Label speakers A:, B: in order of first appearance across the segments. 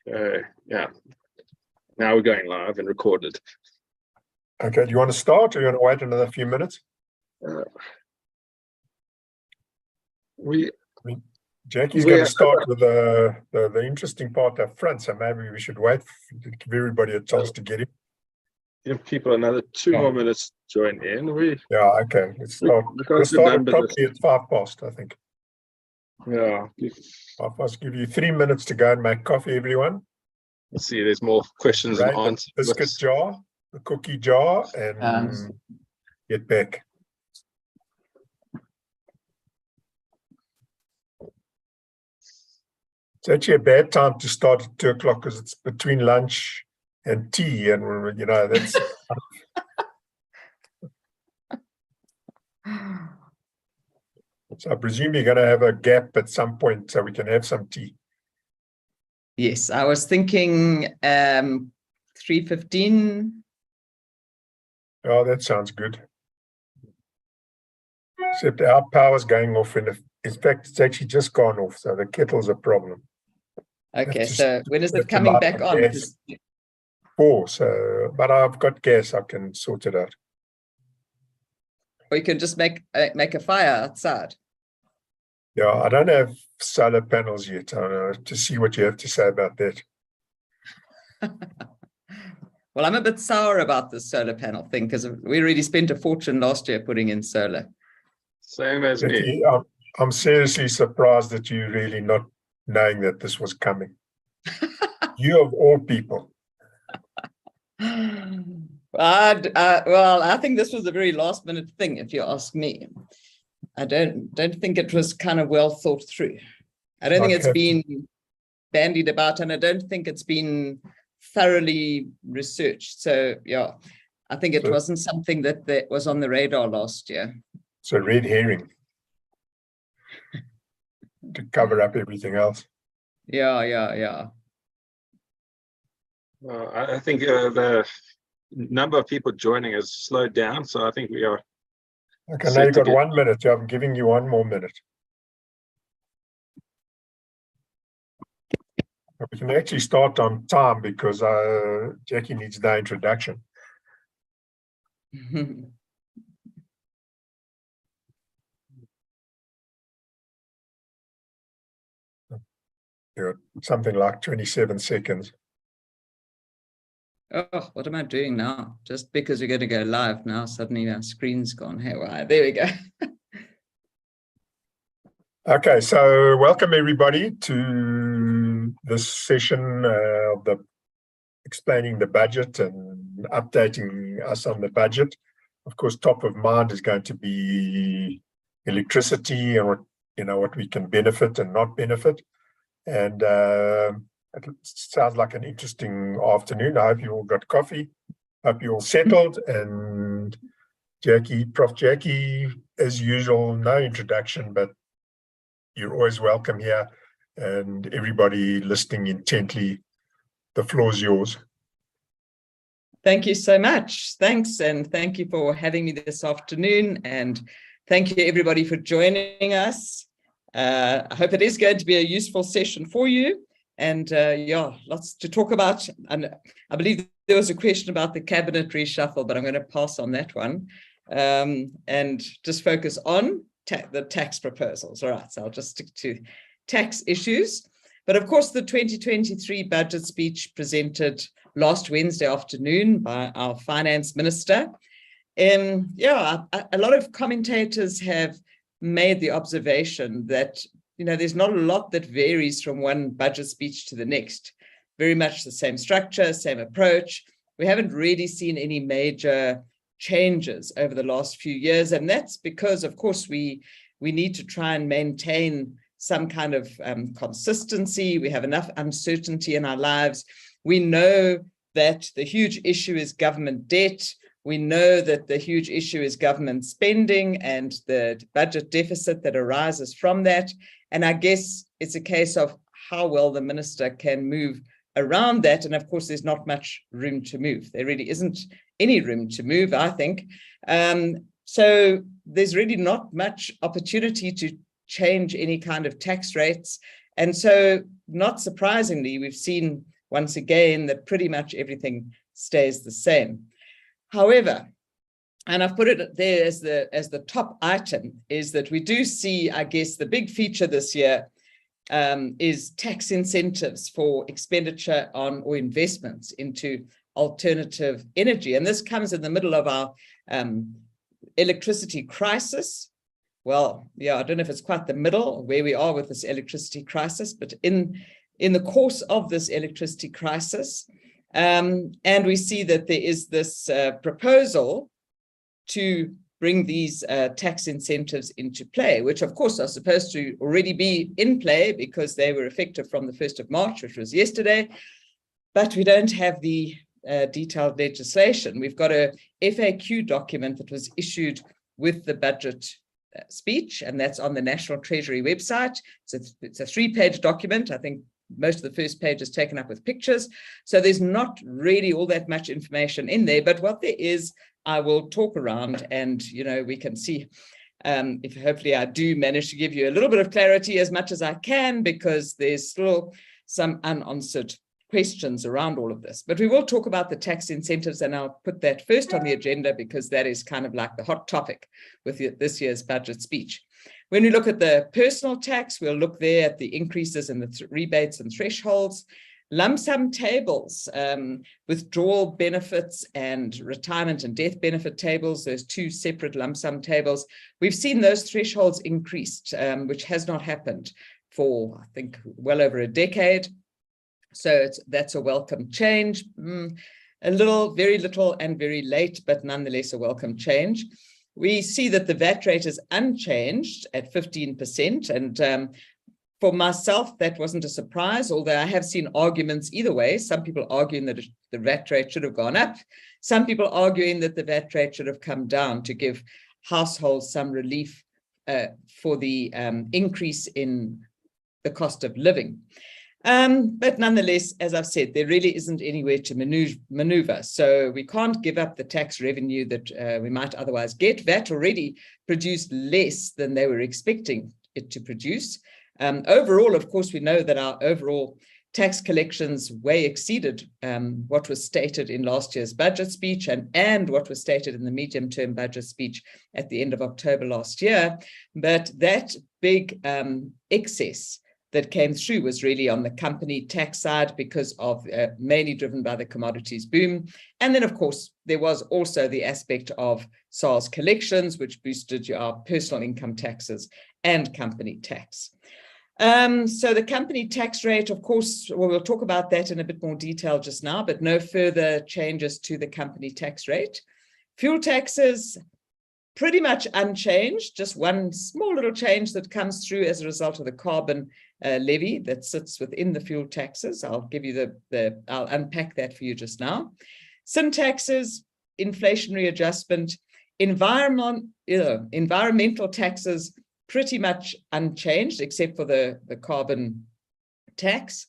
A: Yeah, now we're going live and recorded.
B: Okay, do you want to start or you want to wait another few minutes? Jackie's going to start with the interesting part up front, so maybe we should wait to give everybody a chance to get in.
A: Give people another 2 more minutes to join in.
B: Okay, let's start. We'll start properly at 5 past, I think.
A: Yeah.
B: 5 past, give you 3 minutes to go and make coffee, everyone.
A: Let's see, there's more questions and answers.
B: Biscuit jar, the cookie jar, and get back. It's actually a bad time to start at 2 o'clock because it's between lunch and tea, and that's. So I presume you're going to have a gap at some point so we can have some tea.
C: Yes, I was thinking 3:15.
B: Oh, that sounds good. Except our power's going off, and in fact, it's actually just gone off, so the kettle's a problem.
C: Okay, so when is it coming back on?
B: 4, so, but I've got gas, I can sort it out.
C: Or you can just make a fire outside.
B: Yeah, I don't have solar panels yet. I don't know, to see what you have to say about that.
C: Well, I'm a bit sour about this solar panel thing because we already spent a fortune last year putting in solar.
A: Same as me.
B: I'm seriously surprised that you really not knowing that this was coming. You of all people.
C: Well, I think this was a very last minute thing, if you ask me. I don't think it was kind of well thought through. I don't think it's been bandied about, and I don't think it's been thoroughly researched. So yeah, I think it wasn't something that was on the radar last year.
B: So red herring to cover up everything else.
C: Yeah.
A: Well, I think the number of people joining has slowed down, so I think we are.
B: Okay, now you've got 1 minute. I'm giving you 1 more minute. We can actually start on time because Jackie needs no introduction. Something like 27 seconds.
C: Oh, what am I doing now? Just because we're going to go live now, suddenly our screen's gone haywire. There we go.
B: Okay, so welcome everybody to this session of the explaining the budget and updating us on the budget. Of course, top of mind is going to be electricity and what we can benefit and not benefit. And it sounds like an interesting afternoon. I hope you all got coffee. Hope you all settled. And Prof. Jackie, as usual, no introduction, but you're always welcome here. And everybody listening intently, the floor is yours.
C: Thank you so much. Thanks. And thank you for having me this afternoon. And thank you, everybody, for joining us. I hope it is going to be a useful session for you. And lots to talk about. And I believe there was a question about the cabinet reshuffle, but I'm going to pass on that one and just focus on the tax proposals. All right, so I'll just stick to tax issues. But of course, the 2023 budget speech presented last Wednesday afternoon by our finance minister. A lot of commentators have made the observation that there's not a lot that varies from one budget speech to the next. Very much the same structure, same approach. We haven't really seen any major changes over the last few years. And that's because, of course, we need to try and maintain some kind of consistency. We have enough uncertainty in our lives. We know that the huge issue is government debt. We know that the huge issue is government spending and the budget deficit that arises from that. And I guess it's a case of how well the minister can move around that. And of course, there's not much room to move. There really isn't any room to move, I think. So there's really not much opportunity to change any kind of tax rates. And so not surprisingly, we've seen once again, that pretty much everything stays the same. However, and I've put it there as the top item, is that we do see, I guess, the big feature this year is tax incentives for expenditure on or investments into alternative energy. And this comes in the middle of our electricity crisis. Well, yeah, I don't know if it's quite the middle where we are with this electricity crisis, but in the course of this electricity crisis, and we see that there is this proposal to bring these tax incentives into play, which of course are supposed to already be in play because they were effective from the 1st of March, which was yesterday, but we don't have the detailed legislation. We've got a FAQ document that was issued with the budget speech, and that's on the National Treasury website. So it's a 3-page document. I think most of the first page is taken up with pictures. So there's not really all that much information in there, but what there is, I will talk around, and we can see if hopefully I do manage to give you a little bit of clarity as much as I can, because there's still some unanswered questions around all of this. But we will talk about the tax incentives, and I'll put that first on the agenda because that is kind of like the hot topic with this year's budget speech. When we look at the personal tax, we'll look there at the increases in the rebates and thresholds, lump sum tables, withdrawal benefits and retirement and death benefit tables, those 2 separate lump sum tables. We've seen those thresholds increased, which has not happened for, I think, well over a decade. So that's a welcome change, a little, very little and very late, but nonetheless a welcome change. We see that the VAT rate is unchanged at 15%. And for myself, that wasn't a surprise, although I have seen arguments either way. Some people arguing that the VAT rate should have gone up. Some people arguing that the VAT rate should have come down to give households some relief for the increase in the cost of living. But nonetheless, as I've said, there really isn't anywhere to maneuver. So we can't give up the tax revenue that we might otherwise get. VAT already produced less than they were expecting it to produce. Overall, of course, we know that our overall tax collections way exceeded what was stated in last year's budget speech and what was stated in the medium-term budget speech at the end of October last year. But that big excess that came through was really on the company tax side because of mainly driven by the commodities boom. And then, of course, there was also the aspect of SARS collections, which boosted our personal income taxes and company tax. So the company tax rate, of course, we'll talk about that in a bit more detail just now, but no further changes to the company tax rate. Fuel taxes, pretty much unchanged, just one small little change that comes through as a result of the carbon levy that sits within the fuel taxes. I'll give you I'll unpack that for you just now. Sin taxes, inflationary adjustment, environmental taxes, pretty much unchanged except for the carbon tax.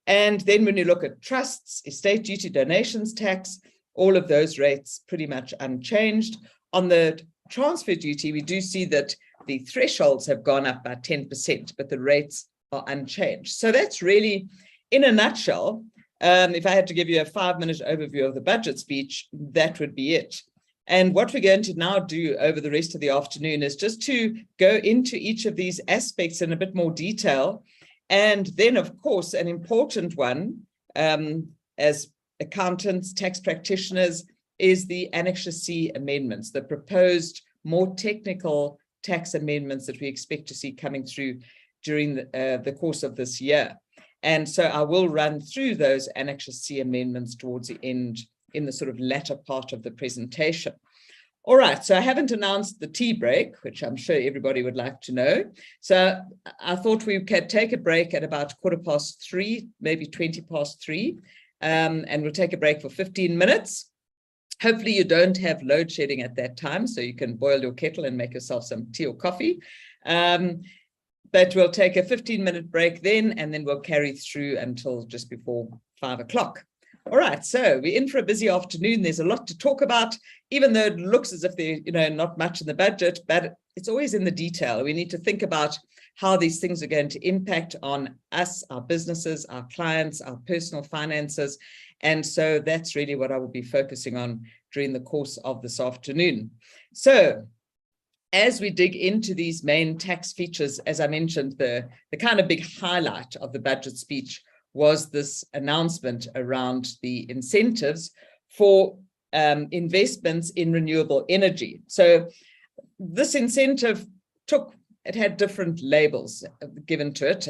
C: And then when you look at trusts, estate duty, donations tax, all of those rates pretty much unchanged. On the transfer duty, we do see that the thresholds have gone up by 10%, but the rates are unchanged. So that's really, in a nutshell, if I had to give you a 5-minute overview of the budget speech, that would be it. And what we're going to now do over the rest of the afternoon is just to go into each of these aspects in a bit more detail. And then, of course, an important one, as accountants, tax practitioners, is the Annexure C amendments, the proposed more technical tax amendments that we expect to see coming through during the course of this year. And so I will run through those Annexure C amendments towards the end in the sort of latter part of the presentation. All right, so I haven't announced the tea break, which I'm sure everybody would like to know. So I thought we could take a break at about 3:15, maybe 3:20, and we'll take a break for 15 minutes. Hopefully you don't have load shedding at that time, so you can boil your kettle and make yourself some tea or coffee. But we'll take a 15-minute break then, and then we'll carry through until just before 5 o'clock. All right, so we're in for a busy afternoon. There's a lot to talk about, even though it looks as if there's not much in the budget, but it's always in the detail. We need to think about how these things are going to impact on us, our businesses, our clients, our personal finances. And so that's really what I will be focusing on during the course of this afternoon. So as we dig into these main tax features, as I mentioned, the kind of big highlight of the budget speech was this announcement around the incentives for investments in renewable energy. So this incentive had different labels given to it,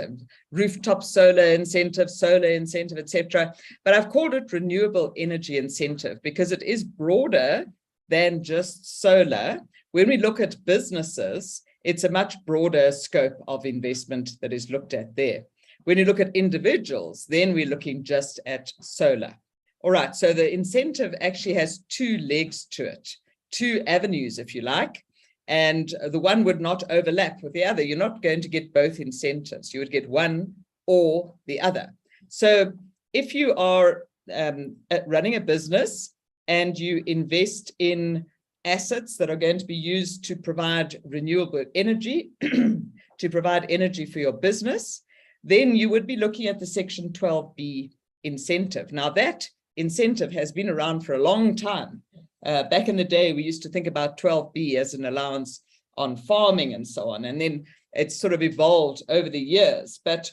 C: rooftop solar incentive, etc. But I've called it renewable energy incentive because it is broader than just solar. When we look at businesses, it's a much broader scope of investment that is looked at there. When you look at individuals, then we're looking just at solar. All right, so the incentive actually has two legs to it, two avenues, if you like, and the one would not overlap with the other. You're not going to get both incentives. You would get one or the other. So if you are running a business and you invest in assets that are going to be used to provide renewable energy, to provide energy for your business, then you would be looking at the Section 12B incentive. Now, that incentive has been around for a long time. Back in the day, we used to think about 12B as an allowance on farming and so on, and then it's sort of evolved over the years. But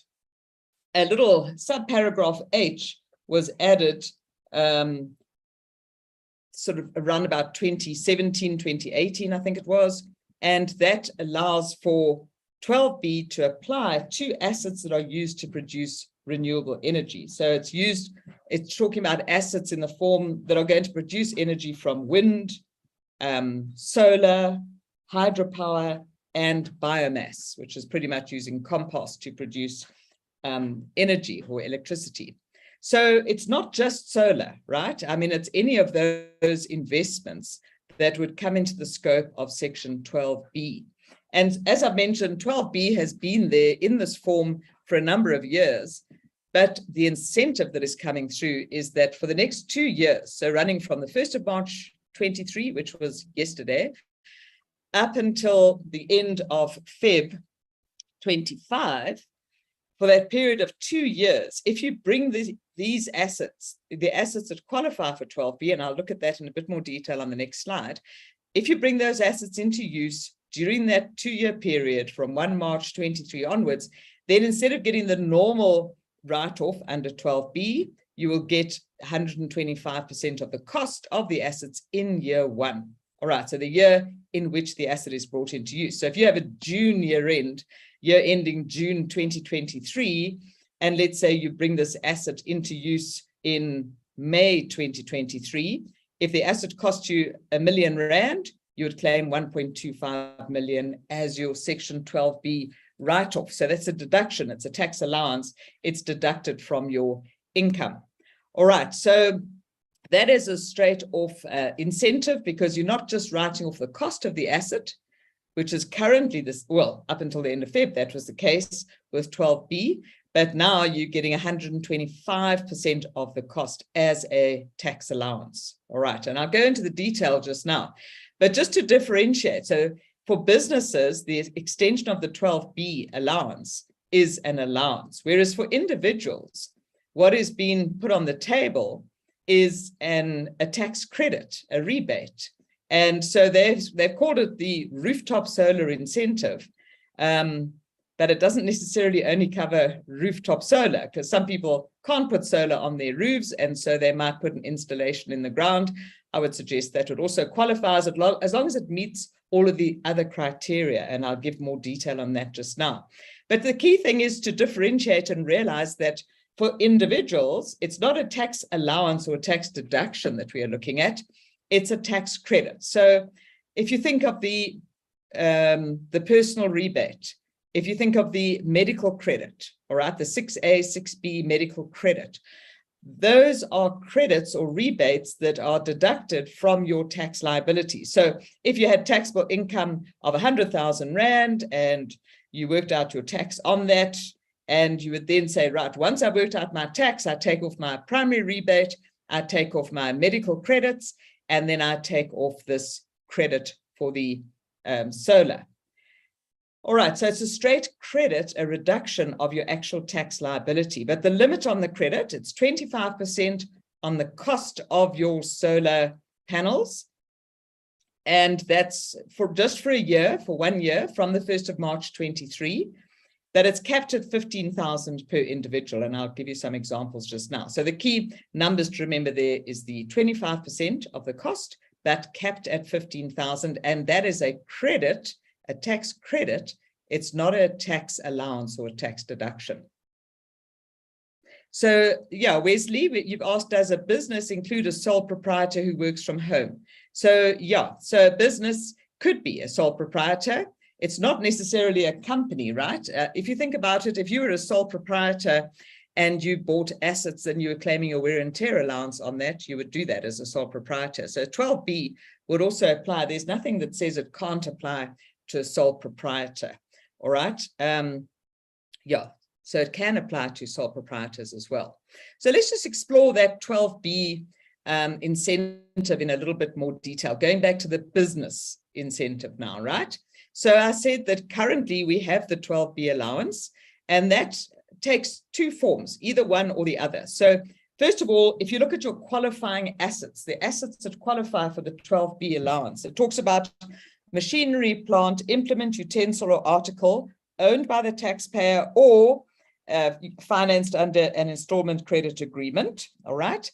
C: a little subparagraph H was added sort of around about 2017, 2018, I think it was, and that allows for 12B to apply to assets that are used to produce renewable energy. So it's talking about assets in the form that are going to produce energy from wind, solar, hydropower, and biomass, which is pretty much using compost to produce energy or electricity. So it's not just solar, right? I mean, it's any of those investments that would come into the scope of Section 12B. And as I've mentioned, 12B has been there in this form for a number of years, but the incentive that is coming through is that for the next 2 years, so running from the 1st of March 23, which was yesterday, up until the end of Feb 25, for that period of 2 years, if you bring these assets, the assets that qualify for 12B, and I'll look at that in a bit more detail on the next slide, if you bring those assets into use during that 2-year period from 1 March 23 onwards, then instead of getting the normal write-off under 12B, you will get 125% of the cost of the assets in year 1. All right, so the year in which the asset is brought into use. So if you have a June year ending June 2023, and let's say you bring this asset into use in May 2023, if the asset costs you R1 million, you would claim 1.25 million as your Section 12B write-off. So that's a deduction, it's a tax allowance, it's deducted from your income. All right, so that is a straight off incentive, because you're not just writing off the cost of the asset, which is currently this, well, up until the end of Feb, that was the case with 12B, but now you're getting 125% of the cost as a tax allowance. All right, and I'll go into the detail just now, but just to differentiate, so for businesses, the extension of the 12B allowance is an allowance, whereas for individuals, what is being put on the table is a tax credit, a rebate. And so they've called it the rooftop solar incentive, but it doesn't necessarily only cover rooftop solar, because some people can't put solar on their roofs, and so they might put an installation in the ground. I would suggest that would also qualify as long as it meets all of the other criteria, and I'll give more detail on that just now. But the key thing is to differentiate and realize that for individuals, it's not a tax allowance or a tax deduction that we are looking at, it's a tax credit. So if you think of the personal rebate, if you think of the medical credit, all right, the 6A, 6B medical credit, those are credits or rebates that are deducted from your tax liability. So if you had taxable income of 100,000 Rand and you worked out your tax on that, and you would then say, right, once I've worked out my tax, I take off my primary rebate, I take off my medical credits, and then I take off this credit for the solar. All right, so it's a straight credit, a reduction of your actual tax liability. But the limit on the credit, it's 25% on the cost of your solar panels. And that's just for a year, for 1 year, from the 1st of March 23, that it's capped at 15,000 per individual. And I'll give you some examples just now. So the key numbers to remember there is the 25% of the cost, that capped at 15,000. And that is a credit, a tax credit. It's not a tax allowance or a tax deduction. So yeah, Wesley, you've asked, does a business include a sole proprietor who works from home? So yeah, so a business could be a sole proprietor. It's not necessarily a company, right? If you think about it, if you were a sole proprietor and you bought assets and you were claiming your wear and tear allowance on that, you would do that as a sole proprietor. So 12B would also apply. There's nothing that says it can't apply to a sole proprietor. All right. Yeah. So it can apply to sole proprietors as well. So let's just explore that 12B incentive in a little bit more detail, going back to the business incentive now, right? So I said that currently we have the 12B allowance, and that takes two forms, either one or the other. So first of all, if you look at your qualifying assets, the assets that qualify for the 12B allowance, it talks about machinery, plant, implement, utensil, or article owned by the taxpayer or financed under an installment credit agreement, all right?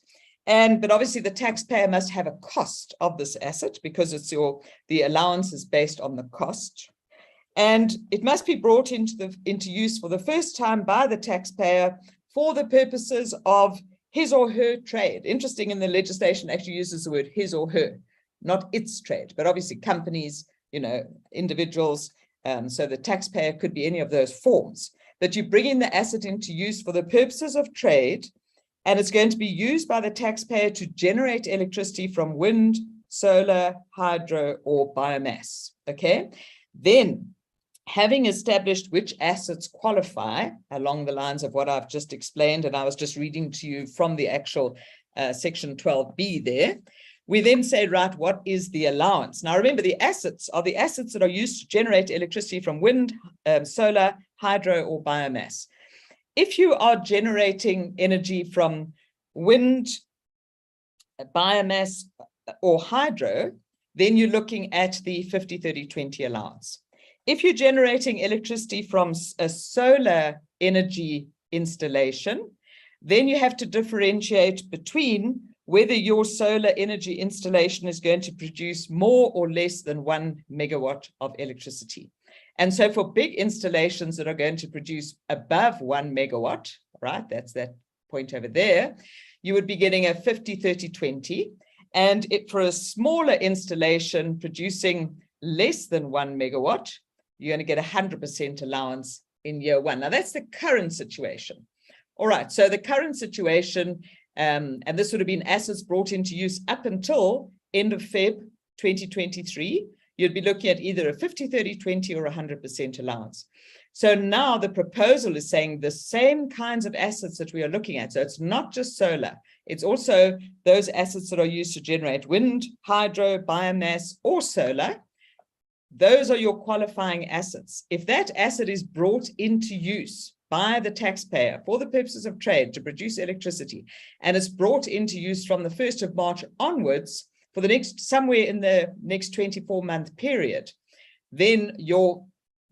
C: But obviously the taxpayer must have a cost of this asset because the allowance is based on the cost. And it must be brought into use for the first time by the taxpayer for the purposes of his or her trade. Interesting, in the legislation actually uses the word his or her, not its trade, but obviously companies, individuals. So the taxpayer could be any of those forms. That you bring in the asset into use for the purposes of trade, and it's going to be used by the taxpayer to generate electricity from wind, solar, hydro, or biomass, okay? Then, having established which assets qualify along the lines of what I've just explained, and I was just reading to you from the actual section 12B there, we then say, right, what is the allowance? Now, remember, the assets are the assets that are used to generate electricity from wind, solar, hydro, or biomass. If you are generating energy from wind, biomass, or hydro, then you're looking at the 50-30-20 allowance. If you're generating electricity from a solar energy installation, then you have to differentiate between whether your solar energy installation is going to produce more or less than 1 megawatt of electricity. And so for big installations that are going to produce above 1 megawatt, right, that's that point over there, you would be getting a 50-30-20. And for a smaller installation producing less than 1 megawatt, you're going to get 100% allowance in year one. Now, that's the current situation. All right, so the current situation, and this would have been assets brought into use up until end of Feb 2023, you'd be looking at either a 50-30-20 or 100% allowance. So now the proposal is saying the same kinds of assets that we are looking at. So it's not just solar, it's also those assets that are used to generate wind, hydro, biomass, or solar. Those are your qualifying assets. If that asset is brought into use by the taxpayer for the purposes of trade to produce electricity, and it's brought into use from the 1st of March onwards for the somewhere in the next 24-month period, then your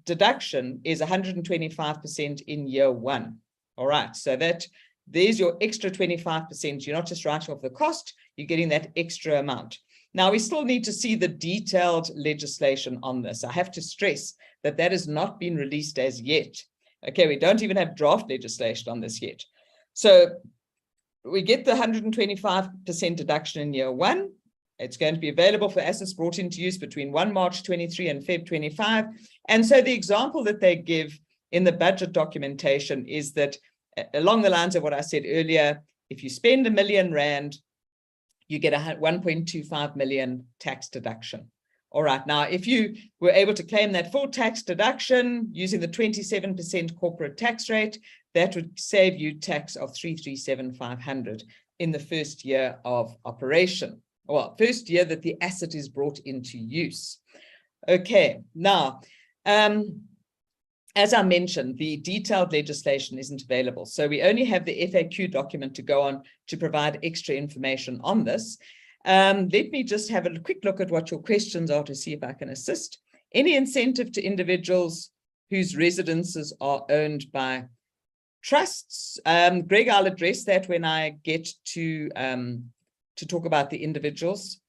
C: deduction is 125% in year one. All right, so there's your extra 25%. You're not just writing off the cost, you're getting that extra amount. Now, we still need to see the detailed legislation on this. I have to stress that that has not been released as yet. Okay, we don't even have draft legislation on this yet. So we get the 125% deduction in year one. It's going to be available for assets brought into use between 1 March 23 and Feb 25. And so the example that they give in the budget documentation is that along the lines of what I said earlier, if you spend R1 million, you get a 1.25 million tax deduction. All right, now, if you were able to claim that full tax deduction using the 27% corporate tax rate, that would save you tax of 337,500 in the first year of operation. Well, first year that the asset is brought into use. Okay, now, as I mentioned, the detailed legislation isn't available. So we only have the FAQ document to go on to provide extra information on this. Let me just have a quick look at what your questions are to see if I can assist. Any incentive to individuals whose residences are owned by trusts? Greg, I'll address that when I get to talk about the individuals.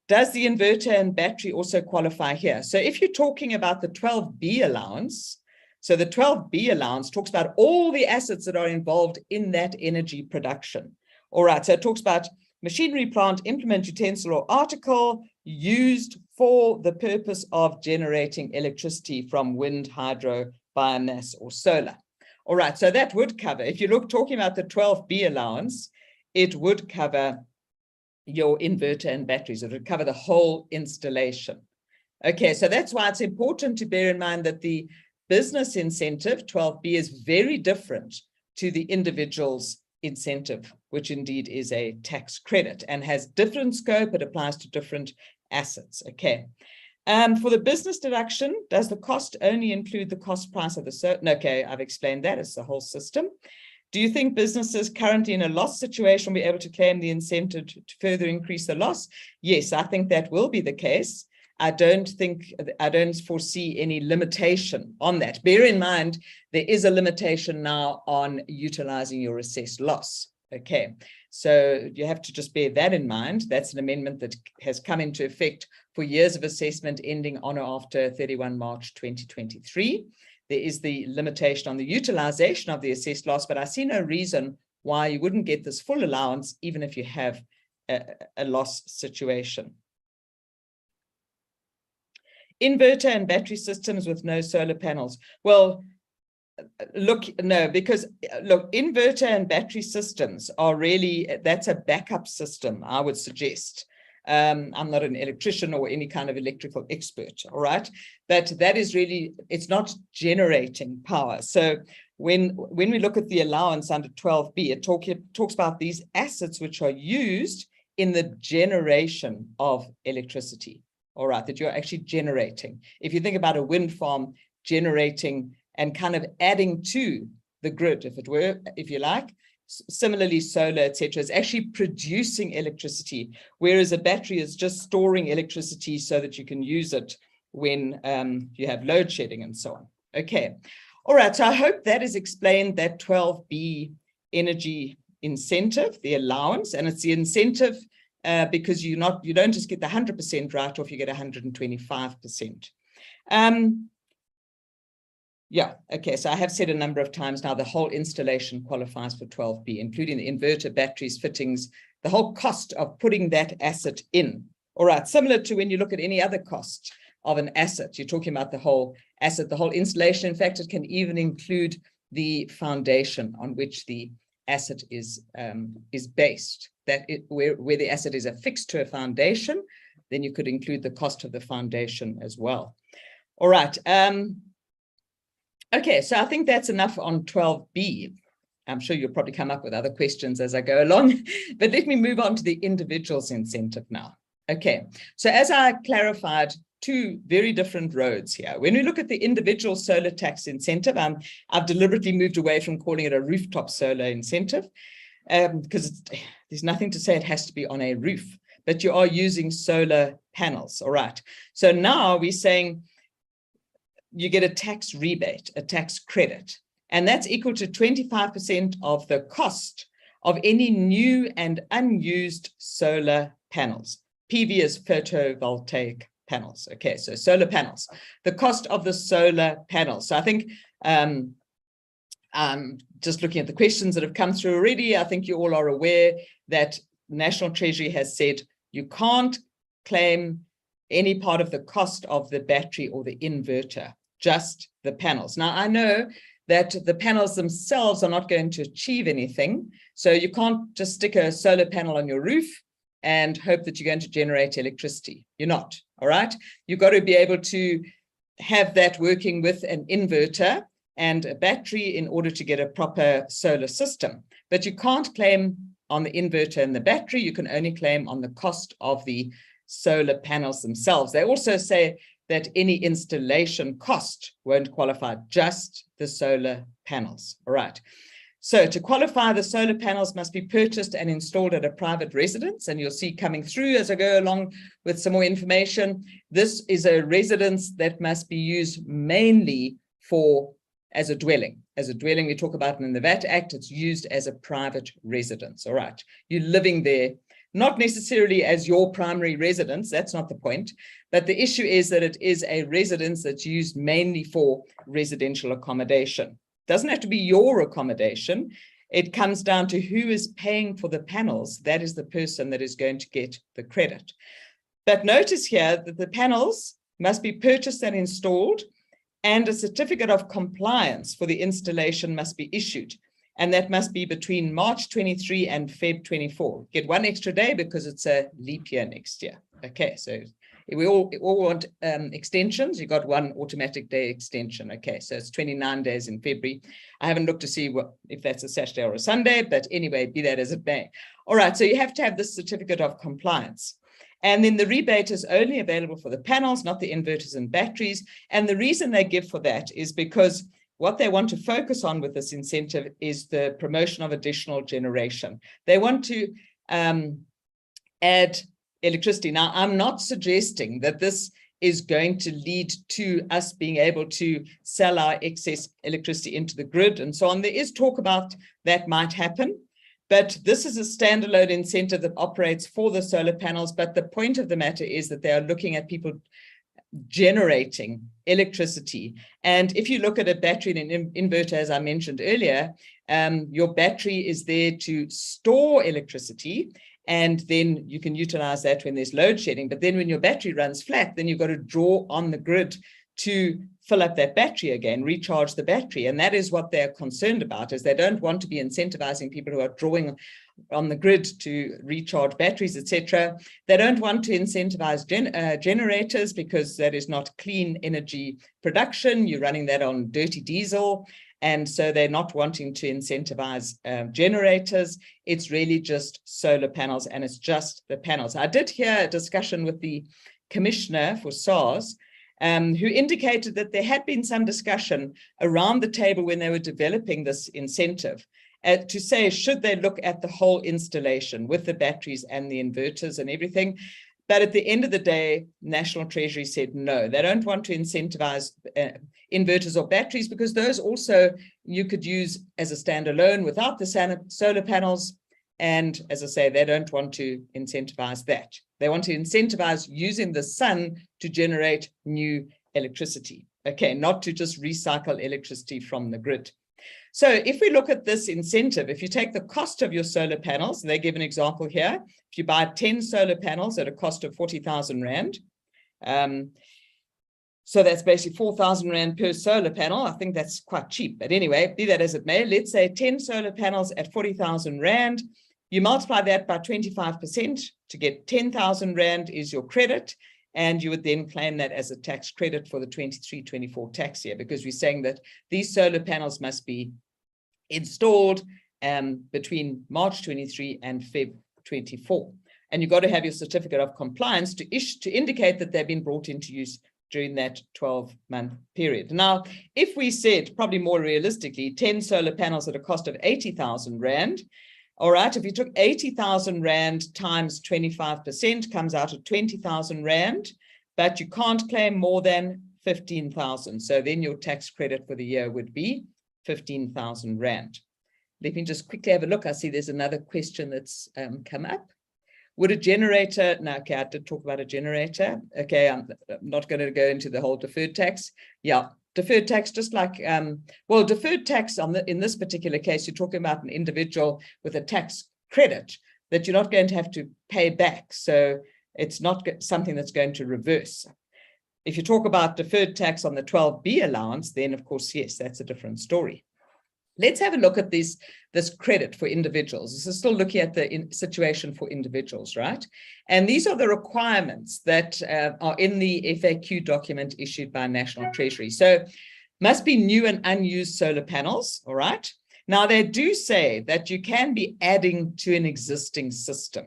C: Does the inverter and battery also qualify here? So if you're talking about the 12B allowance, so the 12B allowance talks about all the assets that are involved in that energy production. All right, so it talks about machinery, plant, implement, utensil, or article used for the purpose of generating electricity from wind, hydro, biomass, or solar. All right, so that would cover, if you look talking about the 12B allowance, it would cover your inverter and batteries. It would cover the whole installation. Okay, so that's why it's important to bear in mind that the business incentive, 12B, is very different to the individual's incentive, which indeed is a tax credit and has different scope. It applies to different assets. Okay. For the business deduction, does the cost only include the cost price of the certain? Okay, I've explained that. It's the whole system. Do you think businesses currently in a loss situation will be able to claim the incentive to further increase the loss? Yes, I think that will be the case. I don't foresee any limitation on that. Bear in mind, there is a limitation now on utilizing your assessed loss. Okay, so you have to just bear that in mind. That's an amendment that has come into effect for years of assessment ending on or after 31 March 2023. There is the limitation on the utilization of the assessed loss, but I see no reason why you wouldn't get this full allowance even if you have a loss situation. Inverter and battery systems with no solar panels. Well, look, no, because look, inverter and battery systems are really, that's a backup system, I would suggest. I'm not an electrician or any kind of electrical expert, all right? But that is really, it's not generating power. So when we look at the allowance under 12B, it talks about these assets which are used in the generation of electricity. All right, that you're actually generating. If you think about a wind farm generating and kind of adding to the grid, if it were, if you like, similarly solar, etc., is actually producing electricity, whereas a battery is just storing electricity so that you can use it when you have load shedding and so on. Okay, all right, so I hope that is explained, that 12B energy incentive, the allowance, and it's the incentive because you don't just get the 100% write-off, you get 125%. Yeah, okay, so I have said a number of times now, the whole installation qualifies for 12B, including the inverter, batteries, fittings, the whole cost of putting that asset in. All right, similar to when you look at any other cost of an asset, you're talking about the whole asset, the whole installation. In fact, it can even include the foundation on which the asset is based. Where the asset is affixed to a foundation, then you could include the cost of the foundation as well. All right. Okay, so I think that's enough on 12B. I'm sure you'll probably come up with other questions as I go along, but let me move on to the individual's incentive now. Okay, so as I clarified, two very different roads here. When we look at the individual solar tax incentive, I've deliberately moved away from calling it a rooftop solar incentive because there's nothing to say it has to be on a roof, but you are using solar panels. All right, so now we're saying you get a tax rebate, a tax credit, and that's equal to 25% of the cost of any new and unused solar panels. PV is photovoltaic panels. Okay, so solar panels, the cost of the solar panels. So I think just looking at the questions that have come through already, I think you all are aware that National Treasury has said you can't claim any part of the cost of the battery or the inverter, just the panels. Now, I know that the panels themselves are not going to achieve anything. So you can't just stick a solar panel on your roof and hope that you're going to generate electricity. You're not, all right? You've got to be able to have that working with an inverter and a battery in order to get a proper solar system. But you can't claim on the inverter and the battery. You can only claim on the cost of the solar panels themselves. They also say that any installation cost won't qualify, just the solar panels. All right. So to qualify, the solar panels must be purchased and installed at a private residence. And you'll see coming through as I go along with some more information. This is a residence that must be used mainly as a dwelling. As a dwelling, we talk about in the VAT Act, it's used as a private residence. All right. You're living there, not necessarily as your primary residence. That's not the point. But the issue is that it is a residence that's used mainly for residential accommodation. Doesn't have to be your accommodation. It comes down to who is paying for the panels. That is the person that is going to get the credit. But notice here that the panels must be purchased and installed, and a certificate of compliance for the installation must be issued. And that must be between March 23 and Feb 24. Get one extra day because it's a leap year next year. Okay, so we all want extensions. You got one automatic day extension. Okay, so it's 29 days in February. I haven't looked to see if that's a Saturday or a Sunday, but anyway, be that as it may. All right, so you have to have this certificate of compliance. And then the rebate is only available for the panels, not the inverters and batteries. And the reason they give for that is because what they want to focus on with this incentive is the promotion of additional generation. They want to add electricity. Now, I'm not suggesting that this is going to lead to us being able to sell our excess electricity into the grid and so on. There is talk about that might happen, but this is a standalone incentive that operates for the solar panels. But the point of the matter is that they are looking at people generating electricity. And if you look at a battery and an inverter, as I mentioned earlier, your battery is there to store electricity, and then you can utilize that when there's load shedding. But then when your battery runs flat, then you've got to draw on the grid to fill up that battery again, recharge the battery. And that is what they're concerned about, is they don't want to be incentivizing people who are drawing on the grid to recharge batteries, etc. They don't want to incentivize generators, because that is not clean energy production. You're running that on dirty diesel. And so they're not wanting to incentivize generators. It's really just solar panels, and it's just the panels. I did hear a discussion with the commissioner for SARS, who indicated that there had been some discussion around the table when they were developing this incentive to say, should they look at the whole installation with the batteries and the inverters and everything? But at the end of the day, National Treasury said no, they don't want to incentivize inverters or batteries, because those also you could use as a standalone without the solar panels. And as I say, they don't want to incentivize that. They want to incentivize using the sun to generate new electricity, okay, not to just recycle electricity from the grid. So if we look at this incentive, if you take the cost of your solar panels, they give an example here. If you buy 10 solar panels at a cost of 40,000 Rand, so that's basically 4,000 Rand per solar panel. I think that's quite cheap. But anyway, be that as it may, let's say 10 solar panels at 40,000 Rand. You multiply that by 25% to get 10,000 Rand is your credit. And you would then claim that as a tax credit for the 23-24 tax year, because we're saying that these solar panels must be installed between March 23 and Feb 24. And you've got to have your certificate of compliance to indicate that they've been brought into use during that 12-month period. Now, if we said, probably more realistically, 10 solar panels at a cost of 80,000 Rand, all right, if you took 80,000 Rand times 25%, comes out at 20,000 Rand, but you can't claim more than 15,000. So then your tax credit for the year would be 15,000 Rand. Let me just quickly have a look. I see there's another question that's come up. Would a generator, no, okay, I did talk about a generator. Okay, I'm not going to go into the whole deferred tax. Yeah. Deferred tax, just like, well, deferred tax in this particular case, you're talking about an individual with a tax credit that you're not going to have to pay back. So it's not something that's going to reverse. If you talk about deferred tax on the 12B allowance, then of course, yes, that's a different story. Let's have a look at this credit for individuals. This is still looking at the situation for individuals, right? And these are the requirements that are in the FAQ document issued by National Treasury. So must be new and unused solar panels, all right? Now, they do say that you can be adding to an existing system.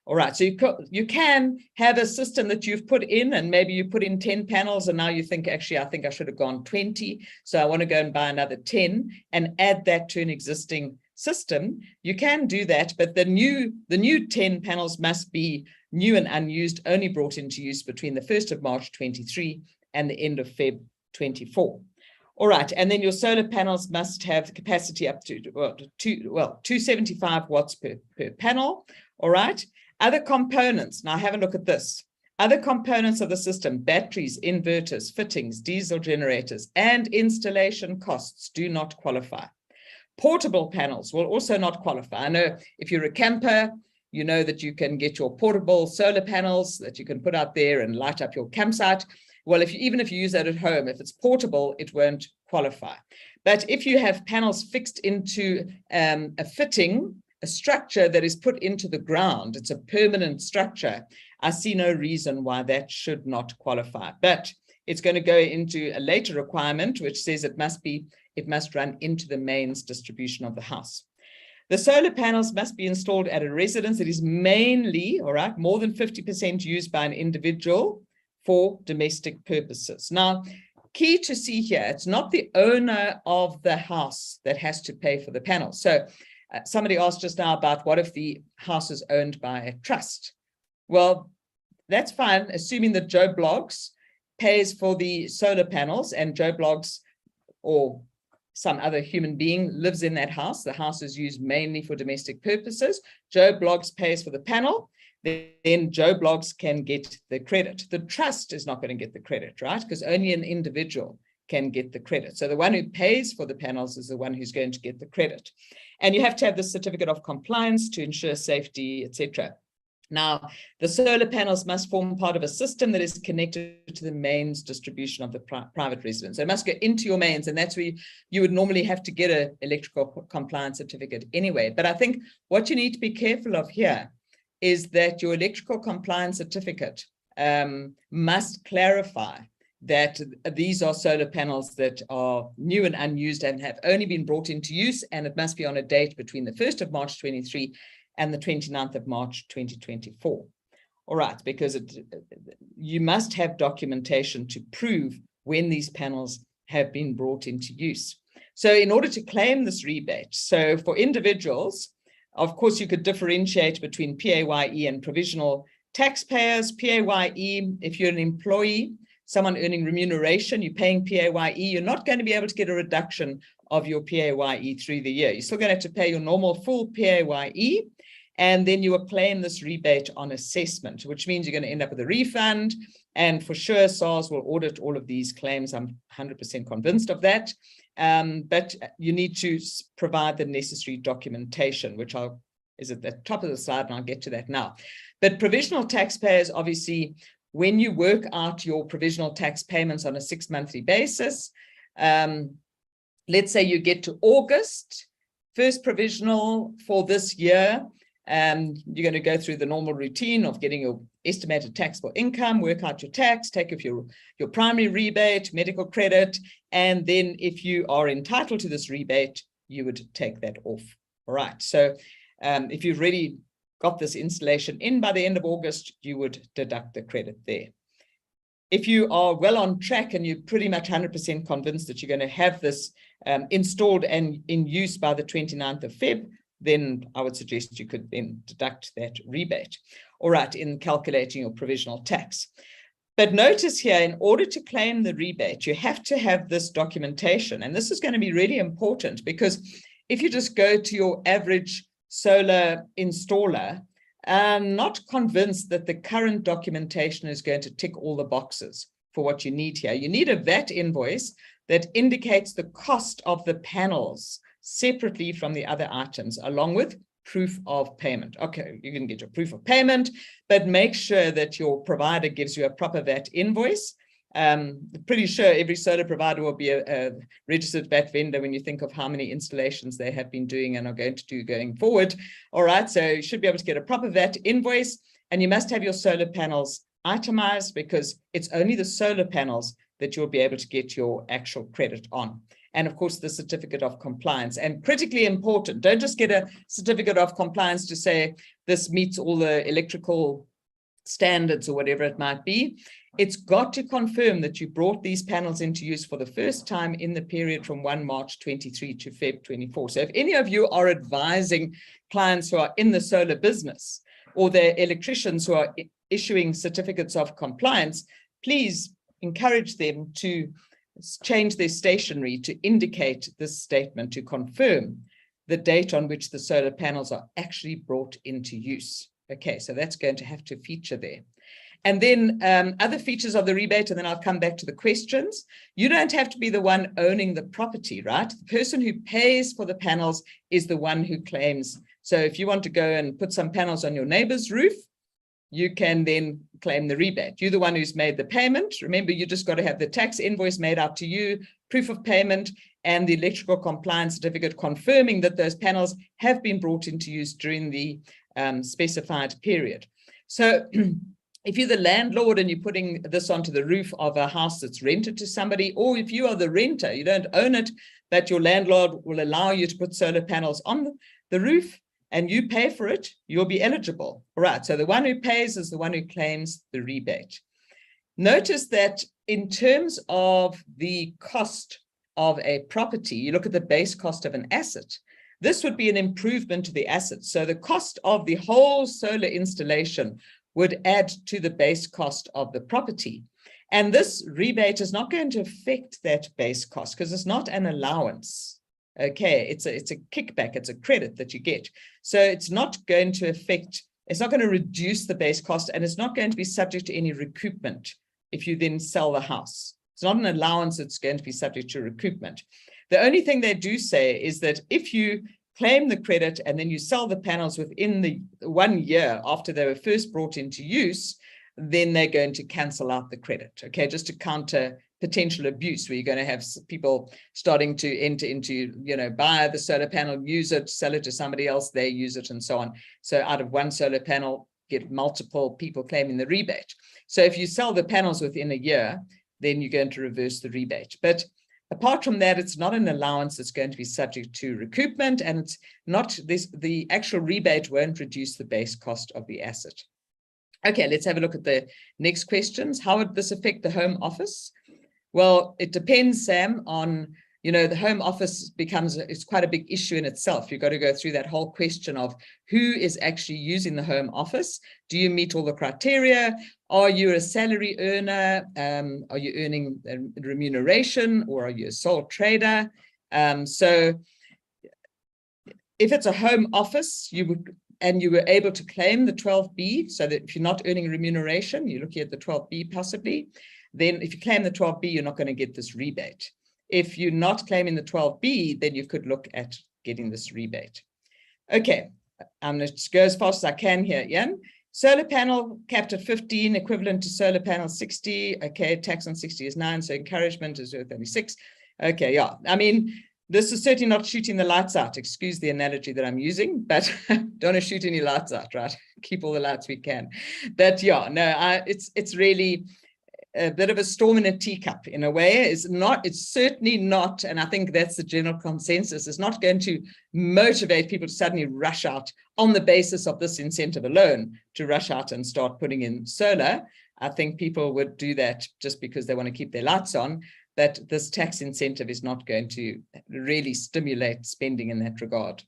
C: All right, so you can have a system that you've put in, and maybe you put in 10 panels and now you think, actually, I think I should have gone 20. So I want to go and buy another 10 and add that to an existing system. You can do that, but the new 10 panels must be new and unused, only brought into use between the 1st of March 23 and the end of Feb 24. All right, and then your solar panels must have the capacity up to 275 watts per panel. All right. Other components, now have a look at this. Other components of the system, batteries, inverters, fittings, diesel generators, and installation costs do not qualify. Portable panels will also not qualify. I know if you're a camper, you know that you can get your portable solar panels that you can put out there and light up your campsite. Well, even if you use that at home, if it's portable, it won't qualify. But if you have panels fixed into a fitting, a structure that is put into the ground, it's a permanent structure, I see no reason why that should not qualify. But it's going to go into a later requirement, which says it must run into the mains distribution of the house. The solar panels must be installed at a residence that is mainly, all right, more than 50% used by an individual for domestic purposes. Now, key to see here, it's not the owner of the house that has to pay for the panels. So somebody asked just now about what if the house is owned by a trust? Well, that's fine, assuming that Joe Bloggs pays for the solar panels and Joe Bloggs or some other human being lives in that house. The house is used mainly for domestic purposes. Joe Bloggs pays for the panel. Then Joe Bloggs can get the credit. The trust is not going to get the credit, right? Because only an individual can get the credit. So the one who pays for the panels is the one who's going to get the credit. And you have to have the certificate of compliance to ensure safety, etc. Now, the solar panels must form part of a system that is connected to the mains distribution of the private residence. So it must go into your mains, and that's where you would normally have to get an electrical compliance certificate anyway. But I think what you need to be careful of here is that your electrical compliance certificate must clarify that these are solar panels that are new and unused and have only been brought into use, and it must be on a date between the 1st of March 23 and the 29th of March 2024. All right, because you must have documentation to prove when these panels have been brought into use. So in order to claim this rebate, so for individuals, of course, you could differentiate between PAYE and provisional taxpayers. PAYE, if you're an employee, someone earning remuneration, you're paying PAYE, you're not going to be able to get a reduction of your PAYE through the year. You're still going to have to pay your normal full PAYE, and then you will claim this rebate on assessment, which means you're going to end up with a refund. And for sure, SARS will audit all of these claims. I'm 100% convinced of that. But you need to provide the necessary documentation, which is at the top of the slide, and I'll get to that now. But provisional taxpayers, obviously, when you work out your provisional tax payments on a 6-monthly basis, let's say you get to August, first provisional for this year, you're going to go through the normal routine of getting your estimated taxable income, work out your tax, take off your primary rebate, medical credit, and then if you are entitled to this rebate, you would take that off. All right. So if you've already got this installation in by the end of August, you would deduct the credit there. If you are well on track and you're pretty much 100% convinced that you're going to have this installed and in use by the 29th of Feb, then I would suggest you could then deduct that rebate, all right, in calculating your provisional tax. But notice here, in order to claim the rebate, you have to have this documentation. And this is going to be really important, because if you just go to your average solar installer, I'm not convinced that the current documentation is going to tick all the boxes for what you need here. You need a VAT invoice that indicates the cost of the panels separately from the other items, along with proof of payment. Okay, you can get your proof of payment, but make sure that your provider gives you a proper VAT invoice. Pretty sure every solar provider will be a registered VAT vendor when you think of how many installations they have been doing and are going to do going forward. All right, so you should be able to get a proper VAT invoice, and you must have your solar panels itemized, because it's only the solar panels that you'll be able to get your actual credit on. and of course the certificate of compliance. And critically important, don't just get a certificate of compliance to say this meets all the electrical standards or whatever it might be. It's got to confirm that you brought these panels into use for the first time in the period from 1 March 23 to Feb 24. So if any of you are advising clients who are in the solar business, or they're electricians who are issuing certificates of compliance, please encourage them to change their stationery to indicate this statement, to confirm the date on which the solar panels are actually brought into use. Okay, so that's going to have to feature there. And then other features of the rebate, and then I'll come back to the questions. You don't have to be the one owning the property, right? The person who pays for the panels is the one who claims. So if you want to go and put some panels on your neighbor's roof, you can then claim the rebate. You're the one who's made the payment. Remember, you just got to have the tax invoice made out to you, proof of payment, and the electrical compliance certificate confirming that those panels have been brought into use during the specified period. So if you're the landlord and you're putting this onto the roof of a house that's rented to somebody, or if you are the renter, you don't own it, but your landlord will allow you to put solar panels on the roof and you pay for it, you'll be eligible. All right, so the one who pays is the one who claims the rebate. Notice that in terms of the cost of a property, you look at the base cost of an asset. This would be an improvement to the asset. So the cost of the whole solar installation would add to the base cost of the property. And this rebate is not going to affect that base cost because it's not an allowance. Okay, it's a kickback, it's a credit that you get. So it's not going to affect, it's not going to reduce the base cost, and it's not going to be subject to any recoupment if you then sell the house. It's not an allowance, it's going to be subject to recoupment. The only thing they do say is that if you claim the credit and then you sell the panels within the 1 year after they were first brought into use, then they're going to cancel out the credit, okay, just to counter potential abuse, where you're going to have people starting to enter into, buy the solar panel, use it, sell it to somebody else, they use it, and so on. So out of one solar panel, get multiple people claiming the rebate. So if you sell the panels within a year, then you're going to reverse the rebate. But apart from that, it's not an allowance that's going to be subject to recoupment, and it's not this, the actual rebate won't reduce the base cost of the asset. Okay, let's have a look at the next questions. How would this affect the home office? Well, it depends, Sam, on, the home office it's quite a big issue in itself. You've got to go through that whole question of who is actually using the home office. Do you meet all the criteria? Are you a salary earner? Are you earning remuneration, or are you a sole trader? So if it's a home office, you were able to claim the 12B, so that if you're not earning remuneration, you're looking at the 12B possibly, then if you claim the 12B, you're not going to get this rebate. If you're not claiming the 12B, then you could look at getting this rebate. Okay, I'm going to go as fast as I can here, Ian. Solar panel capped at 15, equivalent to solar panel 60. Okay, tax on 60 is 9, so encouragement is worth only 6. Okay, yeah, I mean, this is certainly not shooting the lights out. Excuse the analogy that I'm using, but don't want to shoot any lights out, right? Keep all the lights we can. But yeah, no, it's really a bit of a storm in a teacup in a way. It's certainly not, and I think that's the general consensus, it's not going to motivate people to suddenly rush out on the basis of this incentive alone to rush out and start putting in solar. I think people would do that just because they want to keep their lights on, but this tax incentive is not going to really stimulate spending in that regard.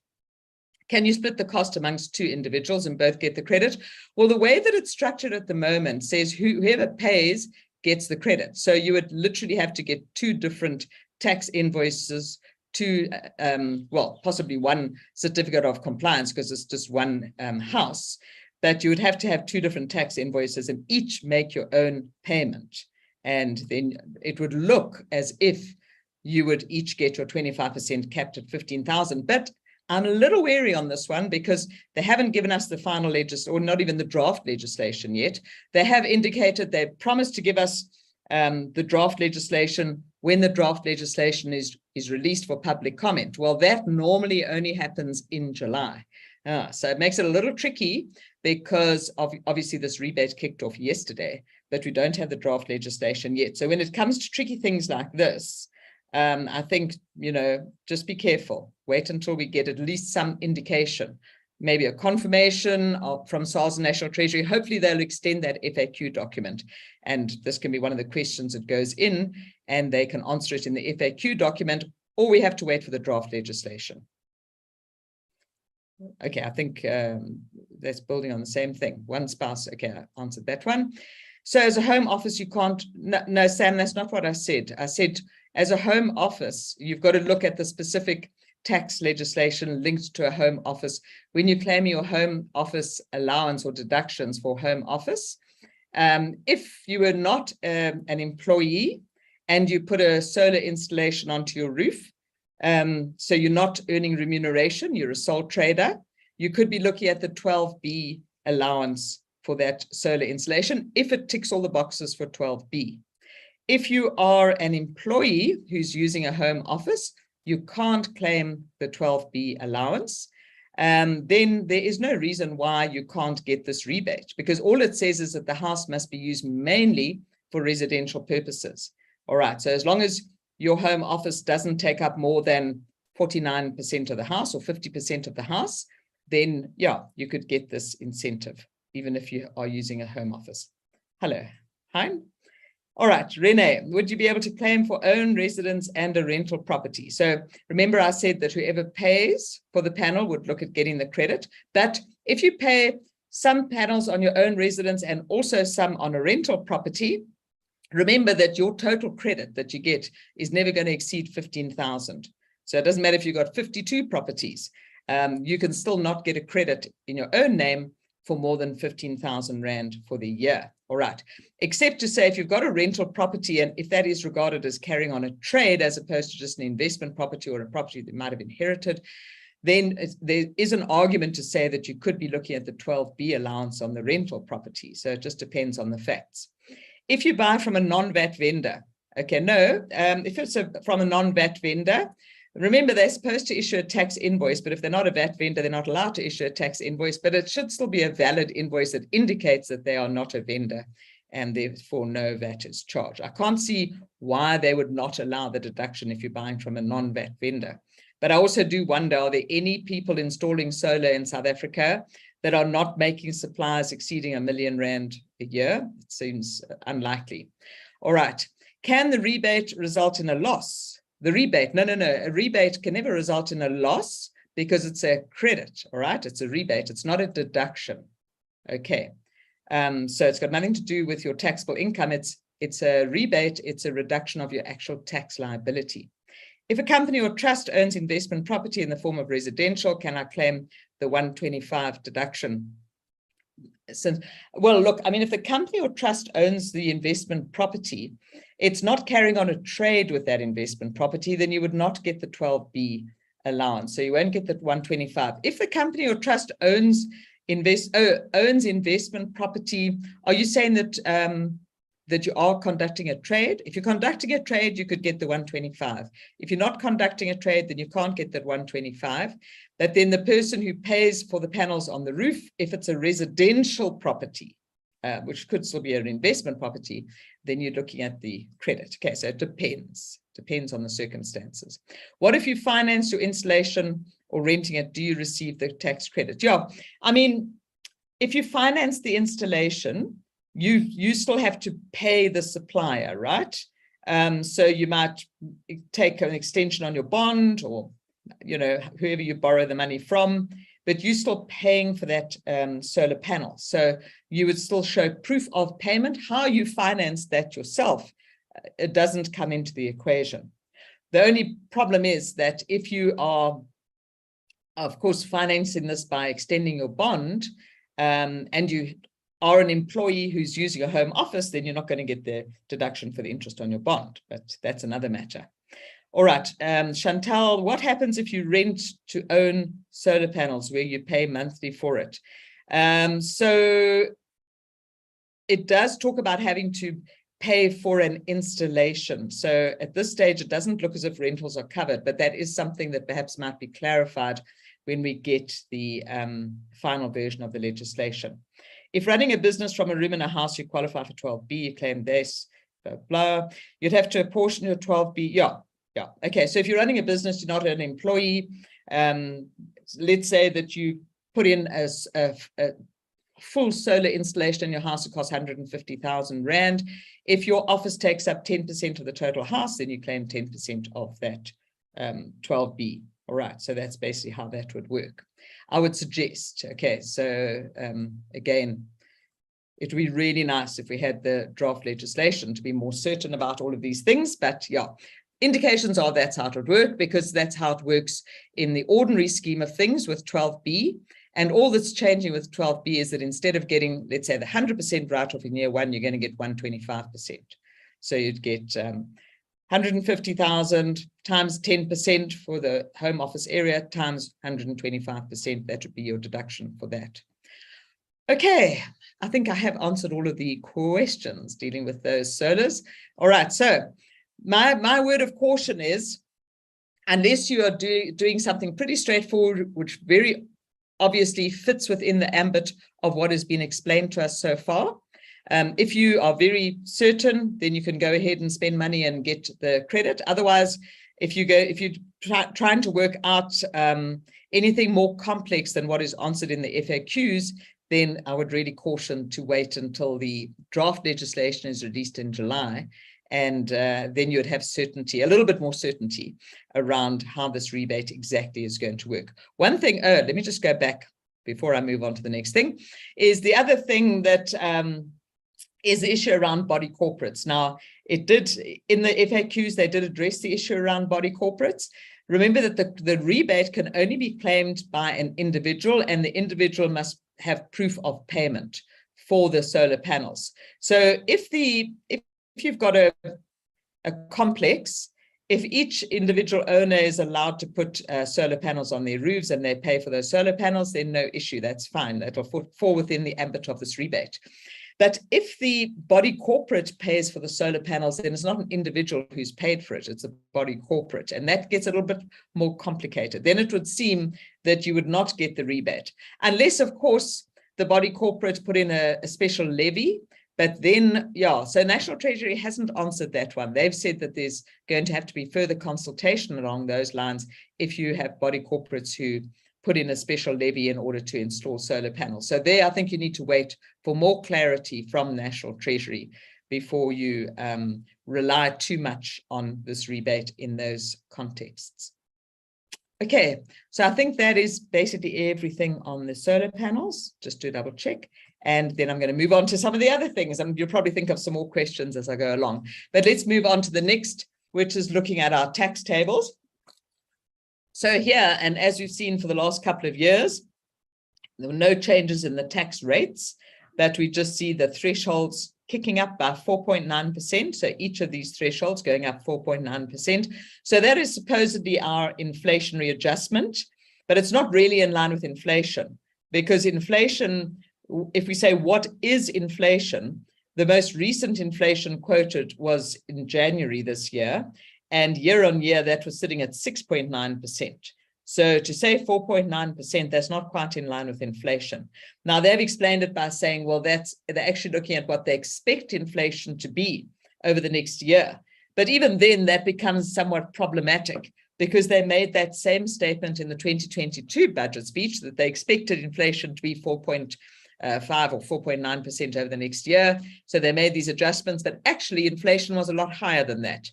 C: Can you split the cost amongst two individuals and both get the credit? Well, the way that it's structured at the moment says whoever pays gets the credit. So you would literally have to get two different tax invoices, possibly one certificate of compliance because it's just one house, but you would have to have two different tax invoices and each make your own payment. And then it would look as if you would each get your 25% capped at 15,000. But I'm a little wary on this one because they haven't given us the final or not even the draft legislation yet. They have indicated they promised to give us the draft legislation when the draft legislation is released for public comment. Well, that normally only happens in July. So it makes it a little tricky because obviously this rebate kicked off yesterday, but we don't have the draft legislation yet. So when it comes to tricky things like this, I think, just be careful. Wait until we get at least some indication, maybe a confirmation from SARS and National Treasury. Hopefully they'll extend that FAQ document. And this can be one of the questions that goes in, and they can answer it in the FAQ document, or we have to wait for the draft legislation. Okay, I think that's building on the same thing. One spouse, okay, I answered that one. So as a home office, you can't, no, Sam, that's not what I said. I said, as a home office, you've got to look at the specific tax legislation linked to a home office. When you claim your home office allowance or deductions for home office, if you were not an employee and you put a solar installation onto your roof, so you're not earning remuneration, you're a sole trader, you could be looking at the 12B allowance for that solar installation if it ticks all the boxes for 12B. If you are an employee who's using a home office, you can't claim the 12B allowance. Then there is no reason why you can't get this rebate, because all it says is that the house must be used mainly for residential purposes. All right, so as long as your home office doesn't take up more than 49% of the house or 50% of the house, then yeah, you could get this incentive, even if you are using a home office. Hello, Hein. All right, Renee, would you be able to claim for own residence and a rental property? So remember I said that whoever pays for the panel would look at getting the credit. But if you pay some panels on your own residence and also some on a rental property, remember that your total credit that you get is never going to exceed 15,000. So it doesn't matter if you've got 52 properties, you can still not get a credit in your own name for more than 15,000 Rand for the year. All right, except to say if you've got a rental property and if that is regarded as carrying on a trade as opposed to just an investment property or a property that might have inherited, then there is an argument to say that you could be looking at the 12B allowance on the rental property. So it just depends on the facts. If you buy from a non-VAT vendor, okay, no, if it's from a non-VAT vendor, remember they're supposed to issue a tax invoice, but if they're not a VAT vendor, they're not allowed to issue a tax invoice, but it should still be a valid invoice that indicates that they are not a vendor and therefore no VAT is charged. I can't see why they would not allow the deduction if you're buying from a non-VAT vendor. But I also do wonder, are there any people installing solar in South Africa that are not making supplies exceeding R1 million a year? It seems unlikely. All right. Can the rebate result in a loss? The rebate, no. A rebate can never result in a loss because it's a credit, all right? It's a rebate. It's not a deduction. Okay. So it's got nothing to do with your taxable income. It's a rebate. It's a reduction of your actual tax liability. If a company or trust owns investment property in the form of residential, can I claim the 125 deduction? Well, look, I mean, if the company or trust owns the investment property, it's not carrying on a trade with that investment property, then you would not get the 12B allowance. So you won't get that 125. If the company or trust owns investment property, are you saying that that you are conducting a trade? If you're conducting a trade, you could get the 125. If you're not conducting a trade, then you can't get that 125. But then the person who pays for the panels on the roof, if it's a residential property, which could still be an investment property, then you're looking at the credit. Okay, so it depends on the circumstances. What if you finance your installation or renting it? Do you receive the tax credit? Yeah, I mean, if you finance the installation, you still have to pay the supplier, right? So you might take an extension on your bond or, whoever you borrow the money from, but you're still paying for that solar panel. So you would still show proof of payment. How you finance that yourself, it doesn't come into the equation. The only problem is that if you are, of course, financing this by extending your bond, and you are an employee who's using a home office, then you're not going to get the deduction for the interest on your bond, but that's another matter. All right, Chantal, what happens if you rent to own solar panels where you pay monthly for it? So it does talk about having to pay for an installation. So at this stage, it doesn't look as if rentals are covered, but that is something that perhaps might be clarified when we get the final version of the legislation. If running a business from a room in a house, you qualify for 12B, you claim this, blah, blah. You'd have to apportion your 12B. Yeah, Yeah. Okay. So if you're running a business, you're not an employee. Let's say that you put in a full solar installation in your house, it costs 150,000 Rand. If your office takes up 10% of the total house, then you claim 10% of that 12B. All right. So that's basically how that would work. I would suggest, okay, so again, it would be really nice if we had the draft legislation to be more certain about all of these things. But yeah, indications are that's how it would work, because that's how it works in the ordinary scheme of things with 12B. And all that's changing with 12B is that instead of getting, let's say, the 100% write-off in year one, you're going to get 125%. So you'd get 150,000 times 10% for the home office area times 125%. That would be your deduction for that. Okay, I think I have answered all of the questions dealing with those solars. All right, so my word of caution is, unless you are doing something pretty straightforward, which very obviously fits within the ambit of what has been explained to us so far. If you are very certain, then you can go ahead and spend money and get the credit. Otherwise, if you're trying to work out anything more complex than what is answered in the FAQs, then I would really caution to wait until the draft legislation is released in July. And then you'd have certainty, a little bit more certainty around how this rebate exactly is going to work. One thing, let me just go back before I move on to the next thing, is the other thing that is the issue around body corporates. Now, it did, in the FAQs, they did address the issue around body corporates. Remember that the rebate can only be claimed by an individual, and the individual must have proof of payment for the solar panels. So if you've got a complex, if each individual owner is allowed to put solar panels on their roofs and they pay for those solar panels, then no issue, that's fine. That will fall within the ambit of this rebate. But if the body corporate pays for the solar panels, then it's not an individual who's paid for it, it's a body corporate. And that gets a little bit more complicated. Then it would seem that you would not get the rebate, unless, of course, the body corporate put in a special levy. But then, yeah, so National Treasury hasn't answered that one. They've said that there's going to have to be further consultation along those lines if you have body corporates who put in a special levy in order to install solar panels. So there, I think you need to wait for more clarity from National Treasury before you rely too much on this rebate in those contexts. Okay, so I think that is basically everything on the solar panels, just to double check. And then I'm going to move on to some of the other things. And you'll probably think of some more questions as I go along. But let's move on to the next, which is looking at our tax tables. So here, and as we've seen for the last couple of years, there were no changes in the tax rates, but we just see the thresholds kicking up by 4.9%. So each of these thresholds going up 4.9%. So that is supposedly our inflationary adjustment, but it's not really in line with inflation, because inflation, if we say what is inflation, the most recent inflation quoted was in January this year, and year on year that was sitting at 6.9%. So to say 4.9%, that's not quite in line with inflation. Now, they've explained it by saying, well, they're actually looking at what they expect inflation to be over the next year. But even then, that becomes somewhat problematic, because they made that same statement in the 2022 budget speech that they expected inflation to be 4.5 or 4.9% over the next year. So they made these adjustments, but actually inflation was a lot higher than that.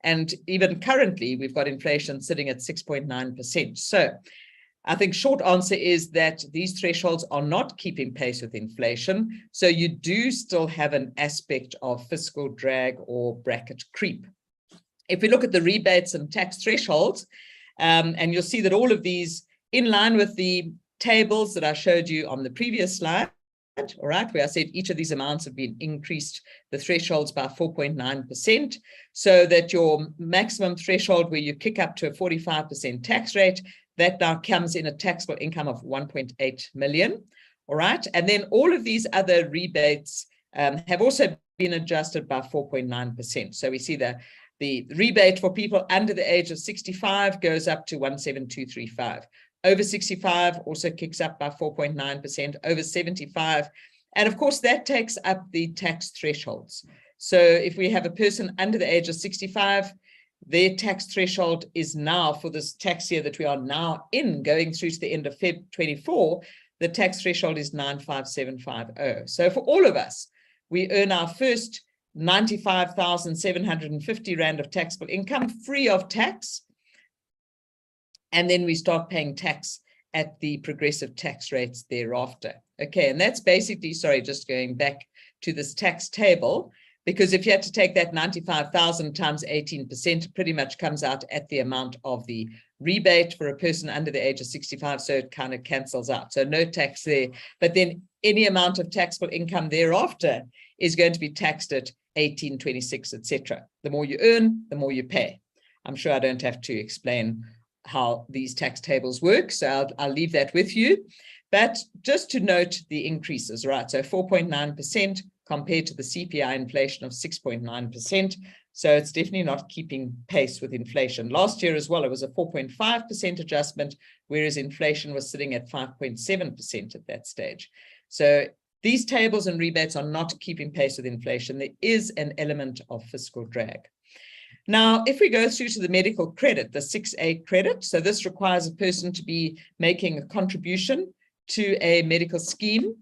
C: And even currently, we've got inflation sitting at 6.9%. So I think short answer is that these thresholds are not keeping pace with inflation. So you do still have an aspect of fiscal drag or bracket creep. If we look at the rebates and tax thresholds, and you'll see that all of these in line with the tables that I showed you on the previous slide, all right, where I said each of these amounts have been increased, the thresholds by 4.9%, so that your maximum threshold where you kick up to a 45% tax rate, that now comes in a taxable income of 1.8 million, all right? And then all of these other rebates have also been adjusted by 4.9%. So we see the rebate for people under the age of 65 goes up to 17235. Over 65 also kicks up by 4.9%, over 75. And of course, that takes up the tax thresholds. So if we have a person under the age of 65, their tax threshold is now, for this tax year that we are now in, going through to the end of Feb 24, the tax threshold is 95750. So for all of us, we earn our first 95,750 Rand of taxable income free of tax. And then we start paying tax at the progressive tax rates thereafter. Okay, and that's basically, sorry, just going back to this tax table, because if you had to take that 95,000 times 18%, it pretty much comes out at the amount of the rebate for a person under the age of 65, so it kind of cancels out. So no tax there, but then any amount of taxable income thereafter is going to be taxed at 18, 26, etc. The more you earn, the more you pay. I'm sure I don't have to explain how these tax tables work, so I'll leave that with you. But just to note the increases, right? So 4.9% compared to the CPI inflation of 6.9%. So it's definitely not keeping pace with inflation. Last year as well, it was a 4.5% adjustment, whereas inflation was sitting at 5.7% at that stage. So these tables and rebates are not keeping pace with inflation. There is an element of fiscal drag. Now, if we go through to the medical credit, the 6A credit, so this requires a person to be making a contribution to a medical scheme,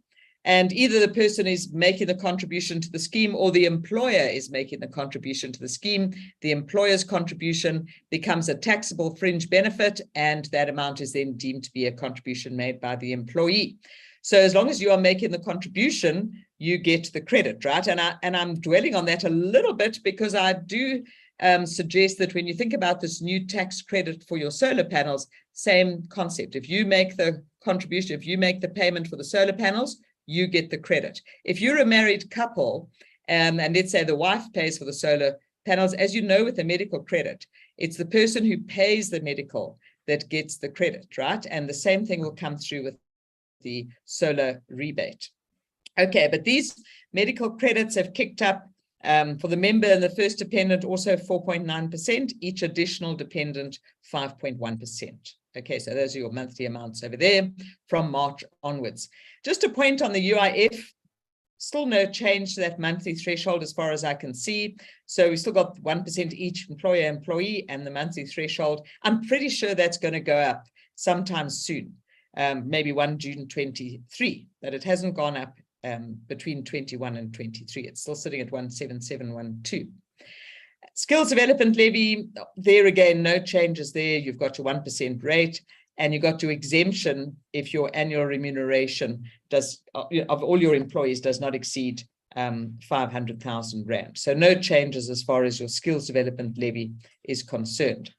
C: and either the person is making the contribution to the scheme or the employer is making the contribution to the scheme. The employer's contribution becomes a taxable fringe benefit, and that amount is then deemed to be a contribution made by the employee. So as long as you are making the contribution, you get the credit, right? And I'm dwelling on that a little bit because I do suggest that when you think about this new tax credit for your solar panels, same concept. If you make the contribution, if you make the payment for the solar panels, you get the credit. If you're a married couple, and let's say the wife pays for the solar panels, as you know, with the medical credit, it's the person who pays the medical that gets the credit, right? And the same thing will come through with the solar rebate. Okay, but these medical credits have kicked up for the member and the first dependent, also 4.9%, each additional dependent 5.1%. Okay, so those are your monthly amounts over there from March onwards. Just a point on the UIF, still no change to that monthly threshold as far as I can see. So we still got 1% each employer, employee, and the monthly threshold. I'm pretty sure that's going to go up sometime soon, maybe 1 June 23, but it hasn't gone up between 21 and 23. It's still sitting at 17712. Skills development levy, there again, no changes there. You've got your 1% rate, and you've got your exemption if your annual remuneration does, of all your employees, does not exceed 500,000 Rand. So no changes as far as your skills development levy is concerned.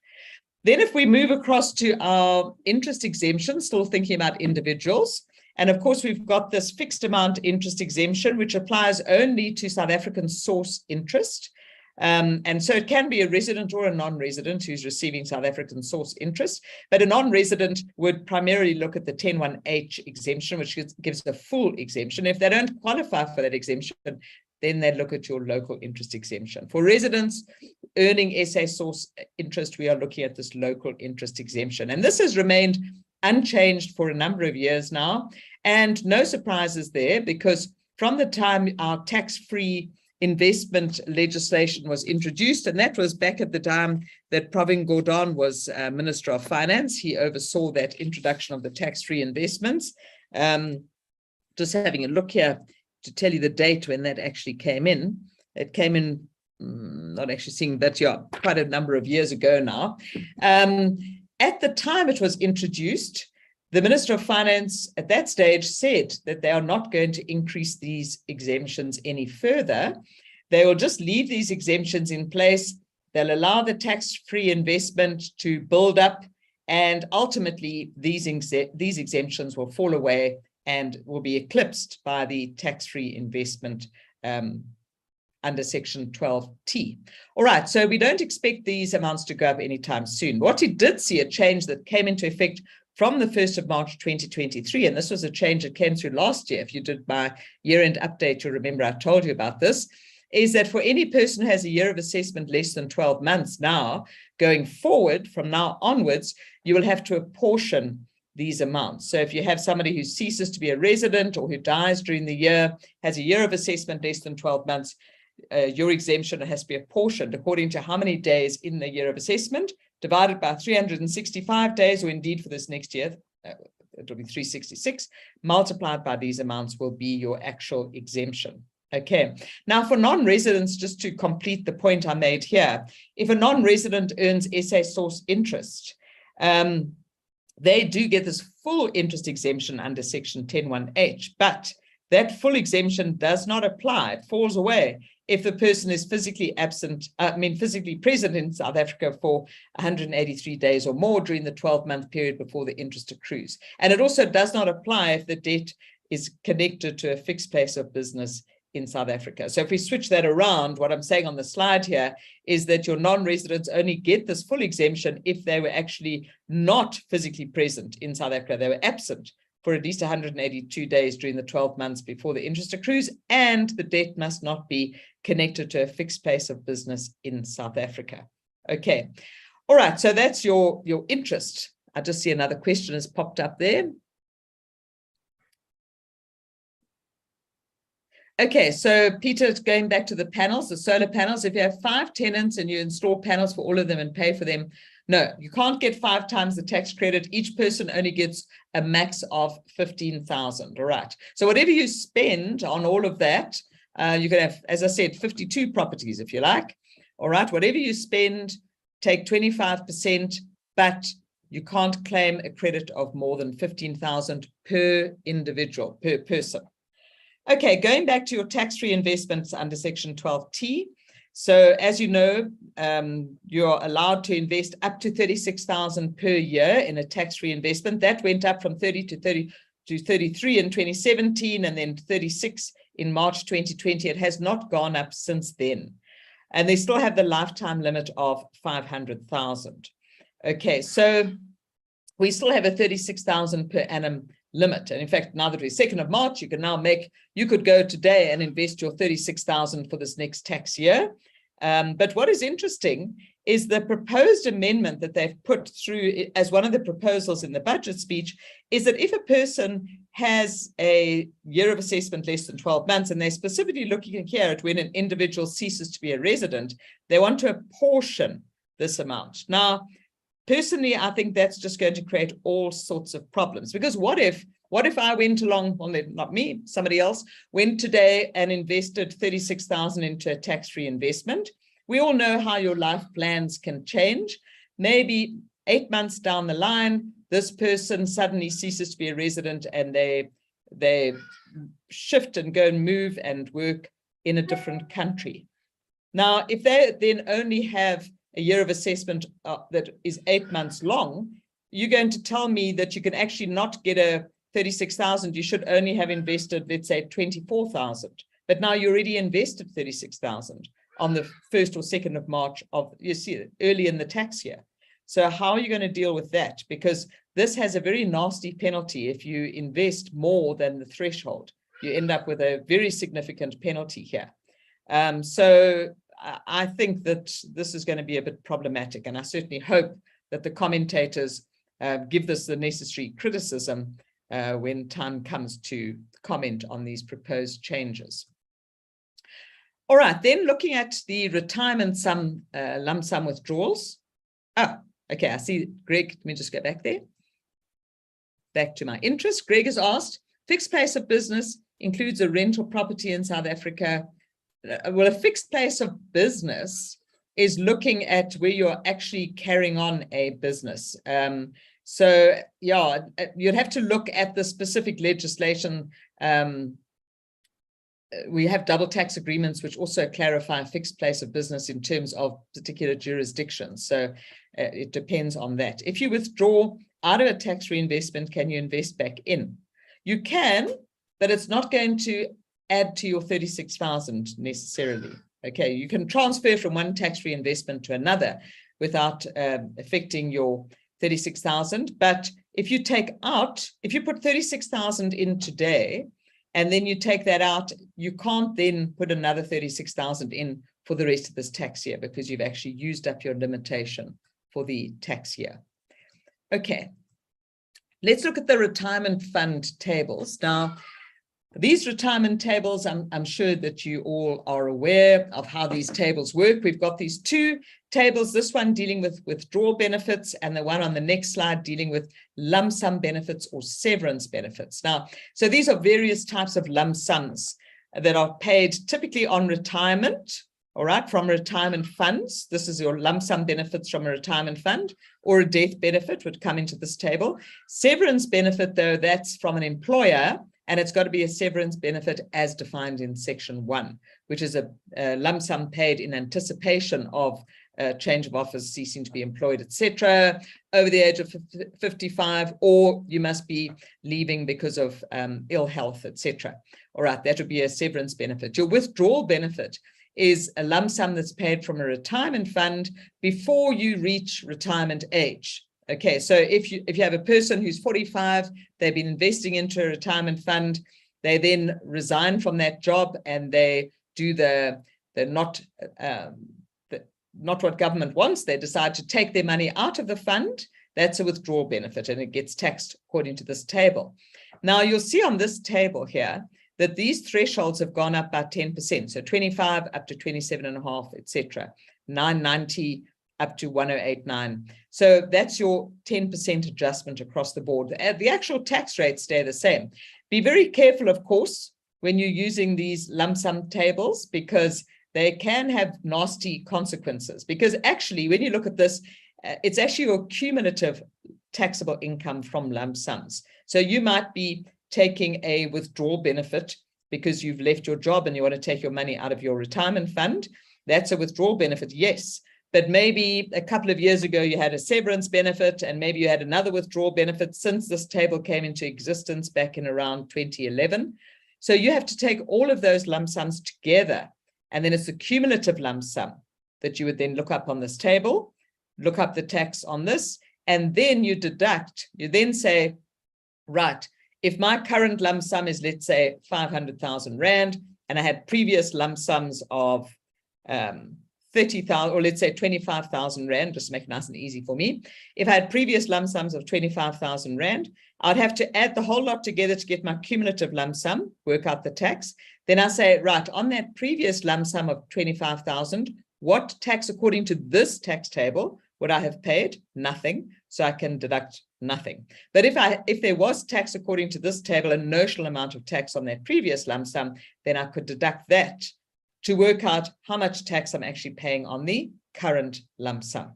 C: Then if we move across to our interest exemption, still thinking about individuals, and of course, we've got this fixed amount interest exemption, which applies only to South African source interest. And so it can be a resident or a non-resident who's receiving South African source interest, but a non-resident would primarily look at the 101H exemption, which gives a full exemption. If they don't qualify for that exemption, then they'd look at your local interest exemption. For residents earning SA source interest, we are looking at this local interest exemption. And this has remained unchanged for a number of years now, and no surprises there, because from the time our tax-free investment legislation was introduced, and that was back at the time that Pravin Gordhan was Minister of Finance. He oversaw that introduction of the tax-free investments. Just having a look here to tell you the date when that actually came in. It came in, not actually seeing that, yeah, quite a number of years ago now. At the time it was introduced, the Minister of Finance at that stage said that they are not going to increase these exemptions any further. They will just leave these exemptions in place. They'll allow the tax-free investment to build up, and ultimately these exemptions will fall away and will be eclipsed by the tax-free investment under Section 12T. All right, so we don't expect these amounts to go up anytime soon. What we did see, a change that came into effect from the 1st of March 2023, and this was a change that came through last year. If you did my year-end update, you'll remember I told you about this, is that for any person who has a year of assessment less than 12 months now, going forward from now onwards, you will have to apportion these amounts. So if you have somebody who ceases to be a resident or who dies during the year, has a year of assessment less than 12 months, your exemption has to be apportioned according to how many days in the year of assessment, divided by 365 days, or indeed for this next year, it'll be 366, multiplied by these amounts will be your actual exemption. Okay, now for non-residents, just to complete the point I made here, if a non-resident earns SA source interest, they do get this full interest exemption under section 10(1)(h), but that full exemption does not apply. It falls away if the person is physically present in South Africa for 183 days or more during the 12-month period before the interest accrues. And it also does not apply if the debt is connected to a fixed place of business in South Africa. So if we switch that around, what I'm saying on the slide here is that your non-residents only get this full exemption if they were actually not physically present in South Africa. They were absent for at least 182 days during the 12 months before the interest accrues, and the debt must not be connected to a fixed place of business in South Africa. Okay, all right, so that's your interest. I just see another question has popped up there. Okay, so Peter, going back to the panels, the solar panels, if you have 5 tenants and you install panels for all of them and pay for them, no, you can't get 5 times the tax credit. Each person only gets a max of 15,000, all right? So whatever you spend on all of that, you can have, as I said, 52 properties if you like, all right? Whatever you spend, take 25%, but you can't claim a credit of more than 15,000 per individual, per person. Okay, going back to your tax-free investments under section 12T. So as you know, you're allowed to invest up to 36,000 per year in a tax-free investment. That went up from 30 to 33 in 2017 and then 36 in March 2020. It has not gone up since then. And they still have the lifetime limit of 500,000. Okay, so we still have a 36,000 per annum limit. And in fact, now that we're 2nd of March, you could go today and invest your 36,000 for this next tax year. But what is interesting is the proposed amendment that they've put through as one of the proposals in the budget speech is that if a person has a year of assessment less than 12 months, and they're specifically looking here at when an individual ceases to be a resident, they want to apportion this amount. Now, personally, I think that's just going to create all sorts of problems, because what if I went along, well, not me, somebody else went today and invested 36,000 into a tax-free investment? We all know how your life plans can change. Maybe 8 months down the line, this person suddenly ceases to be a resident and they shift and go and move and work in a different country. Now, if they then only have a year of assessment that is 8 months long, you're going to tell me that you can actually not get a 36,000. You should only have invested, let's say, 24,000. But now you already invested 36,000 on the 1st or 2nd of March of, you see, early in the tax year. So how are you going to deal with that? Because this has a very nasty penalty. If you invest more than the threshold, you end up with a very significant penalty here. So I think that this is going to be a bit problematic, and I certainly hope that the commentators give this the necessary criticism when time comes to comment on these proposed changes. All right, then looking at the retirement sum, lump sum withdrawals. Oh, okay, I see Greg. Let me just go back there. Back to my interest. Greg has asked, fixed place of business includes a rental property in South Africa. Well, a fixed place of business is looking at where you're actually carrying on a business. So yeah, you'd have to look at the specific legislation. We have double tax agreements, which also clarify a fixed place of business in terms of particular jurisdictions. So it depends on that. If you withdraw out of a tax reinvestment, can you invest back in? You can, but it's not going to add to your 36,000 necessarily. Okay, you can transfer from one tax-free investment to another without affecting your 36,000. But if you put 36,000 in today, and then you take that out, you can't then put another 36,000 in for the rest of this tax year because you've actually used up your limitation for the tax year. Okay, let's look at the retirement fund tables. Now, These retirement tables, I'm sure that you all are aware of how these tables work. We've got these two tables, this one dealing with withdrawal benefits and the one on the next slide dealing with lump sum benefits or severance benefits. Now, so these are various types of lump sums that are paid typically on retirement, all right, from retirement funds. This is your lump sum benefits from a retirement fund, or a death benefit would come into this table. Severance benefit, though, that's from an employer, and it's got to be a severance benefit as defined in Section 1, which is a lump sum paid in anticipation of change of office, ceasing to be employed, etc., over the age of 55, or you must be leaving because of ill health, etc. All right, that would be a severance benefit. Your withdrawal benefit is a lump sum that's paid from a retirement fund before you reach retirement age. Okay, so if you have a person who's 45, they've been investing into a retirement fund, they then resign from that job and they do the not what government wants. They decide to take their money out of the fund. That's a withdrawal benefit, and it gets taxed according to this table. Now you'll see on this table here that these thresholds have gone up by 10%. So 25 up to 27.5, etc. 990 up to 1089. So that's your 10% adjustment across the board. The actual tax rates stay the same. Be very careful, of course, when you're using these lump sum tables, because they can have nasty consequences. Because actually, when you look at this, it's actually your cumulative taxable income from lump sums. So you might be taking a withdrawal benefit because you've left your job and you want to take your money out of your retirement fund. That's a withdrawal benefit, yes. But maybe a couple of years ago, you had a severance benefit, and maybe you had another withdrawal benefit since this table came into existence back in around 2011. So you have to take all of those lump sums together. And then it's a cumulative lump sum that you would then look up on this table, look up the tax on this, and then you deduct. You then say, right, if my current lump sum is, let's say, 500,000 Rand, and I had previous lump sums of 30,000, or let's say 25,000 Rand, just to make it nice and easy for me. If I had previous lump sums of 25,000 Rand, I'd have to add the whole lot together to get my cumulative lump sum, work out the tax. Then I say, right, on that previous lump sum of 25,000, what tax according to this tax table would I have paid? Nothing. So I can deduct nothing. But if there was tax according to this table, a notional amount of tax on that previous lump sum, then I could deduct that to work out how much tax I'm actually paying on the current lump sum.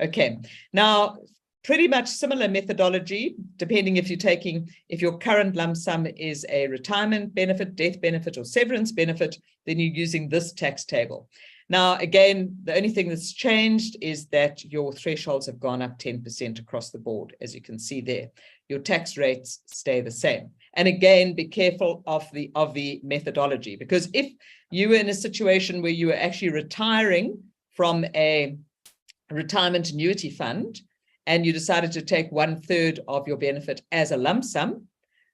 C: Okay, now pretty much similar methodology, depending if your current lump sum is a retirement benefit, death benefit, or severance benefit, then you're using this tax table. Now, again, the only thing that's changed is that your thresholds have gone up 10% across the board, as you can see there. Your tax rates stay the same. And again, be careful of the methodology, because if you were in a situation where you were actually retiring from a retirement annuity fund and you decided to take 1/3 of your benefit as a lump sum,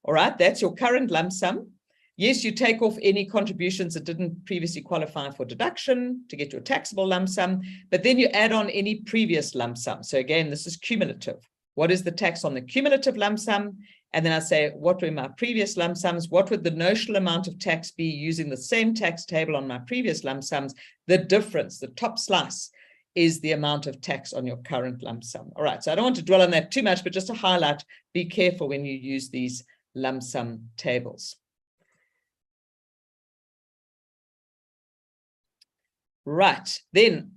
C: all right, that's your current lump sum. Yes, you take off any contributions that didn't previously qualify for deduction to get your taxable lump sum, but then you add on any previous lump sum. So again, this is cumulative. What is the tax on the cumulative lump sum? And then I say, what were my previous lump sums? What would the notional amount of tax be using the same tax table on my previous lump sums? The difference, the top slice, is the amount of tax on your current lump sum. All right, so I don't want to dwell on that too much, but just to highlight, be careful when you use these lump sum tables. Right, then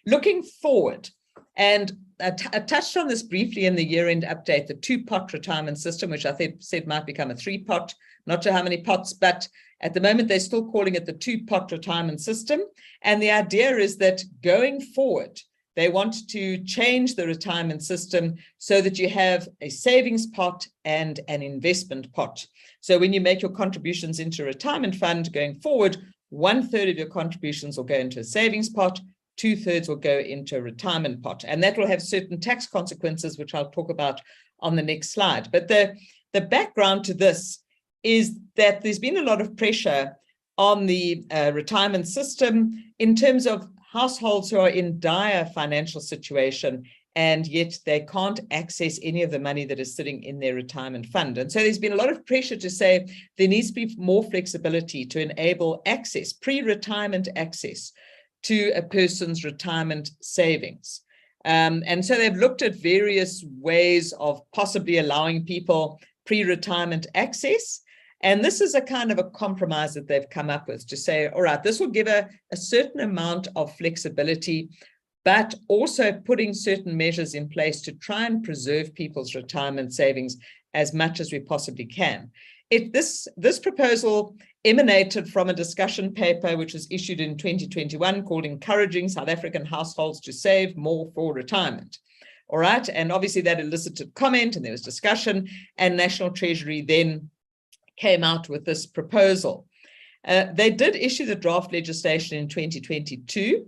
C: looking forward, and I touched on this briefly in the year-end update, the two-pot retirement system, which I said might become a three-pot, not sure how many pots, but at the moment they're still calling it the two-pot retirement system. And the idea is that going forward, they want to change the retirement system so that you have a savings pot and an investment pot. So when you make your contributions into a retirement fund going forward, 1/3 of your contributions will go into a savings pot, 2/3 will go into a retirement pot. And that will have certain tax consequences, which I'll talk about on the next slide. But the background to this is that there's been a lot of pressure on the retirement system in terms of households who are in dire financial situation and yet they can't access any of the money that is sitting in their retirement fund. And so there's been a lot of pressure to say there needs to be more flexibility to enable access, pre-retirement access to a person's retirement savings. And so they've looked at various ways of possibly allowing people pre-retirement access. And this is a kind of a compromise that they've come up with to say, all right, this will give a certain amount of flexibility, but also putting certain measures in place to try and preserve people's retirement savings as much as we possibly can. This proposal emanated from a discussion paper which was issued in 2021 called Encouraging South African Households to Save More for Retirement. All right, and obviously that elicited comment and there was discussion, and National Treasury then came out with this proposal. They did issue the draft legislation in 2022,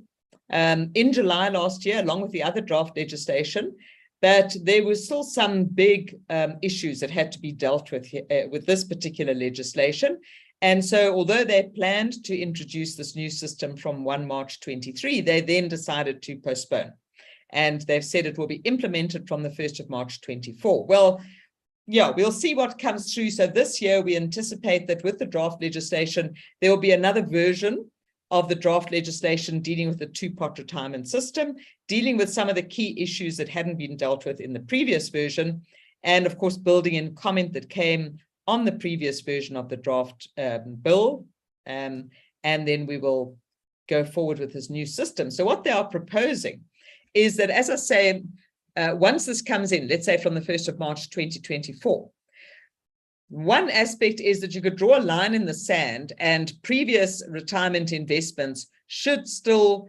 C: in July last year, along with the other draft legislation, but there were still some big issues that had to be dealt with this particular legislation. And so although they planned to introduce this new system from 1 March 23, they then decided to postpone. And they've said it will be implemented from the 1st of March 24. Well, yeah, we'll see what comes through. So this year, we anticipate that with the draft legislation, there will be another version of the draft legislation dealing with the two-pot retirement system, dealing with some of the key issues that hadn't been dealt with in the previous version, and of course, building in comment that came on the previous version of the draft bill. And then we will go forward with this new system. So what they are proposing is that, as I say, once this comes in, let's say from the 1st of March 2024, one aspect is that you could draw a line in the sand and previous retirement investments should still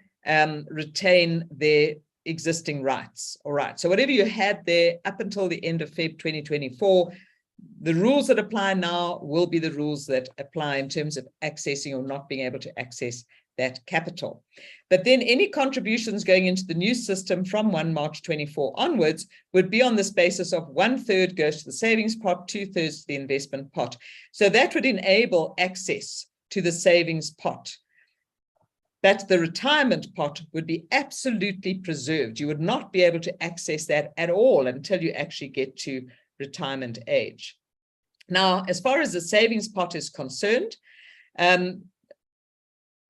C: retain their existing rights. All right, so whatever you had there up until the end of Feb 2024, the rules that apply now will be the rules that apply in terms of accessing or not being able to access that capital. But then any contributions going into the new system from 1 March 24 onwards would be on this basis of 1/3 goes to the savings pot, 2/3 to the investment pot. So that would enable access to the savings pot. But the retirement pot would be absolutely preserved. You would not be able to access that at all until you actually get to retirement age. Now, as far as the savings pot is concerned,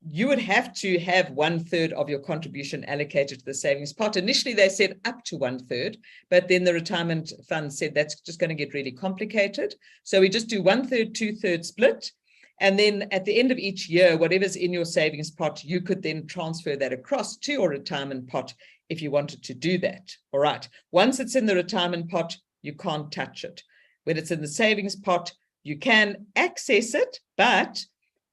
C: you would have to have 1/3 of your contribution allocated to the savings pot. Initially, they said up to 1/3, but then the retirement fund said that's just going to get really complicated. So we just do 1/3, 2/3 split. And then at the end of each year, whatever's in your savings pot, you could then transfer that across to your retirement pot if you wanted to do that. All right. Once it's in the retirement pot, you can't touch it. When it's in the savings pot, you can access it, but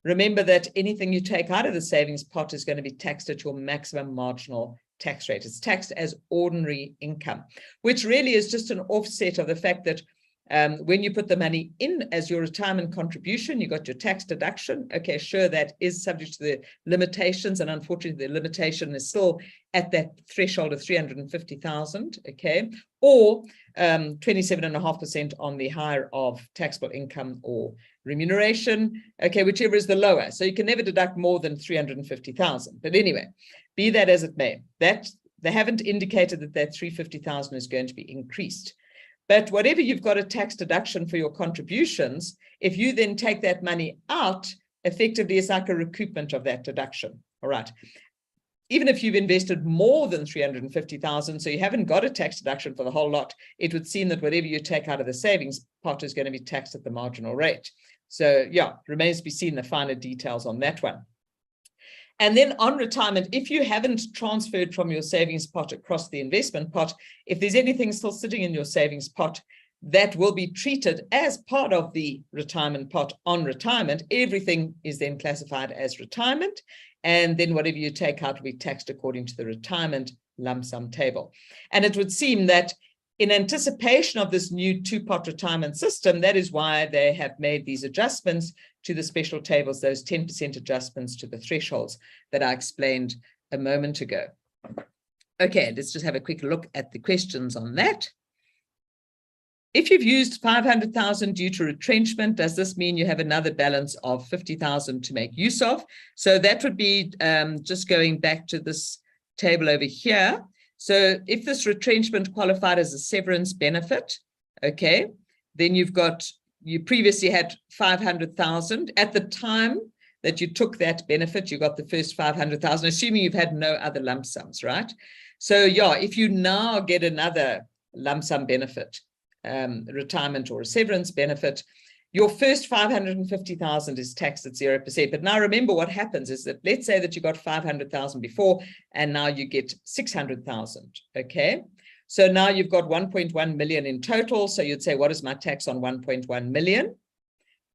C: remember that anything you take out of the savings pot is going to be taxed at your maximum marginal tax rate. It's taxed as ordinary income, which really is just an offset of the fact that when you put the money in as your retirement contribution, you got your tax deduction. Okay, sure, that is subject to the limitations, and unfortunately, the limitation is still at that threshold of 350,000. Okay, or 27.5% on the higher of taxable income or remuneration. Okay, whichever is the lower. So you can never deduct more than 350,000. But anyway, be that as it may, that they haven't indicated that that 350,000 is going to be increased. But whatever you've got a tax deduction for your contributions, if you then take that money out, effectively it's like a recoupment of that deduction. All right. Even if you've invested more than 350,000, so you haven't got a tax deduction for the whole lot, it would seem that whatever you take out of the savings pot is going to be taxed at the marginal rate. So yeah, remains to be seen the finer details on that one. And then on retirement, if you haven't transferred from your savings pot across the investment pot, if there's anything still sitting in your savings pot, that will be treated as part of the retirement pot on retirement. Everything is then classified as retirement. And then whatever you take out will be taxed according to the retirement lump sum table. And it would seem that in anticipation of this new two-pot retirement system, that is why they have made these adjustments to the special tables, those 10% adjustments to the thresholds that I explained a moment ago. Okay, let's just have a quick look at the questions on that. If you've used 500,000 due to retrenchment, does this mean you have another balance of 50,000 to make use of? So that would be just going back to this table over here. So if this retrenchment qualified as a severance benefit, okay, then you previously had 500,000. At the time that you took that benefit, you got the first 500,000, assuming you've had no other lump sums, right? So yeah, if you now get another lump sum benefit, retirement or a severance benefit, your first 550,000 is taxed at 0%. But now remember what happens is that let's say that you got 500,000 before and now you get 600,000, okay? So now you've got 1.1 million in total. So you'd say, what is my tax on 1.1 million?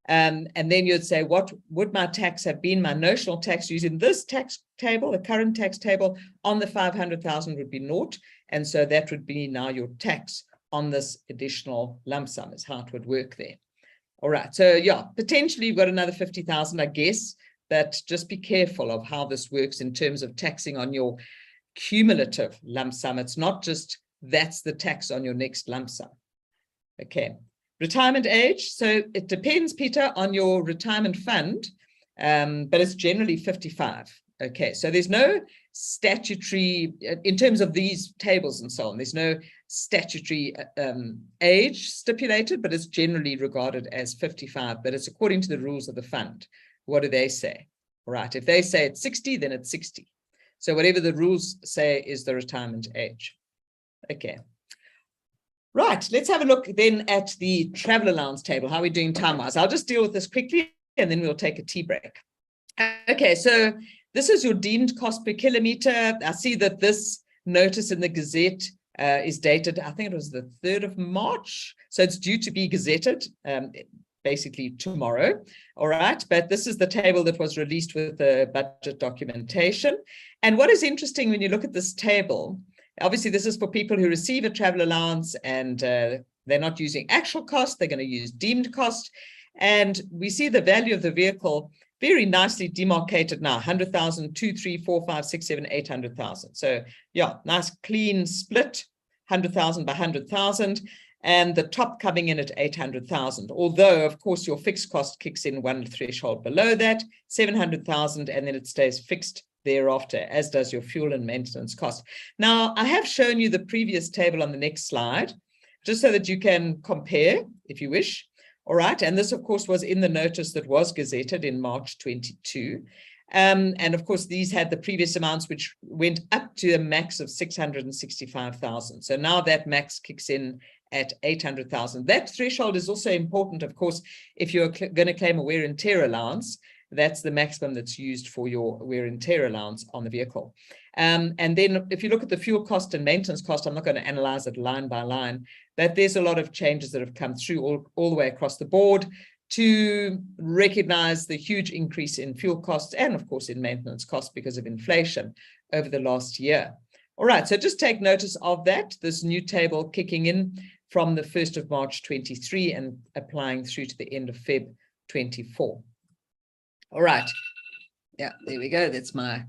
C: And then you'd say, what would my tax have been? My notional tax using this tax table, the current tax table on the 500,000 would be naught. And so that would be now your tax on this additional lump sum is how it would work there. All right, so yeah, potentially you've got another 50,000, I guess, but just be careful of how this works in terms of taxing on your cumulative lump sum. It's not just that's the tax on your next lump sum. Okay, retirement age. So it depends, Peter, on your retirement fund, but it's generally 55. Okay, so there's no statutory, in terms of these tables and so on, there's no statutory age stipulated, but it's generally regarded as 55, but it's according to the rules of the fund. What do they say? All right, if they say it's 60, then it's 60. So whatever the rules say is the retirement age. Okay. Right, let's have a look then at the travel allowance table. How are we doing time-wise? I'll just deal with this quickly and then we'll take a tea break. Okay, so this is your deemed cost per kilometer. I see that this notice in the Gazette is dated, I think it was the 3rd of March. So it's due to be gazetted basically tomorrow. All right, but this is the table that was released with the budget documentation. And what is interesting when you look at this table, obviously this is for people who receive a travel allowance and they're not using actual cost, they're going to use deemed cost. And we see the value of the vehicle very nicely demarcated now, 100,000, 2, 3, 4, 5, 6, 7, 800,000. So yeah, nice clean split, 100,000 by 100,000, and the top coming in at 800,000. Although, of course, your fixed cost kicks in one threshold below that, 700,000, and then it stays fixed thereafter, as does your fuel and maintenance cost. Now, I have shown you the previous table on the next slide, just so that you can compare, if you wish. All right, and this, of course, was in the notice that was gazetted in March 22. And of course, these had the previous amounts, which went up to a max of 665,000. So now that max kicks in at 800,000. That threshold is also important, of course, if you're going to claim a wear and tear allowance. That's the maximum that's used for your wear and tear allowance on the vehicle. And then if you look at the fuel cost and maintenance cost, I'm not going to analyze it line by line, but there's a lot of changes that have come through all the way across the board to recognize the huge increase in fuel costs and, of course, in maintenance costs because of inflation over the last year. All right, so just take notice of that, this new table kicking in from the 1st of March 23 and applying through to the end of Feb 24. All right. Yeah, there we go. That's my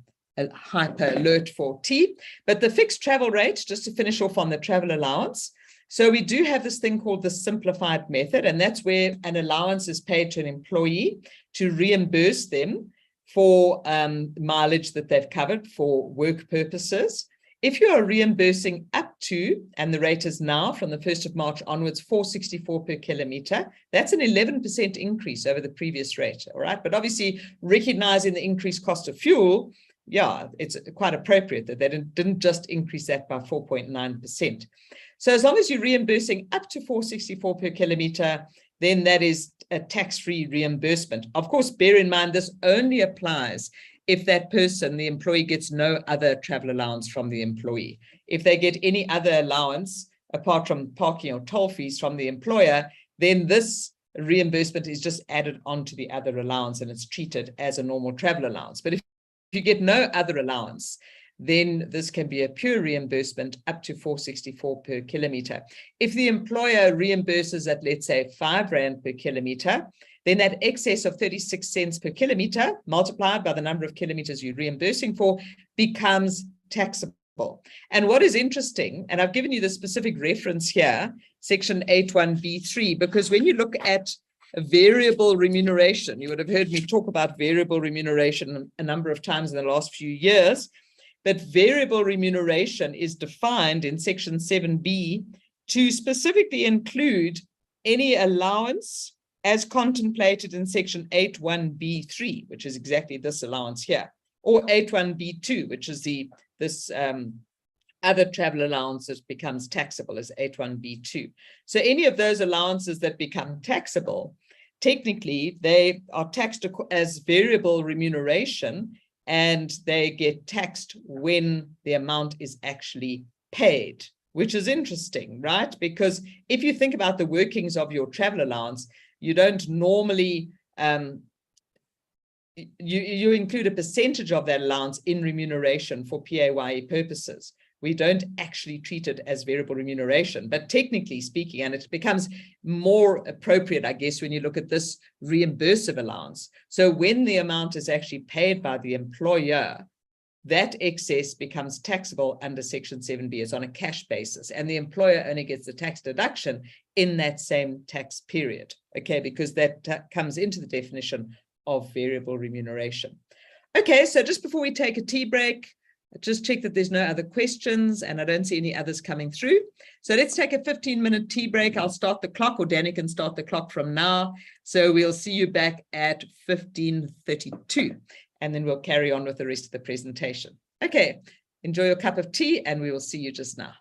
C: hyper alert for tea. But the fixed travel rate, just to finish off on the travel allowance. So we do have this thing called the simplified method, and that's where an allowance is paid to an employee to reimburse them for mileage that they've covered for work purposes. If you are reimbursing up to, and the rate is now from the 1st of March onwards, 464 per kilometer, that's an 11% increase over the previous rate, all right? But obviously, recognizing the increased cost of fuel, yeah, it's quite appropriate that they didn't just increase that by 4.9%. So as long as you're reimbursing up to 464 per kilometer, then that is a tax-free reimbursement. Of course, bear in mind, this only applies if that person, the employee, gets no other travel allowance from the employee. If they get any other allowance, apart from parking or toll fees from the employer, then this reimbursement is just added onto the other allowance and it's treated as a normal travel allowance. But if you get no other allowance, then this can be a pure reimbursement up to 464 per kilometer. If the employer reimburses at, let's say, 5 Rand per kilometer, then that excess of 36 cents per kilometer multiplied by the number of kilometers you're reimbursing for becomes taxable. And what is interesting, and I've given you the specific reference here, section 81B3, because when you look at variable remuneration, you would have heard me talk about variable remuneration a number of times in the last few years. that variable remuneration is defined in section 7B to specifically include any allowance as contemplated in section 8.1b3, which is exactly this allowance here, or 8.1b2, which is this other travel allowance that becomes taxable as 8.1b2. So any of those allowances that become taxable, technically they are taxed as variable remuneration, and they get taxed when the amount is actually paid, which is interesting, right? Because if you think about the workings of your travel allowance, you don't normally, you include a percentage of that allowance in remuneration for PAYE purposes. We don't actually treat it as variable remuneration, but technically speaking, and it becomes more appropriate, I guess, when you look at this reimbursive allowance. So when the amount is actually paid by the employer, that excess becomes taxable under section 7B. It's on a cash basis, and the employer only gets the tax deduction in that same tax period, okay, because that comes into the definition of variable remuneration. Okay, so just before we take a tea break, just check that there's no other questions, and I don't see any others coming through. So let's take a 15-minute tea break. I'll start the clock, or Danny can start the clock from now. So we'll see you back at 15:32, and then we'll carry on with the rest of the presentation. Okay, enjoy your cup of tea, and we will see you just now.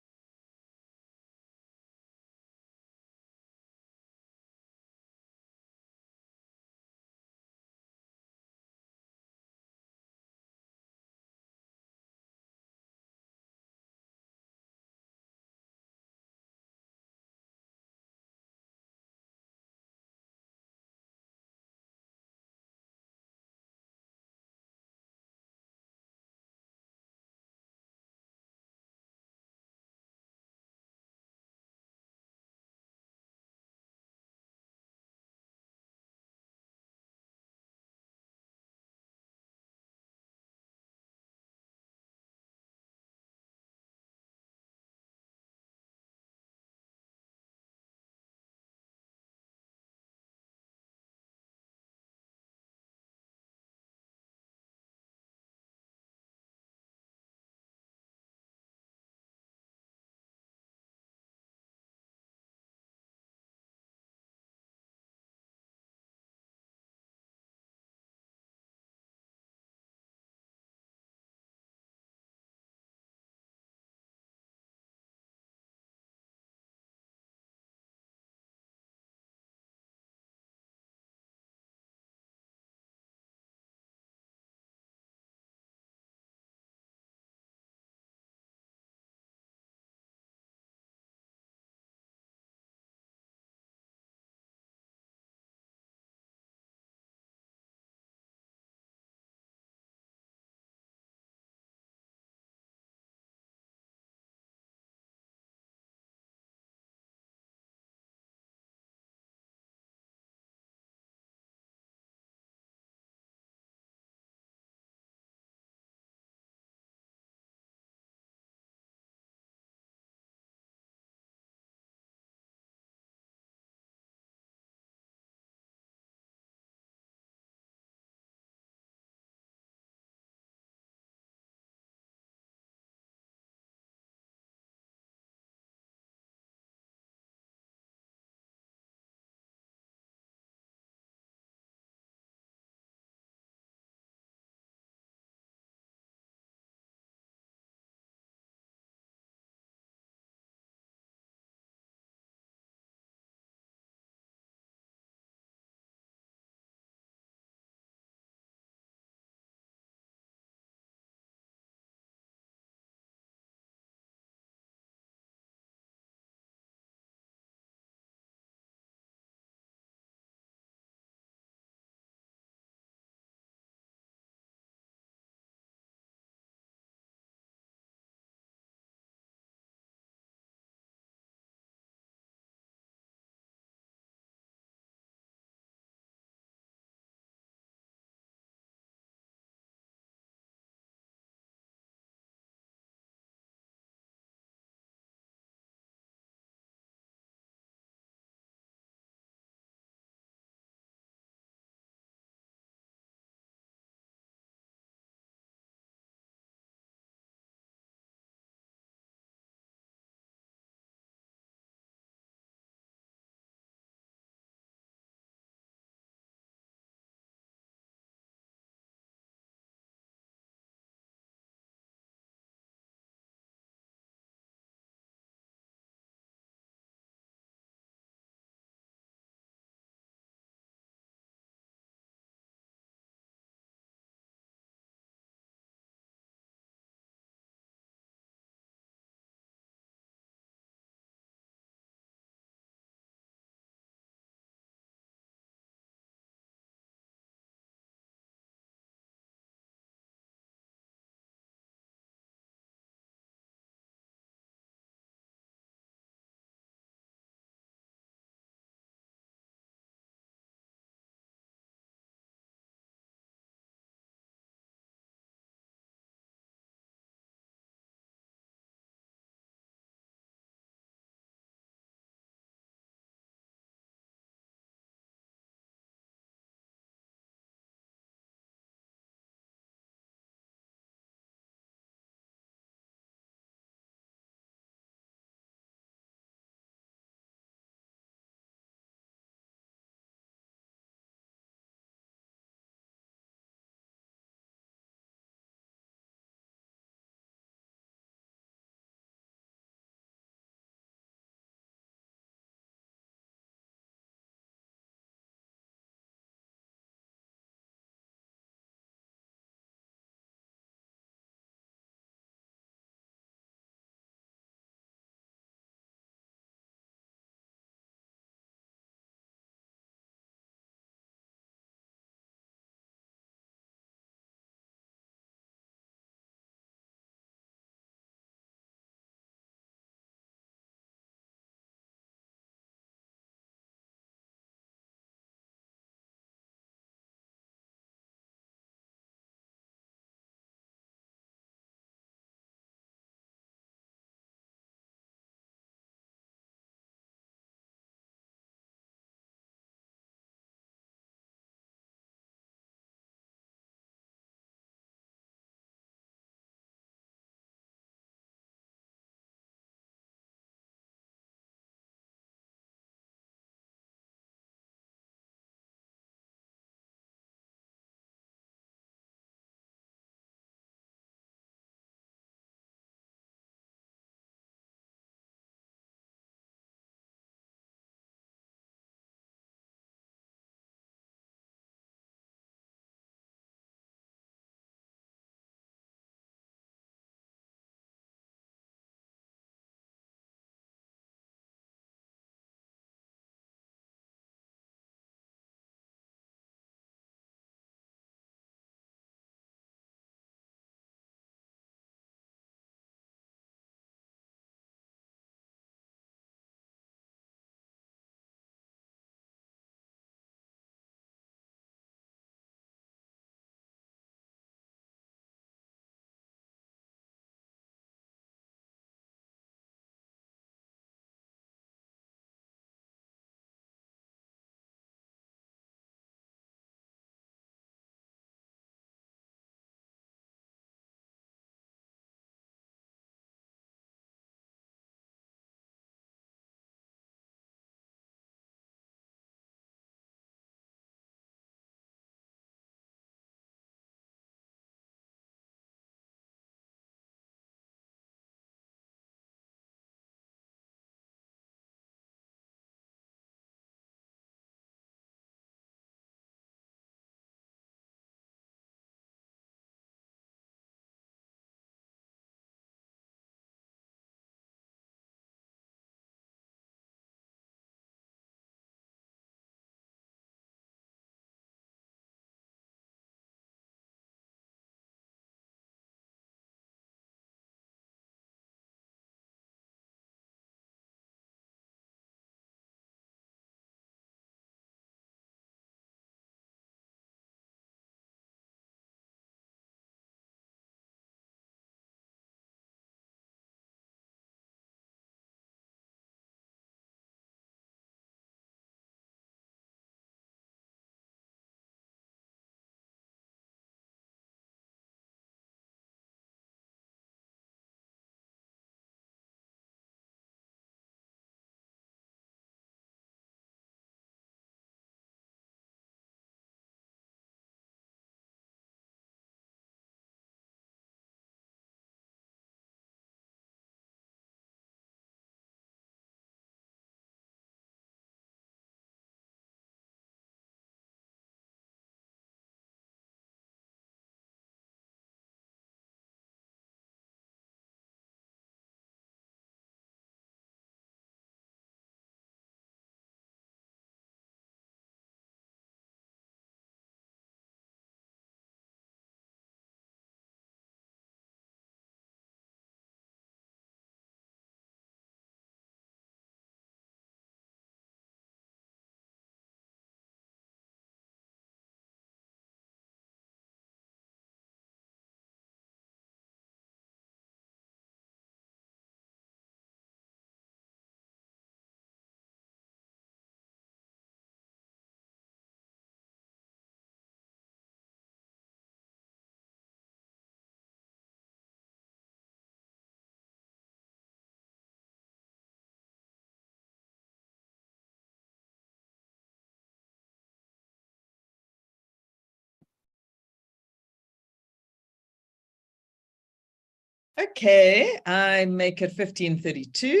C: Okay, I make it 15:32.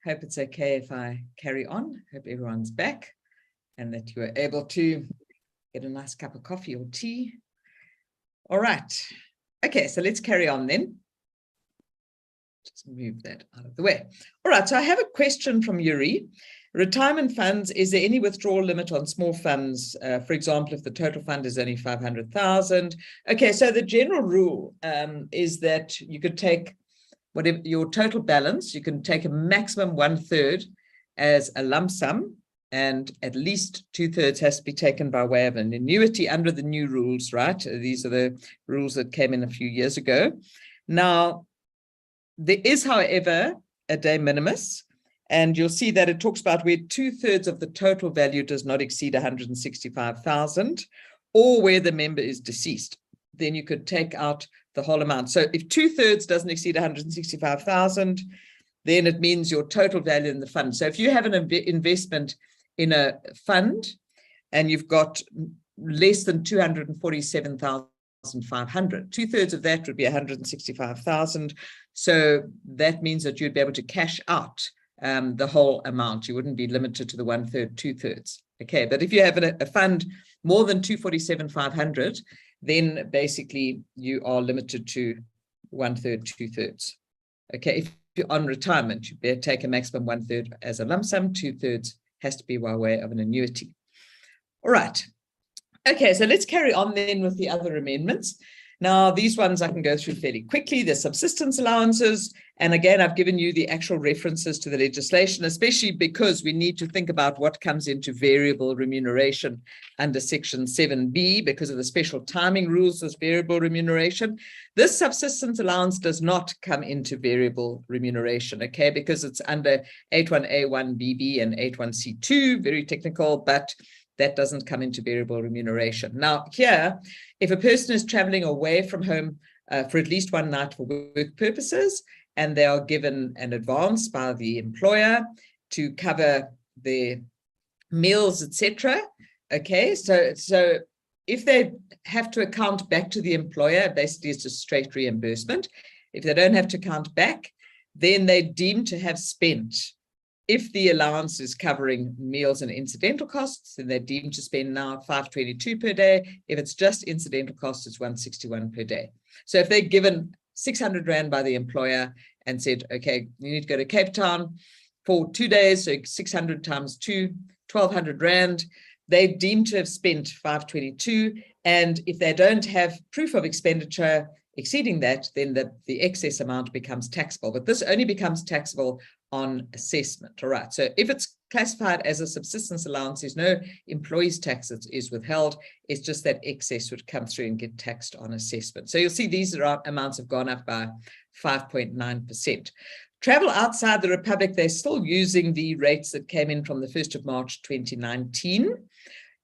C: Hope it's okay if I carry on. Hope everyone's back and that you are able to get a nice cup of coffee or tea. All right. Okay, so let's carry on then. Just move that out of the way. All right, so I have a question from Yuri. Retirement funds, is there any withdrawal limit on small funds? For example, if the total fund is only 500,000. Okay, so the general rule is that you could take whatever your total balance, you can take a maximum 1/3 as a lump sum, and at least 2/3 has to be taken by way of an annuity under the new rules, right? These are the rules that came in a few years ago. Now, there is, however, a de minimis, and you'll see that it talks about where 2/3 of the total value does not exceed 165,000, or where the member is deceased. Then you could take out the whole amount. So if 2/3 doesn't exceed 165,000, then it means your total value in the fund. So if you have an investment in a fund and you've got less than 247,500, 2/3 of that would be 165,000. So that means that you'd be able to cash out the whole amount. You wouldn't be limited to the 1/3, 2/3. Okay, but if you have a fund more than 247,500, then basically you are limited to 1/3, 2/3. Okay, if you're on retirement, you better take a maximum 1/3 as a lump sum, 2/3 has to be by way of an annuity. All right. Okay, so let's carry on then with the other amendments. Now, these ones I can go through fairly quickly. The subsistence allowances. And again, I've given you the actual references to the legislation, especially because we need to think about what comes into variable remuneration under Section 7B because of the special timing rules as variable remuneration. This subsistence allowance does not come into variable remuneration, okay, because it's under 81A1BB and 81C2, very technical, but that doesn't come into variable remuneration. Now, here, if a person is traveling away from home for at least one night for work purposes, and they are given an advance by the employer to cover their meals, etc. Okay, so if they have to account back to the employer, basically it's a straight reimbursement. If they don't have to account back, then they're deemed to have spent. If the allowance is covering meals and incidental costs, then they're deemed to spend now 522 per day. If it's just incidental costs, it's 161 per day. So if they're given 600 Rand by the employer and said, okay, you need to go to Cape Town for 2 days, so 600 times 2, 1,200 Rand, they deemed to have spent 522. And if they don't have proof of expenditure exceeding that, then the excess amount becomes taxable. But this only becomes taxable on assessment. All right. So if it's classified as a subsistence allowance, there's no employee's tax that is withheld. It's just that excess would come through and get taxed on assessment. So you'll see these amounts have gone up by 5.9%. Travel outside the Republic, they're still using the rates that came in from the 1st of March 2019.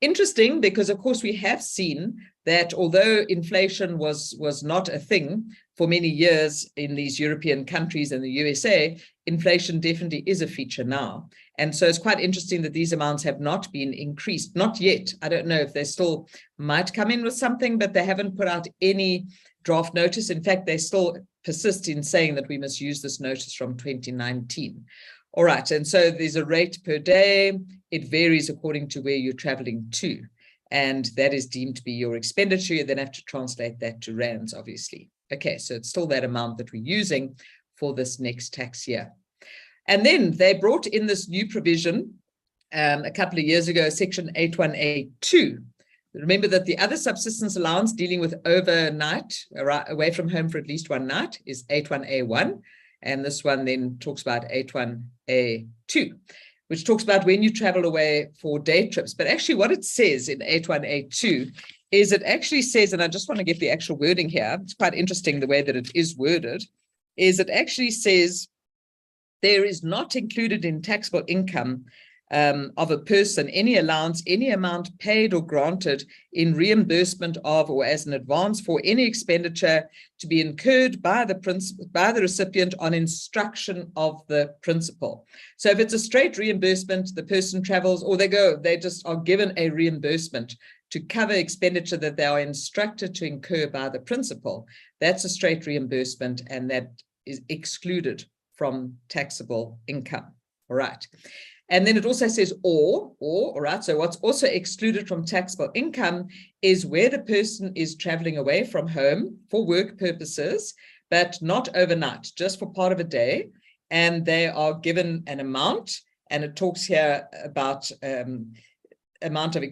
C: Interesting, because of course we have seen that although inflation was not a thing for many years in these European countries and the USA, inflation definitely is a feature now. And so it's quite interesting that these amounts have not been increased, not yet. I don't know if they still might come in with something, but they haven't put out any draft notice. In fact, they still persist in saying that we must use this notice from 2019. All right, and so there's a rate per day. It varies according to where you're traveling to, and that is deemed to be your expenditure. You then have to translate that to rands, obviously. Okay, so it's still that amount that we're using for this next tax year. And then they brought in this new provision a couple of years ago, Section 81A2. Remember that the other subsistence allowance dealing with overnight, away from home for at least one night, is 81A1. And this one then talks about 81A2, which talks about when you travel away for day trips. But actually what it says in 81A2 is it actually says, and I just want to get the actual wording here, it's quite interesting the way that it is worded, is it actually says there is not included in taxable income of a person any allowance, any amount paid or granted in reimbursement of or as an advance for any expenditure to be incurred by the recipient on instruction of the principal. So if it's a straight reimbursement, the person travels or they just are given a reimbursement to cover expenditure that they are instructed to incur by the principal. That's a straight reimbursement, and that is excluded from taxable income. All right. And then it also says all right. So what's also excluded from taxable income is where the person is traveling away from home for work purposes, but not overnight, just for part of a day. And they are given an amount, and it talks here about amount of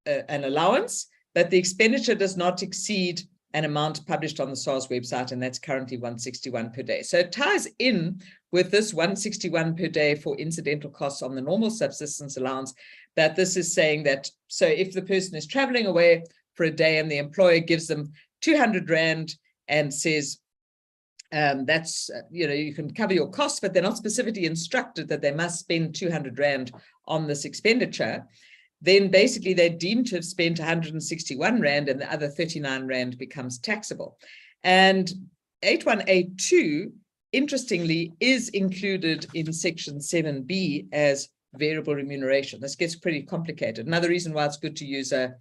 C: an allowance, but the expenditure does not exceed an amount published on the SARS website, and that's currently 161 per day. So it ties in with this 161 per day for incidental costs on the normal subsistence allowance, that this is saying that, so if the person is traveling away for a day and the employer gives them 200 Rand and says, that's, you can cover your costs, but they're not specifically instructed that they must spend 200 Rand on this expenditure, then basically they're deemed to have spent 161 Rand and the other 39 Rand becomes taxable. And 8182, interestingly, is included in section 7B as variable remuneration. This gets pretty complicated. Another reason why it's good to use a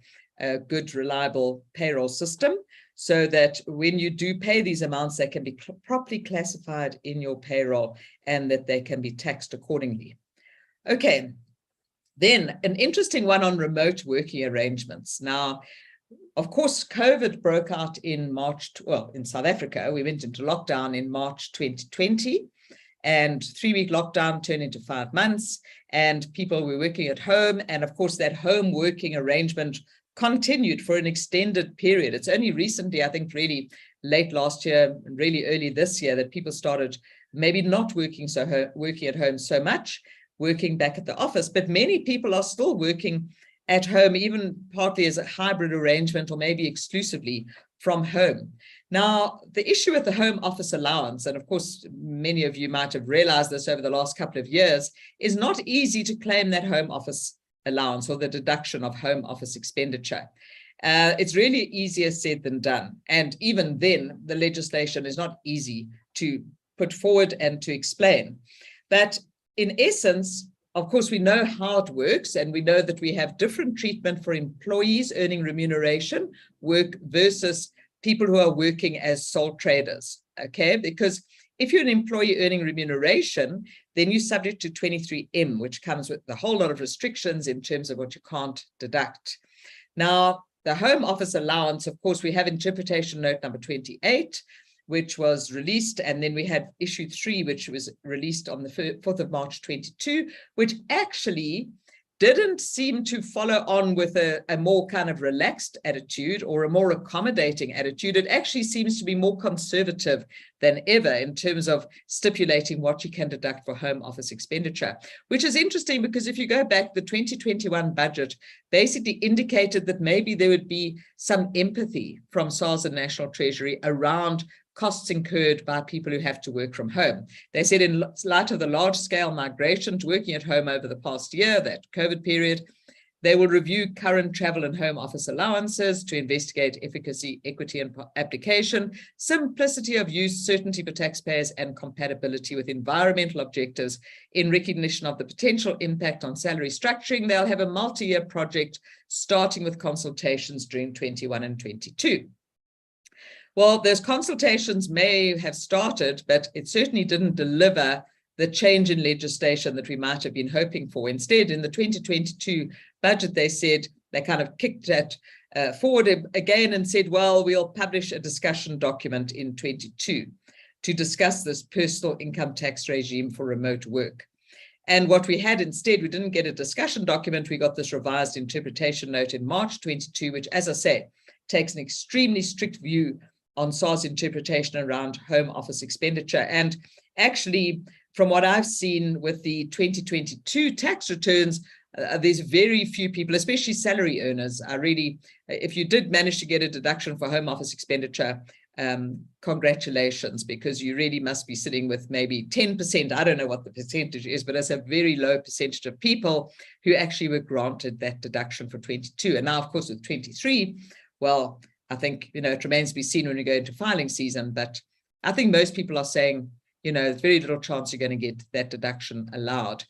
C: good, reliable payroll system, so that when you do pay these amounts, they can be properly classified in your payroll and that they can be taxed accordingly. Okay. Then an interesting one on remote working arrangements. Now, of course, COVID broke out in March, well, in South Africa. We went into lockdown in March 2020, and 3-week lockdown turned into 5 months, and people were working at home. And of course, that home working arrangement continued for an extended period. It's only recently, I think really late last year, and really early this year, that people started maybe not working at home so much, working back at the office, but many people are still working at home, even partly as a hybrid arrangement or maybe exclusively from home. Now, the issue with the home office allowance, and of course, many of you might have realized this over the last couple of years, is not easy to claim that home office allowance or the deduction of home office expenditure. It's really easier said than done. And even then, the legislation is not easy to put forward and to explain. But in essence, of course, we know how it works, and we know that we have different treatment for employees earning remuneration work versus people who are working as sole traders, okay? Because if you're an employee earning remuneration, then you're subject to 23M, which comes with a whole lot of restrictions in terms of what you can't deduct. Now, the home office allowance, of course, we have interpretation note number 28, which was released, and then we had issue 3, which was released on the 4th of March 22, which actually didn't seem to follow on with a more kind of relaxed attitude or a more accommodating attitude. It actually seems to be more conservative than ever in terms of stipulating what you can deduct for home office expenditure, which is interesting because if you go back, the 2021 budget basically indicated that maybe there would be some empathy from SARS and National Treasury around costs incurred by people who have to work from home. They said in light of the large-scale migration to working at home over the past year, that COVID period, they will review current travel and home office allowances to investigate efficacy, equity, and application, simplicity of use, certainty for taxpayers, and compatibility with environmental objectives in recognition of the potential impact on salary structuring. They'll have a multi-year project starting with consultations during 21 and 22. Well, those consultations may have started, but it certainly didn't deliver the change in legislation that we might have been hoping for. Instead, in the 2022 budget, they said, they kind of kicked that forward again and said, well, we'll publish a discussion document in 22 to discuss this personal income tax regime for remote work. And what we had instead, we didn't get a discussion document, we got this revised interpretation note in March 22, which, as I say, takes an extremely strict view on SARS interpretation around home office expenditure. And actually, from what I've seen with the 2022 tax returns, there's very few people, especially salary earners, are really, if you did manage to get a deduction for home office expenditure, congratulations, because you really must be sitting with maybe 10%. I don't know what the percentage is, but it's a very low percentage of people who actually were granted that deduction for 22. And now, of course, with 23, well, I think, it remains to be seen when we go into filing season, but I think most people are saying, there's very little chance you're going to get that deduction allowed.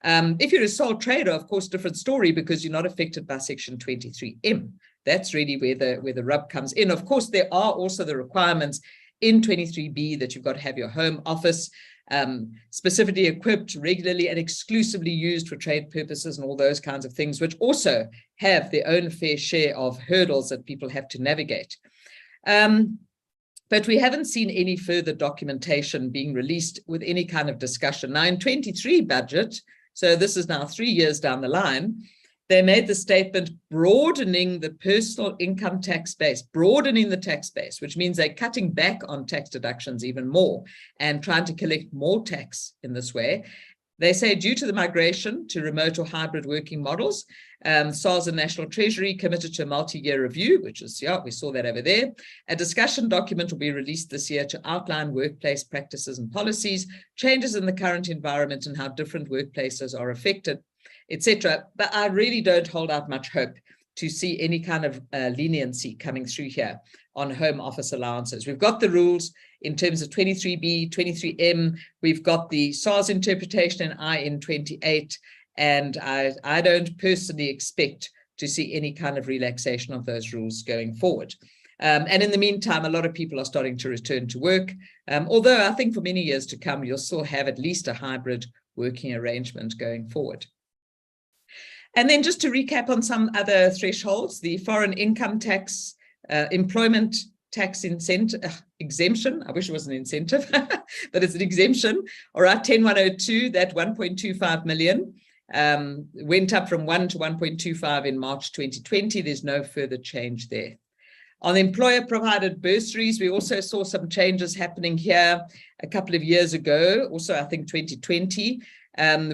C: If you're a sole trader, of course, different story, because you're not affected by section 23M. That's really where the rub comes in. Of course, there are also the requirements in 23B that you've got to have your home office specifically equipped, regularly and exclusively used for trade purposes and all those kinds of things, which also have their own fair share of hurdles that people have to navigate. But we haven't seen any further documentation being released with any kind of discussion. Now in 23 budget, so this is now 3 years down the line, they made the statement broadening the personal income tax base, broadening the tax base, which means they're cutting back on tax deductions even more and trying to collect more tax in this way. They say due to the migration to remote or hybrid working models, SARS and National Treasury committed to a multi-year review, which is, yeah, we saw that over there. A discussion document will be released this year to outline workplace practices and policies, changes in the current environment and how different workplaces are affected, etc. But I really don't hold out much hope to see any kind of leniency coming through here on home office allowances. We've got the rules in terms of 23B, 23M, we've got the SARS interpretation in IN 28, and I don't personally expect to see any kind of relaxation of those rules going forward. And in the meantime, a lot of people are starting to return to work, although I think for many years to come, you'll still have at least a hybrid working arrangement going forward. And then just to recap on some other thresholds, the foreign income tax, employment tax exemption, I wish it was an incentive, but it's an exemption. All right, 10102, that 1.25 million went up from 1 to 1.25 in March 2020. There's no further change there. On employer-provided bursaries, we also saw some changes happening here a couple of years ago, also I think 2020.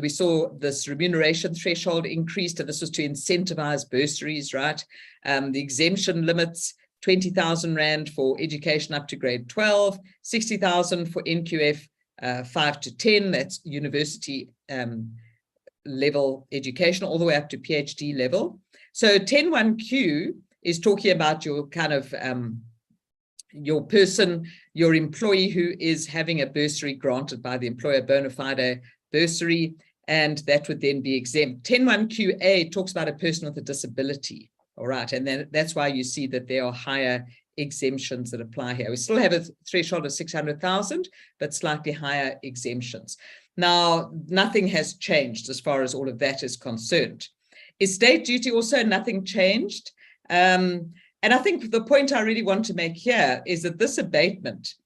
C: We saw this remuneration threshold increased, and this was to incentivize bursaries, right? The exemption limits, 20,000 Rand for education up to grade 12, 60,000 for NQF 5 to 10, that's university level education, all the way up to PhD level. So 10.1Q is talking about your kind of your person, your employee who is having a bursary granted by the employer, bona fide bursary, and that would then be exempt. 10.1QA talks about a person with a disability, all right, and then that's why you see that there are higher exemptions that apply here. We still have a threshold of 600,000, but slightly higher exemptions. Now, nothing has changed as far as all of that is concerned. Estate duty also, nothing changed. And I think the point I really want to make here is that this abatement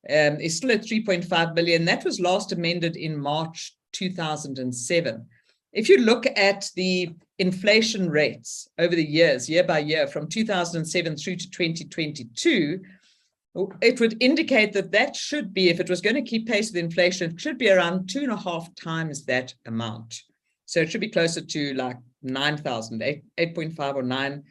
C: is still at 3.5 billion. That was last amended in March 2007. If you look at the inflation rates over the years, year by year, from 2007 through to 2022, it would indicate that that should be, if it was going to keep pace with inflation, it should be around 2.5 times that amount. So it should be closer to like 9,000, 8.5 or 9,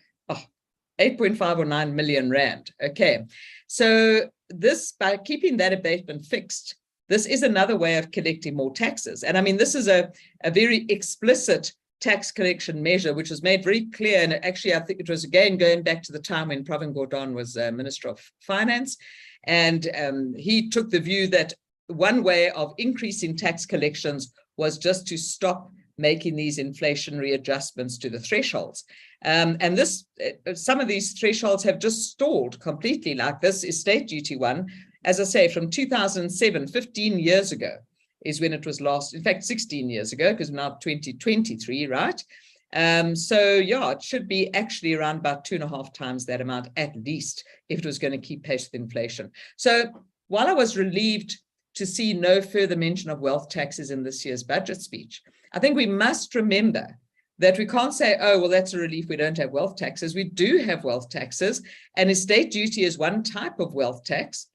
C: 8.5 or 9 million Rand. Okay, so this, by keeping that abatement fixed, this is another way of collecting more taxes. And I mean, this is a very explicit tax collection measure, which was made very clear. And actually, I think it was again going back to the time when Pravin Gordhan was Minister of Finance. And he took the view that one way of increasing tax collections was just to stop making these inflationary adjustments to the thresholds. And this, some of these thresholds have just stalled completely, like this estate duty one. As I say, from 2007, 15 years ago, is when it was last, in fact, 16 years ago, because now 2023, right? So yeah, it should be actually around about 2.5 times that amount at least, if it was going to keep pace with inflation. So while I was relieved to see no further mention of wealth taxes in this year's budget speech, I think we must remember that we can't say, oh, well, that's a relief, we don't have wealth taxes. We do have wealth taxes, and estate duty is one type of wealth tax.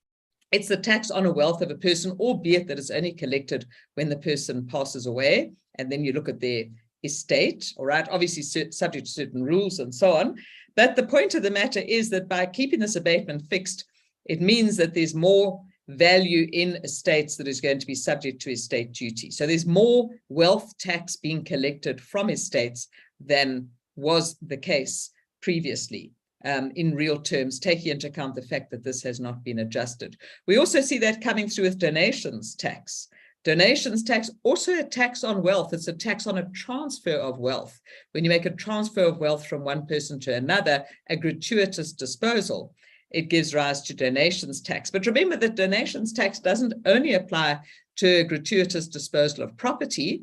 C: It's the tax on a wealth of a person, albeit that it's only collected when the person passes away, and then you look at their estate, all right, obviously subject to certain rules and so on. But the point of the matter is that by keeping this abatement fixed, it means that there's more value in estates that is going to be subject to estate duty. So there's more wealth tax being collected from estates than was the case previously. In real terms, taking into account the fact that this has not been adjusted. We also see that coming through with donations tax. Donations tax, also a tax on wealth. It's a tax on a transfer of wealth. When you make a transfer of wealth from one person to another, a gratuitous disposal. it gives rise to donations tax. But remember that donations tax doesn't only apply to gratuitous disposal of property.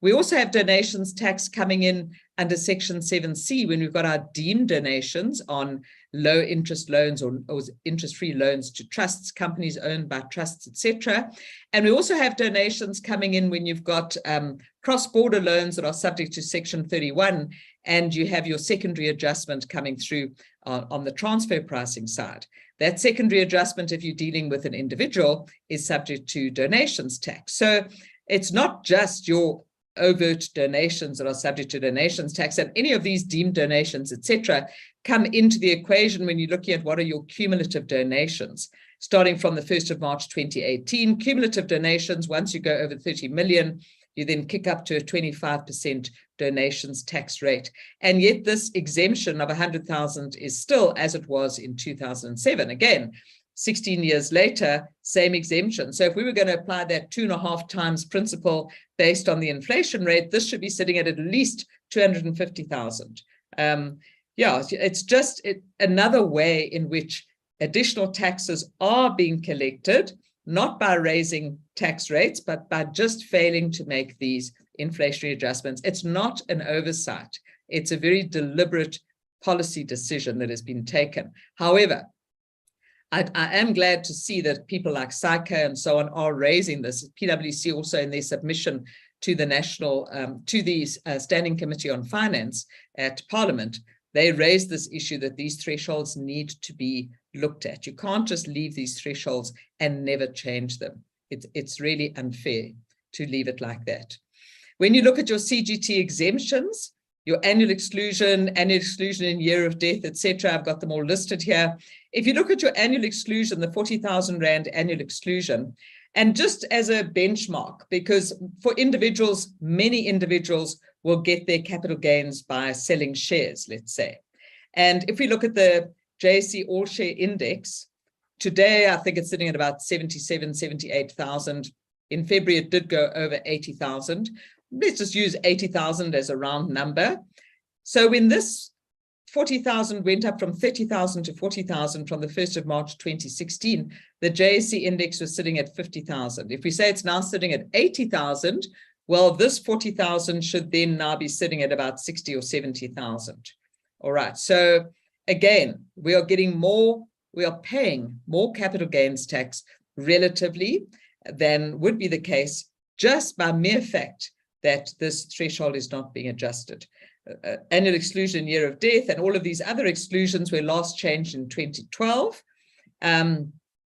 C: We also have donations tax coming in under Section 7C when we've got our deemed donations on low interest loans or interest-free loans to trusts, companies owned by trusts, etc. And we also have donations coming in when you've got cross-border loans that are subject to Section 31, and you have your secondary adjustment coming through on the transfer pricing side. That secondary adjustment, if you're dealing with an individual, is subject to donations tax. So it's not just your overt donations that are subject to donations tax, and any of these deemed donations, etc., come into the equation when you're looking at what are your cumulative donations. Starting from the 1st of March 2018, cumulative donations, once you go over 30 million, you then kick up to a 25% donations tax rate. And yet this exemption of 100,000 is still as it was in 2007. Again, 16 years later, same exemption. So if we were going to apply that 2.5 times principal based on the inflation rate, this should be sitting at least 250,000. Yeah, it's just another way in which additional taxes are being collected, not by raising tax rates, but by just failing to make these inflationary adjustments. It's not an oversight. It's a very deliberate policy decision that has been taken. However, I am glad to see that people like Psycho and so on are raising this. PwC also in their submission to the Standing Committee on Finance at Parliament, they raised this issue that these thresholds need to be looked at. You can't just leave these thresholds and never change them. It's really unfair to leave it like that. When you look at your CGT exemptions, your annual exclusion in year of death, etc., I've got them all listed here. If you look at your annual exclusion, the 40,000 Rand annual exclusion, and just as a benchmark, because for individuals, many individuals will get their capital gains by selling shares, let's say. And if we look at the JSE All Share Index, today I think it's sitting at about 77, 78,000. In February, it did go over 80,000. Let's just use 80,000 as a round number. So when this 40,000 went up from 30,000 to 40,000 from the 1st of March 2016, the JSE index was sitting at 50,000. If we say it's now sitting at 80,000, well, this 40,000 should then now be sitting at about 60 or 70,000. All right. So again, we are paying more capital gains tax relatively than would be the case just by mere fact that this threshold is not being adjusted. Annual exclusion, year of death, and all of these other exclusions were last changed in 2012.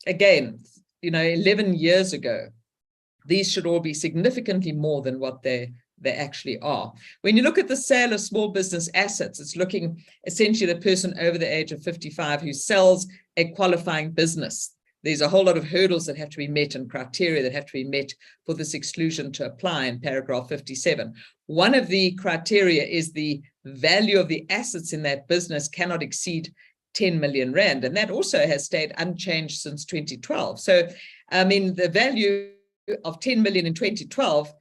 C: Again, 11 years ago, these should all be significantly more than what they actually are. When you look at the sale of small business assets, it's looking essentially at a person over the age of 55 who sells a qualifying business. There's a whole lot of hurdles that have to be met and criteria that have to be met for this exclusion to apply in paragraph 57. One of the criteria is the value of the assets in that business cannot exceed 10 million Rand. And that also has stayed unchanged since 2012. So, I mean, the value of 10 million in 2012,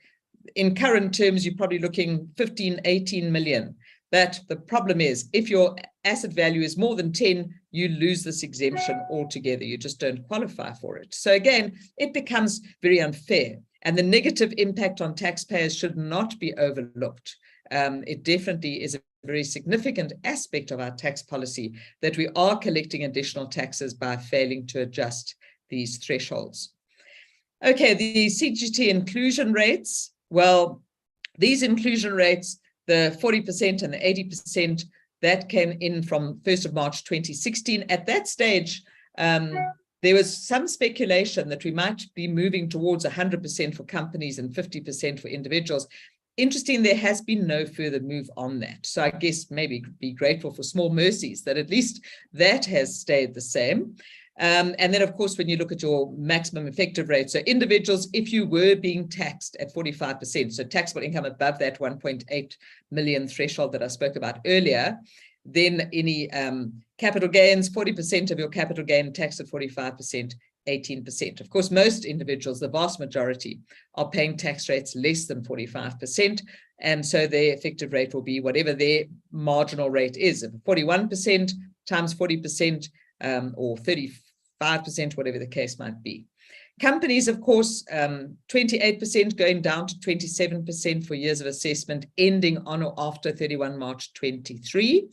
C: in current terms, you're probably looking 15, 18 million. But the problem is, if your asset value is more than 10, you lose this exemption altogether. You just don't qualify for it. So again, it becomes very unfair. And the negative impact on taxpayers should not be overlooked. It definitely is a very significant aspect of our tax policy that we are collecting additional taxes by failing to adjust these thresholds. Okay, the CGT inclusion rates. Well, these inclusion rates, the 40% and the 80%, that came in from 1st of March 2016. At that stage, there was some speculation that we might be moving towards 100% for companies and 50% for individuals. Interesting, there has been no further move on that. So I guess maybe be grateful for small mercies that at least that has stayed the same. And then, of course, when you look at your maximum effective rate, so individuals, if you were being taxed at 45%, so taxable income above that 1.8 million threshold that I spoke about earlier, then any capital gains, 40% of your capital gain taxed at 45%, 18%. Of course, most individuals, the vast majority, are paying tax rates less than 45%. And so their effective rate will be whatever their marginal rate is. If 41% times 40%, or 35%, whatever the case might be. Companies, of course, 28% going down to 27% for years of assessment ending on or after 31 March 23.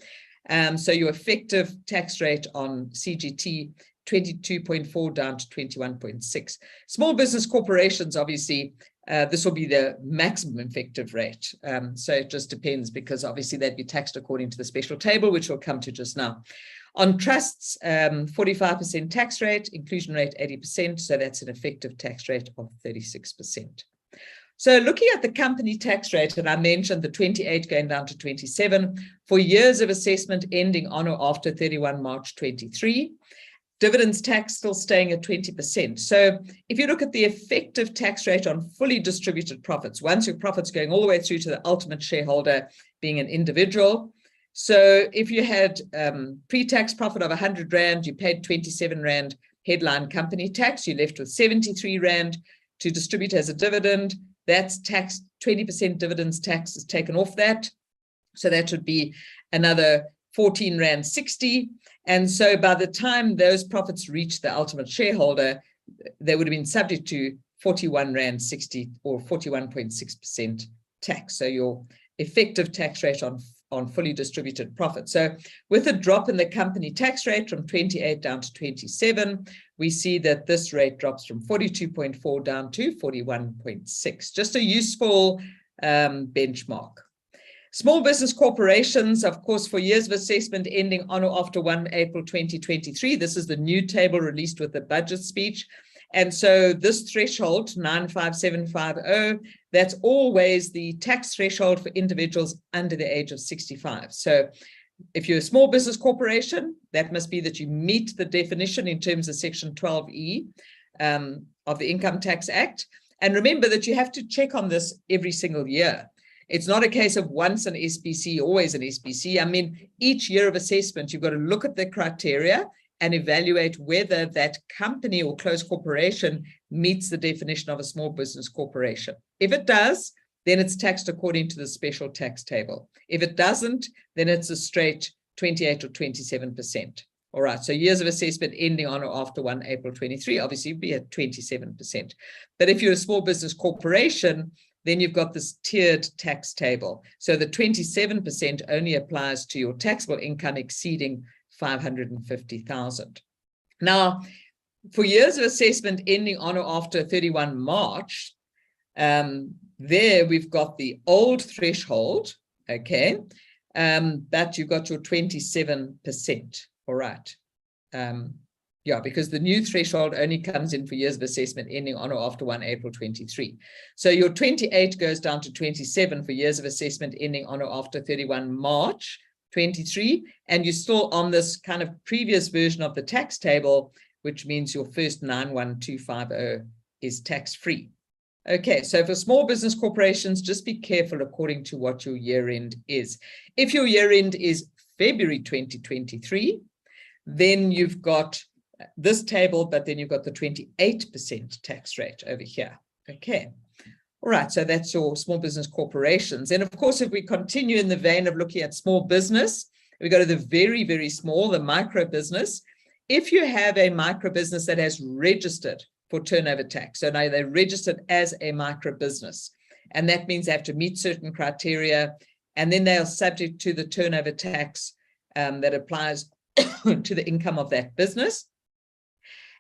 C: So your effective tax rate on CGT, 22.4 down to 21.6. Small business corporations, obviously, this will be the maximum effective rate. So it just depends, because obviously they'd be taxed according to the special table, which we'll come to just now. On trusts, 45% tax rate, inclusion rate 80%, so that's an effective tax rate of 36%. So looking at the company tax rate, and I mentioned the 28 going down to 27, for years of assessment ending on or after 31 March 23, dividends tax still staying at 20%. So if you look at the effective tax rate on fully distributed profits, once your profit's going all the way through to the ultimate shareholder being an individual, so if you had pre-tax profit of 100 Rand, you paid 27 Rand headline company tax, you're left with 73 Rand to distribute as a dividend. That's taxed, 20% dividends tax is taken off that. So that would be another 14 Rand 60. And so by the time those profits reach the ultimate shareholder, they would have been subject to 41 Rand 60 or 41.6% tax. So your effective tax rate on fully distributed profit. So with a drop in the company tax rate from 28 down to 27, we see that this rate drops from 42.4 down to 41.6. Just a useful benchmark. Small business corporations, of course, for years of assessment ending on or after 1 April 2023. This is the new table released with the budget speech. And so this threshold, 95750, that's always the tax threshold for individuals under the age of 65. So if you're a small business corporation, that must be that you meet the definition in terms of Section 12E of the Income Tax Act. And remember that you have to check on this every single year. It's not a case of once an SPC, always an SPC. I mean, each year of assessment, you've got to look at the criteria and evaluate whether that company or closed corporation meets the definition of a small business corporation. If it does, then it's taxed according to the special tax table. If it doesn't, then it's a straight 28 or 27%. All right, so years of assessment ending on or after 1 April 23, obviously you'd be at 27%. But if you're a small business corporation, then you've got this tiered tax table. So the 27% only applies to your taxable income exceeding 550,000. Now, for years of assessment ending on or after 31 March, there we've got the old threshold, okay, but you've got your 27%, all right. Yeah, because the new threshold only comes in for years of assessment ending on or after 1 April 23. So your 28 goes down to 27 for years of assessment ending on or after 31 March 23, and you're still on this kind of previous version of the tax table, which means your first 91250 is tax-free. Okay, so for small business corporations, just be careful according to what your year end is. If your year end is February 2023, then you've got this table, but then you've got the 28% tax rate over here. Okay. All right, so that's your small business corporations. And of course, if we continue in the vein of looking at small business, we go to the very, very small, the micro business. If you have a micro business that has registered for turnover tax, so now they're registered as a micro business, and that means they have to meet certain criteria, and then they are subject to the turnover tax that applies to the income of that business.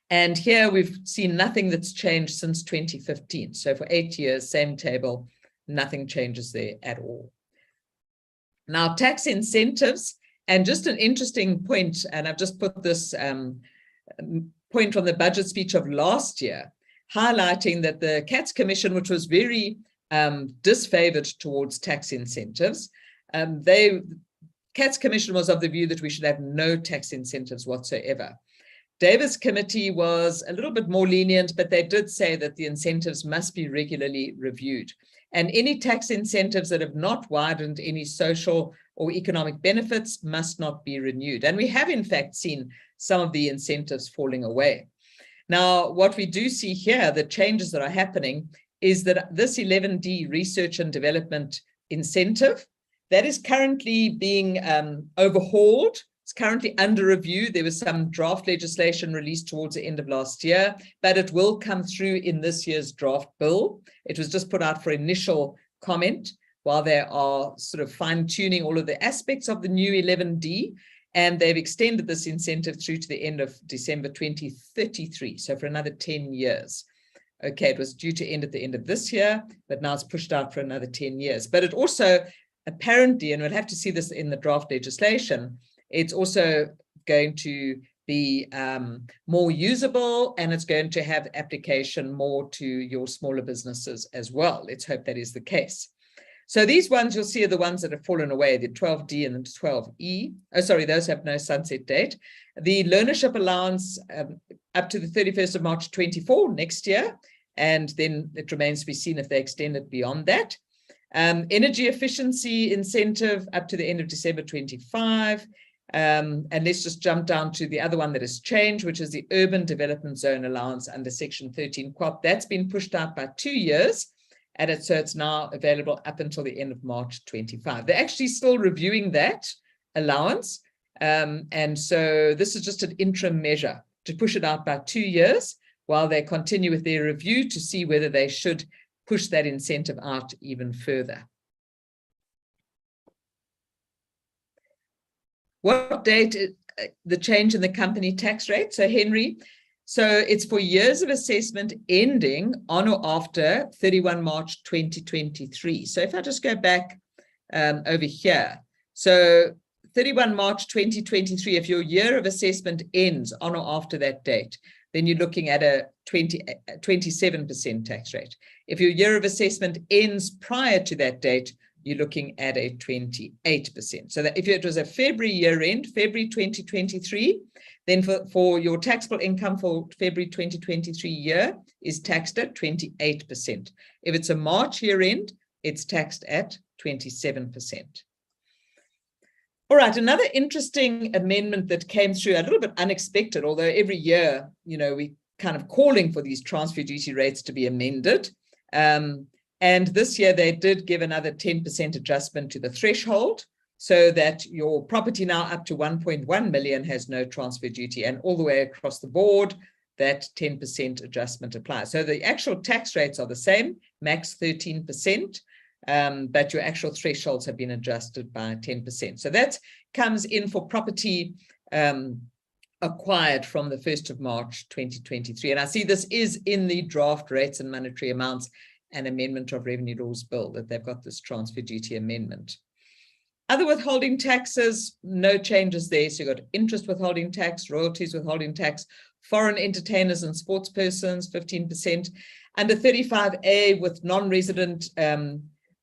C: And here we've seen nothing that's changed since 2015. So for 8 years, same table, nothing changes there at all. Now, tax incentives, and just an interesting point, and I've just put this point from the budget speech of last year, highlighting that the CATS Commission, which was very disfavored towards tax incentives, CATS Commission was of the view that we should have no tax incentives whatsoever. Davis Committee was a little bit more lenient, but they did say that the incentives must be regularly reviewed. And any tax incentives that have not widened any social or economic benefits must not be renewed. And we have, in fact, seen some of the incentives falling away. Now, what we do see here, the changes that are happening, is that this 11D research and development incentive, that is currently being overhauled. It's currently under review. There was some draft legislation released towards the end of last year, but it will come through in this year's draft bill. It was just put out for initial comment while they are sort of fine-tuning all of the aspects of the new 11D, and they've extended this incentive through to the end of December 2033, so for another 10 years. Okay, it was due to end at the end of this year, but now it's pushed out for another 10 years. But it also apparently, and we'll have to see this in the draft legislation, it's also going to be more usable, and it's going to have application more to your smaller businesses as well. Let's hope that is the case. So these ones you'll see are the ones that have fallen away, the 12D and the 12E. Oh, sorry, those have no sunset date. The learnership allowance up to the 31st of March 24 next year, and then it remains to be seen if they extend it beyond that. Energy efficiency incentive up to the end of December 25. And let's just jump down to the other one that has changed, which is the urban development zone allowance under Section 13 QOP. That's been pushed out by 2 years. And so it's now available up until the end of March 25. They're actually still reviewing that allowance. And so this is just an interim measure to push it out by 2 years while they continue with their review to see whether they should push that incentive out even further. What date is the change in the company tax rate? So Henry, so it's for years of assessment ending on or after 31 March 2023. So if I just go back over here, so 31 March 2023, if your year of assessment ends on or after that date, then you're looking at a 27% tax rate. If your year of assessment ends prior to that date, you're looking at a 28%. So that if it was a February year end, February 2023, then for your taxable income for February 2023 year is taxed at 28%. If it's a March year end, it's taxed at 27%. All right, another interesting amendment that came through, a little bit unexpected, although every year, you know, we kind of calling for these transfer duty rates to be amended. And this year they did give another 10% adjustment to the threshold so that your property now up to 1.1 million has no transfer duty, and all the way across the board, that 10% adjustment applies. So the actual tax rates are the same, max 13%, but your actual thresholds have been adjusted by 10%. So that comes in for property acquired from the 1st of March 2023. And I see this is in the draft rates and monetary amounts and amendment of revenue laws bill, that they've got this transfer duty amendment. Other withholding taxes, no changes there. So you've got interest withholding tax, royalties withholding tax, foreign entertainers and sports persons, 15%. Under 35A with non-resident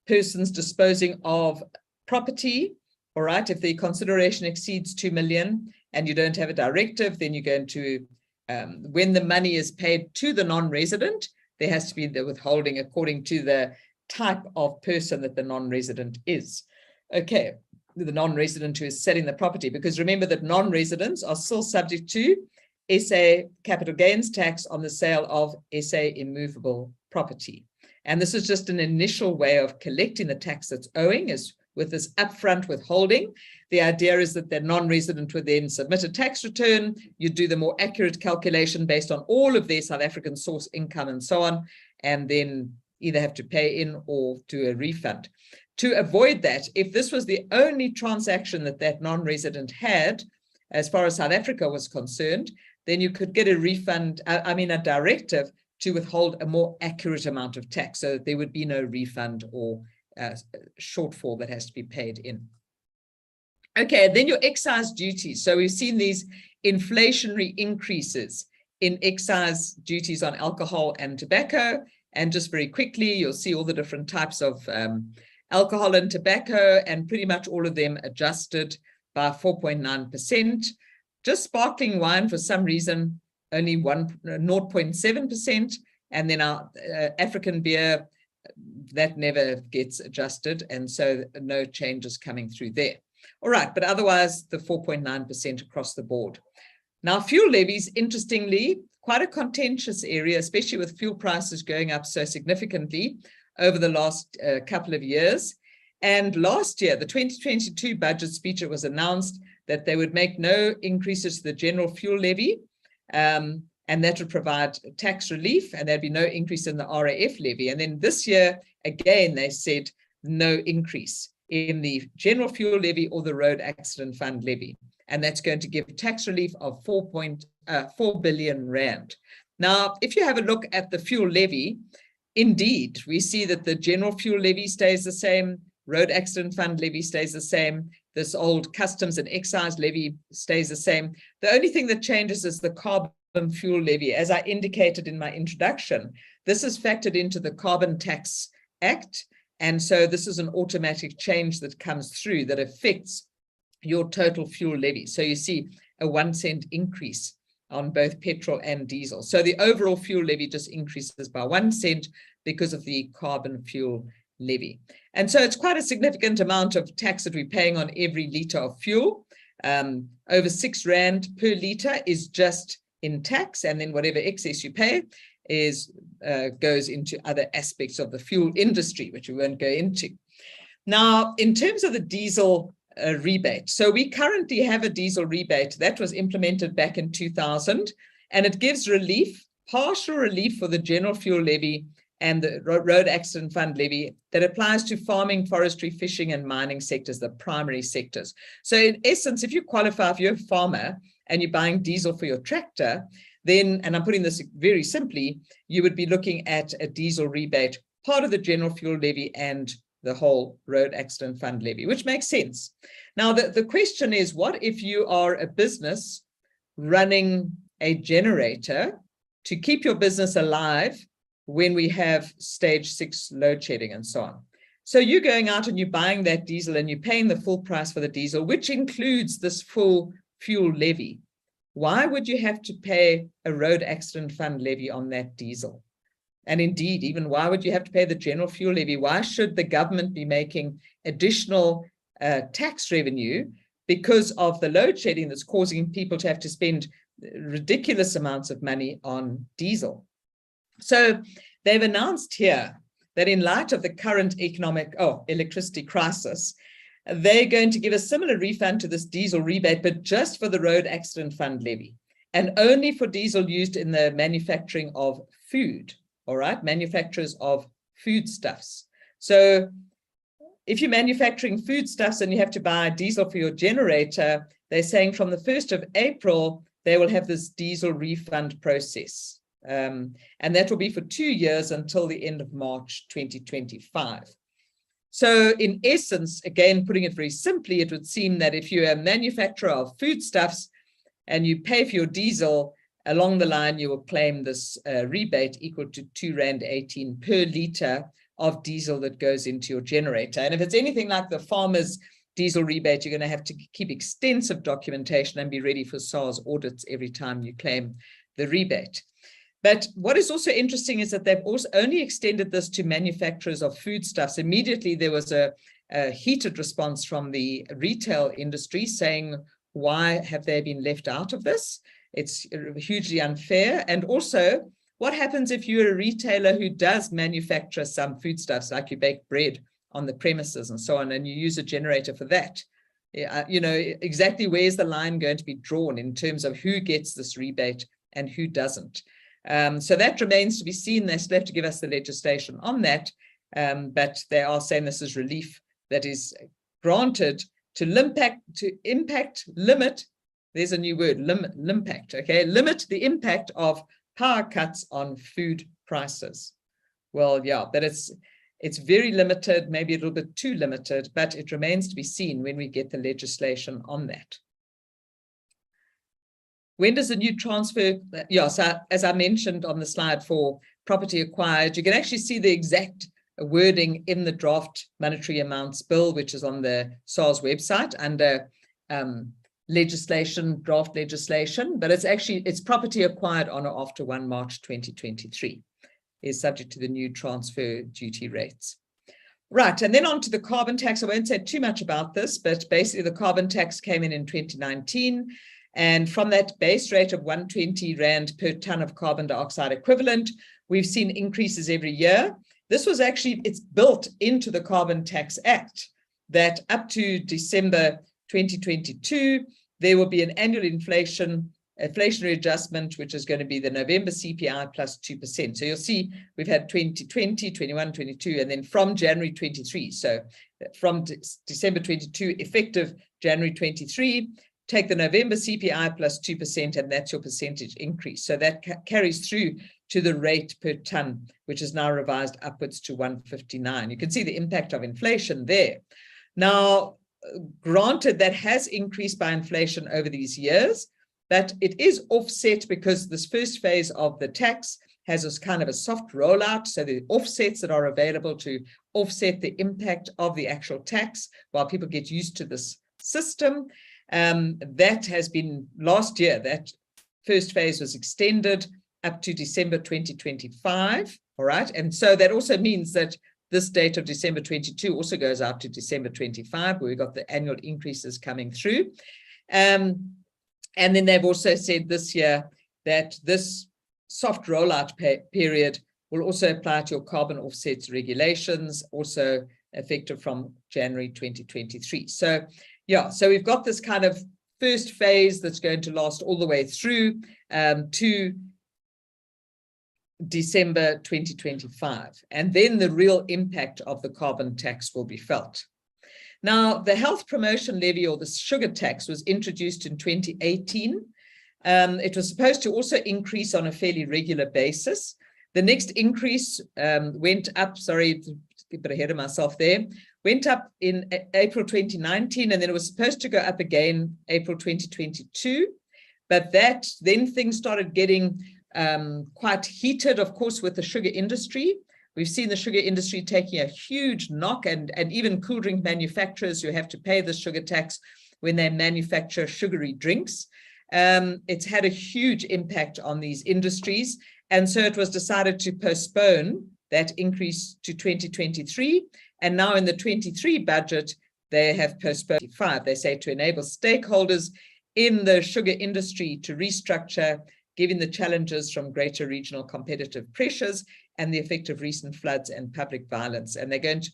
C: persons disposing of property, all right, if the consideration exceeds 2 million and you don't have a directive, then you're going to, when the money is paid to the non-resident, there has to be the withholding according to the type of person that the non-resident is. Okay, the non-resident who is selling the property, because remember that non-residents are still subject to SA capital gains tax on the sale of SA immovable property. And this is just an initial way of collecting the tax that's owing, is with this upfront withholding. The idea is that the non-resident would then submit a tax return. You do the more accurate calculation based on all of their South African source income and so on, and then either have to pay in or do a refund. To avoid that, if this was the only transaction that that non-resident had, as far as South Africa was concerned, then you could get a refund, a directive to withhold a more accurate amount of tax so that there would be no refund or shortfall that has to be paid in. Okay, then your excise duties. So we've seen these inflationary increases in excise duties on alcohol and tobacco. And just very quickly, you'll see all the different types of alcohol and tobacco, and pretty much all of them adjusted by 4.9%. Just sparkling wine, for some reason, only 0.7%. And then our African beer, that never gets adjusted. And so no changes coming through there. All right, but otherwise the 4.9% across the board. Now, fuel levies, interestingly, quite a contentious area, especially with fuel prices going up so significantly over the last couple of years. And last year, the 2022 budget speech, it was announced that they would make no increases to the general fuel levy, and that would provide tax relief, and there'd be no increase in the RAF levy. And then this year, again, they said no increase in the general fuel levy or the road accident fund levy. And that's going to give tax relief of 4 billion rand. Now, if you have a look at the fuel levy, indeed, we see that the general fuel levy stays the same, road accident fund levy stays the same, this old customs and excise levy stays the same. The only thing that changes is the carbon fuel levy. As I indicated in my introduction, this is factored into the Carbon Tax Act. And so this is an automatic change that comes through that affects your total fuel levy. So you see a 1 cent increase on both petrol and diesel. So the overall fuel levy just increases by 1 cent because of the carbon fuel levy. And so it's quite a significant amount of tax that we're paying on every litre of fuel. Over 6 rand per litre is just in tax, and then whatever excess you pay is goes into other aspects of the fuel industry, which we won't go into. Now, in terms of the diesel rebate, so we currently have a diesel rebate that was implemented back in 2000, and it gives relief, partial relief for the general fuel levy and the road accident fund levy that applies to farming, forestry, fishing, and mining sectors, the primary sectors. So in essence, if you qualify, if you're a farmer and you're buying diesel for your tractor, then, and I'm putting this very simply, you would be looking at a diesel rebate, part of the general fuel levy and the whole road accident fund levy, which makes sense. Now, the question is, what if you are a business running a generator to keep your business alive when we have stage 6 load shedding and so on? So you're going out and you're buying that diesel and you're paying the full price for the diesel, which includes this full fuel levy. Why would you have to pay a road accident fund levy on that diesel? And indeed, even why would you have to pay the general fuel levy? Why should the government be making additional tax revenue because of the load shedding that's causing people to have to spend ridiculous amounts of money on diesel? So they've announced here that in light of the current electricity crisis, they're going to give a similar refund to this diesel rebate, but just for the road accident fund levy and only for diesel used in the manufacturing of food. All right, manufacturers of foodstuffs. So if you're manufacturing foodstuffs and you have to buy diesel for your generator, they're saying from the 1st of April, they will have this diesel refund process. And that will be for 2 years until the end of March 2025. So in essence, again, putting it very simply, it would seem that if you're a manufacturer of foodstuffs and you pay for your diesel, along the line, you will claim this rebate equal to 2.18 rand per litre of diesel that goes into your generator. And if it's anything like the farmer's diesel rebate, you're going to have to keep extensive documentation and be ready for SARS audits every time you claim the rebate. But what is also interesting is that they've also only extended this to manufacturers of foodstuffs. Immediately, there was a heated response from the retail industry saying, why have they been left out of this? It's hugely unfair. And also, what happens if you're a retailer who does manufacture some foodstuffs, like you bake bread on the premises and so on, and you use a generator for that? You know, exactly where's the line going to be drawn in terms of who gets this rebate and who doesn't? So that remains to be seen. They still have to give us the legislation on that, but they are saying this is relief that is granted to limit. There's a new word, impact, okay? Limit the impact of power cuts on food prices. Well, yeah, but it's very limited, maybe a little bit too limited, but it remains to be seen when we get the legislation on that. When does the new transfer, so as I mentioned on the slide for property acquired, you can actually see the exact wording in the draft monetary amounts bill, which is on the SARS website under legislation, draft legislation, but it's property acquired on or after 1 March 2023 is subject to the new transfer duty rates. Right, and then on to the carbon tax. I won't say too much about this, but basically the carbon tax came in 2019, and from that base rate of 120 Rand per ton of carbon dioxide equivalent, we've seen increases every year. This was actually, it's built into the Carbon Tax Act that up to December 2022, there will be an annual inflationary adjustment, which is going to be the November CPI plus 2%. So you'll see we've had 2020, 21, 22, and then from January 23. So from December 22, effective January 23, take the November CPI plus 2%, and that's your percentage increase. So that carries through to the rate per ton, which is now revised upwards to 159. You can see the impact of inflation there. Now, granted, that has increased by inflation over these years, but it is offset because this first phase of the tax has this kind of a soft rollout. So the offsets that are available to offset the impact of the actual tax while people get used to this system. That has been last year, that first phase was extended up to December 2025. All right. And so that also means that this date of December 22 also goes out to December 25, where we've got the annual increases coming through. And then they've also said this year that this soft rollout period will also apply to your carbon offsets regulations, also effective from January 2023. So, yeah, so we've got this kind of first phase that's going to last all the way through to December 2025. And then the real impact of the carbon tax will be felt. Now, the health promotion levy, or the sugar tax, was introduced in 2018. It was supposed to also increase on a fairly regular basis. The next increase went up, sorry, a bit ahead of myself there, went up in April 2019, and then it was supposed to go up again April 2022. But that, then things started getting quite heated, of course, with the sugar industry. We've seen the sugar industry taking a huge knock, and even cool drink manufacturers who have to pay the sugar tax when they manufacture sugary drinks. It's had a huge impact on these industries. And so it was decided to postpone that increase to 2023. And now in the 23 budget, they have postponed 25. They say to enable stakeholders in the sugar industry to restructure, given the challenges from greater regional competitive pressures and the effect of recent floods and public violence. And they're going to,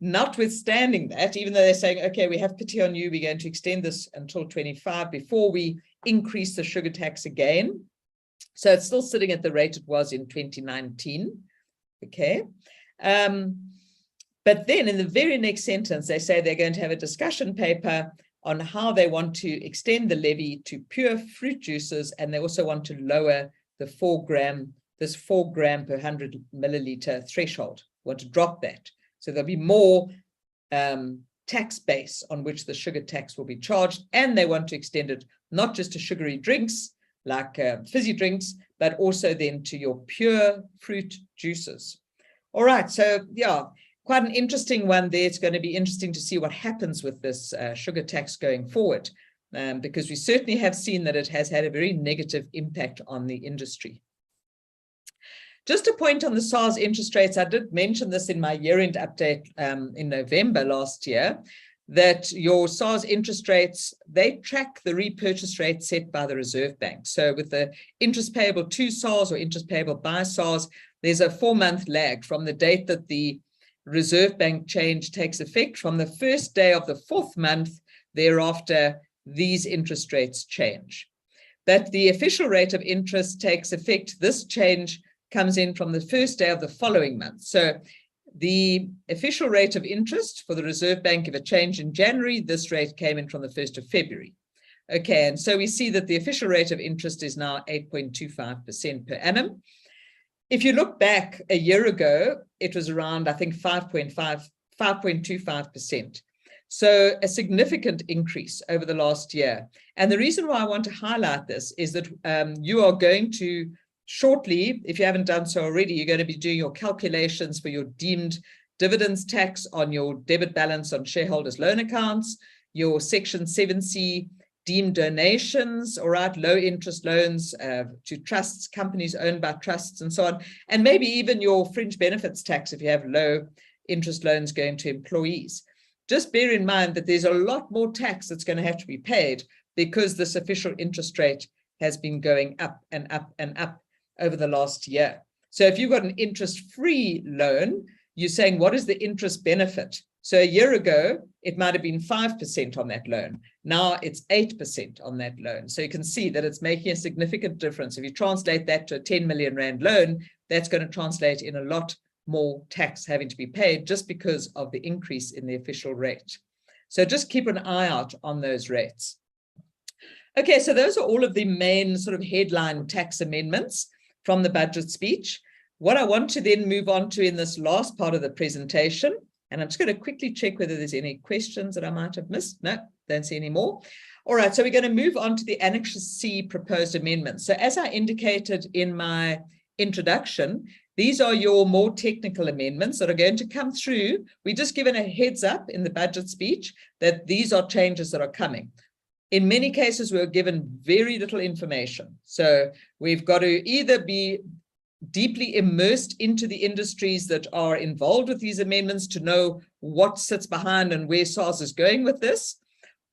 C: notwithstanding that, even though they're saying, okay, we have pity on you, we're going to extend this until 25 before we increase the sugar tax again. So it's still sitting at the rate it was in 2019. Okay. But then in the very next sentence, they say they're going to have a discussion paper on how they want to extend the levy to pure fruit juices, and they also want to lower the 4 gram per 100 milliliter threshold. Want to drop that. So there'll be more tax base on which the sugar tax will be charged, and they want to extend it not just to sugary drinks like fizzy drinks, but also then to your pure fruit juices. All right, so yeah, quite an interesting one there. It's going to be interesting to see what happens with this sugar tax going forward, because we certainly have seen that it has had a very negative impact on the industry. Just a point on the SARS interest rates, I did mention this in my year-end update in November last year, that your SARS interest rates, they track the repurchase rate set by the Reserve Bank. So with the interest payable to SARS or interest payable by SARS, there's a 4-month lag from the date that the Reserve Bank change takes effect. From the first day of the 4th month thereafter, these interest rates change. But the official rate of interest takes effect. This change comes in from the first day of the following month. So the official rate of interest for the Reserve Bank, if it changed in January, this rate came in from the 1st of February. Okay, and so we see that the official rate of interest is now 8.25% per annum. If you look back a year ago, it was around, I think, 5.25%. So a significant increase over the last year. And the reason why I want to highlight this is that you are going to shortly, if you haven't done so already, you're going to be doing your calculations for your deemed dividends tax on your debit balance on shareholders' loan accounts, your Section 7C deemed donations, all right, low interest loans to trusts, companies owned by trusts and so on, and maybe even your fringe benefits tax if you have low interest loans going to employees. Just bear in mind that there's a lot more tax that's going to have to be paid because this official interest rate has been going up and up and up over the last year. So if you've got an interest-free loan, you're saying, what is the interest benefit? So a year ago, it might have been 5% on that loan. Now it's 8% on that loan. So you can see that it's making a significant difference. If you translate that to a 10 million rand loan, that's going to translate in a lot more tax having to be paid just because of the increase in the official rate. So just keep an eye out on those rates. Okay, so those are all of the main sort of headline tax amendments from the budget speech. What I want to then move on to in this last part of the presentation, and I'm just going to quickly check whether there's any questions that I might have missed. No, don't see any more. All right, so we're going to move on to the Annex C proposed amendments. So as I indicated in my introduction, these are your more technical amendments that are going to come through. We're just given a heads up in the budget speech that these are changes that are coming. In many cases, we're given very little information. So we've got to either be deeply immersed into the industries that are involved with these amendments to know what sits behind and where SARS is going with this,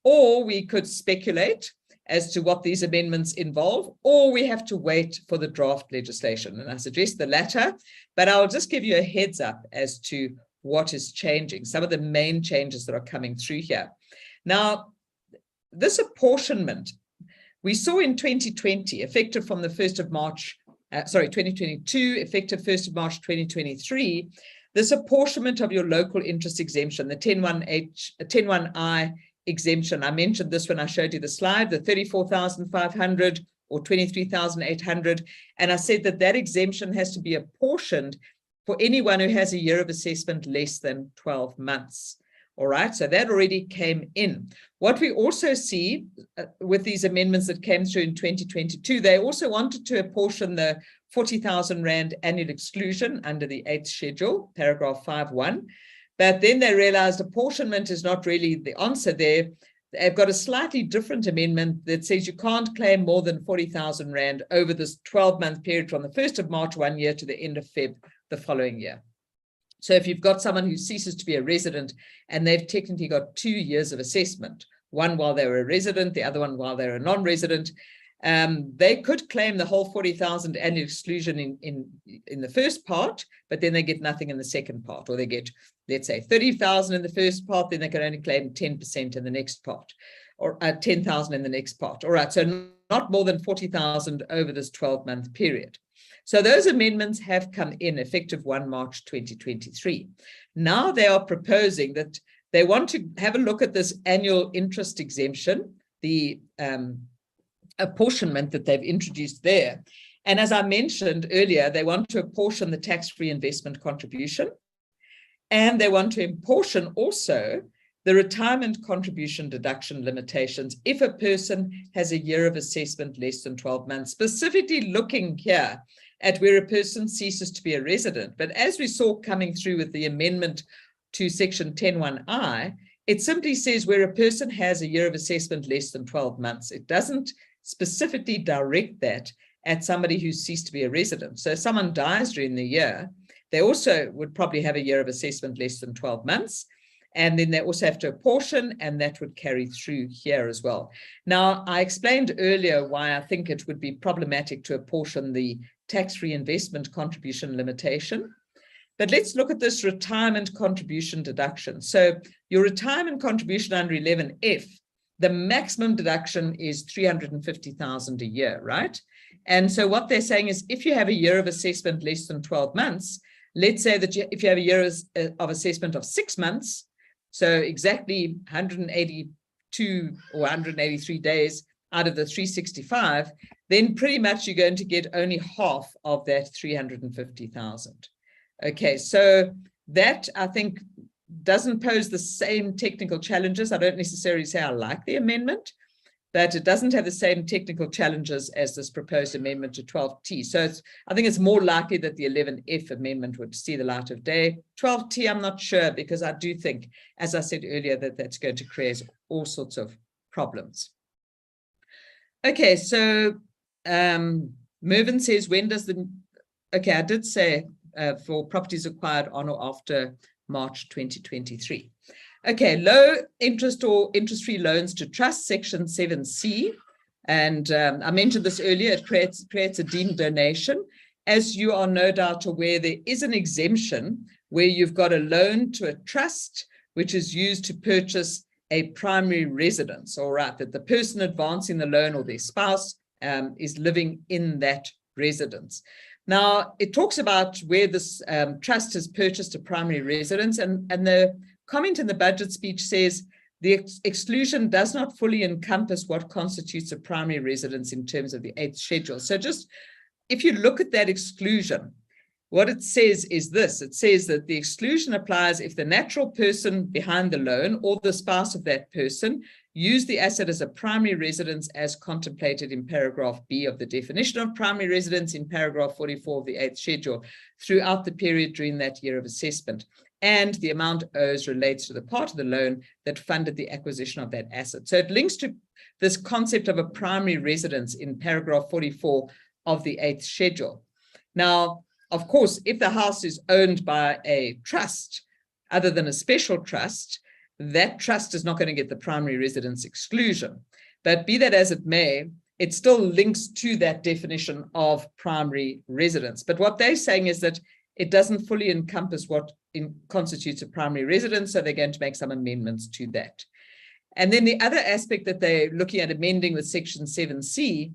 C: or we could speculate as to what these amendments involve, or we have to wait for the draft legislation. And I suggest the latter, but I'll just give you a heads up as to what is changing, some of the main changes that are coming through here. Now, this apportionment, we saw in 2020, effective from the 1st of March, 2022, effective 1st of March 2023, this apportionment of your local interest exemption, the 10(1)I exemption. I mentioned this when I showed you the slide, the 34,500 or 23,800. And I said that that exemption has to be apportioned for anyone who has a year of assessment less than 12 months. All right, so that already came in. What we also see with these amendments that came through in 2022, they also wanted to apportion the 40,000 Rand annual exclusion under the 8th schedule, paragraph 5.1. But then they realized apportionment is not really the answer there. They've got a slightly different amendment that says you can't claim more than 40,000 Rand over this 12-month period from the 1st of March 1 year to the end of Feb the following year. So if you've got someone who ceases to be a resident and they've technically got 2 years of assessment, one while they were a resident, the other one while they're a non-resident, they could claim the whole 40,000 annual exclusion in the first part, but then they get nothing in the second part, or they get, let's say, 30,000 in the first part, then they can only claim 10% in the next part, or 10,000 in the next part. All right, so not more than 40,000 over this 12-month period. So those amendments have come in effective 1 March 2023. Now they are proposing that they want to have a look at this annual interest exemption, the apportionment that they've introduced there. And as I mentioned earlier, they want to apportion the tax-free investment contribution, and they want to apportion also the retirement contribution deduction limitations if a person has a year of assessment less than 12 months, specifically looking here at where a person ceases to be a resident. But as we saw coming through with the amendment to section 10(1)I, it simply says where a person has a year of assessment less than 12 months. It doesn't specifically direct that at somebody who's ceased to be a resident. So if someone dies during the year, they also would probably have a year of assessment less than 12 months. And then they also have to apportion, and that would carry through here as well. Now, I explained earlier why I think it would be problematic to apportion the tax-free investment contribution limitation. But let's look at this retirement contribution deduction. So your retirement contribution under 11F, the maximum deduction is 350,000 a year, right? And so what they're saying is if you have a year of assessment less than 12 months, let's say that if you have a year of assessment of 6 months, so exactly 182 or 183 days out of the 365, then pretty much you're going to get only half of that 350,000. Okay, so that I think doesn't pose the same technical challenges. I don't necessarily say I like the amendment, but it doesn't have the same technical challenges as this proposed amendment to 12T. So I think it's more likely that the 11F amendment would see the light of day. 12T, I'm not sure, because I do think, as I said earlier, that that's going to create all sorts of problems. Okay, so Mervyn says, when does the, okay, I did say for properties acquired on or after March 2023. Okay, low interest or interest-free loans to trust, section 7C. And I mentioned this earlier, it creates a deemed donation. As you are no doubt aware, there is an exemption where you've got a loan to a trust which is used to purchase a primary residence, all right, that the person advancing the loan or their spouse is living in that residence. Now, it talks about where this trust has purchased a primary residence, and the comment in the budget speech says the exclusion does not fully encompass what constitutes a primary residence in terms of the 8th schedule. So just if you look at that exclusion, what it says is this. It says that the exclusion applies if the natural person behind the loan or the spouse of that person use the asset as a primary residence as contemplated in paragraph B of the definition of primary residence in paragraph 44 of the 8th schedule throughout the period during that year of assessment. And the amount owed relates to the part of the loan that funded the acquisition of that asset. So it links to this concept of a primary residence in paragraph 44 of the 8th schedule. Now, of course, if the house is owned by a trust other than a special trust, that trust is not going to get the primary residence exclusion. But be that as it may, it still links to that definition of primary residence. But what they're saying is that it doesn't fully encompass what constitutes a primary residence, so they're going to make some amendments to that. And then the other aspect that they're looking at amending with section 7C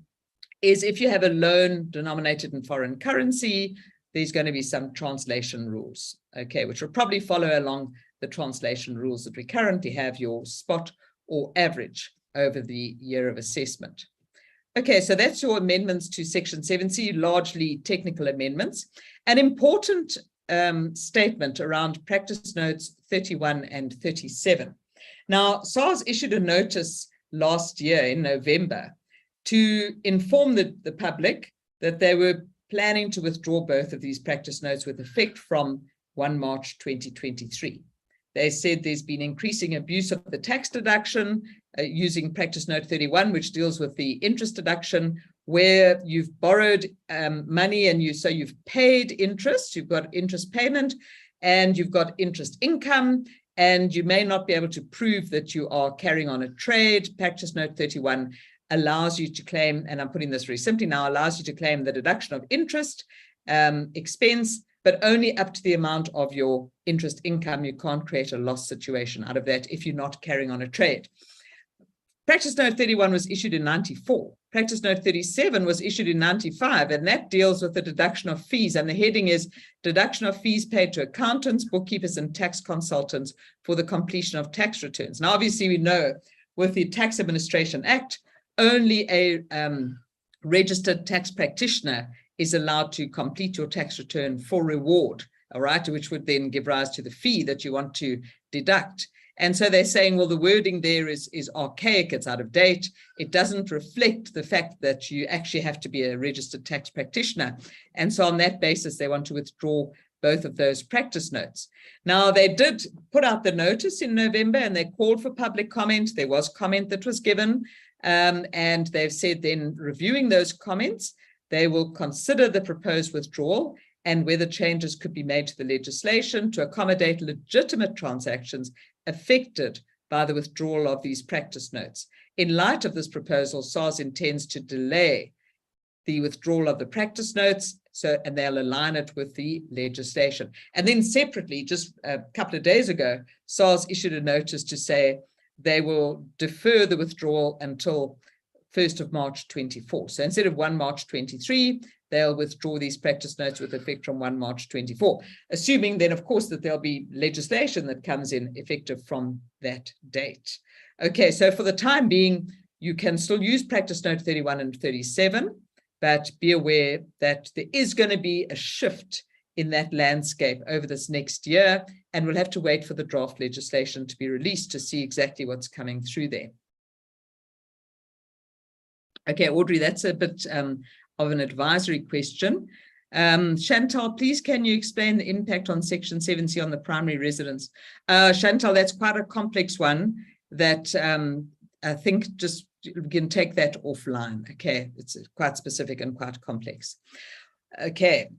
C: is if you have a loan denominated in foreign currency, there's going to be some translation rules, okay, which will probably follow along the translation rules that we currently have, your spot or average over the year of assessment. Okay, so that's your amendments to section 7C, largely technical amendments. An important statement around practice notes 31 and 37. Now, SARS issued a notice last year in November to inform the public that they were planning to withdraw both of these practice notes with effect from 1 March 2023. They said there's been increasing abuse of the tax deduction using practice note 31, which deals with the interest deduction, where you've borrowed money and you've paid interest, you've got interest payment, and you've got interest income, and you may not be able to prove that you are carrying on a trade. Practice note 31 allows you to claim, and I'm putting this very simply now, allows you to claim the deduction of interest expense, but only up to the amount of your interest income. You can't create a loss situation out of that if you're not carrying on a trade. Practice note 31 was issued in 94. Practice note 37 was issued in 95, and that deals with the deduction of fees. And the heading is deduction of fees paid to accountants, bookkeepers, and tax consultants for the completion of tax returns. Now, obviously, we know with the Tax Administration Act, only a registered tax practitioner is allowed to complete your tax return for reward, all right, which would then give rise to the fee that you want to deduct. And so they're saying, well, the wording there is archaic, it's out of date. It doesn't reflect the fact that you actually have to be a registered tax practitioner. And so on that basis, they want to withdraw both of those practice notes. Now, they did put out the notice in November and they called for public comment. There was comment that was given. And they've said then, reviewing those comments, they will consider the proposed withdrawal and whether changes could be made to the legislation to accommodate legitimate transactions affected by the withdrawal of these practice notes. In light of this proposal, SARS intends to delay the withdrawal of the practice notes, and they'll align it with the legislation. And then separately, just a couple of days ago, SARS issued a notice to say they will defer the withdrawal until 1st of March 24. So instead of 1 March 23, they'll withdraw these practice notes with effect from 1 March 24, assuming then, of course, that there'll be legislation that comes in effective from that date. Okay, so for the time being, you can still use practice note 31 and 37, but be aware that there is going to be a shift in that landscape over this next year, and we'll have to wait for the draft legislation to be released to see exactly what's coming through there. Okay, Audrey, that's a bit of an advisory question. Chantal, please, can you explain the impact on section 7C on the primary residence? Chantal, that's quite a complex one that I think just we can take that offline. Okay, it's quite specific and quite complex. Okay,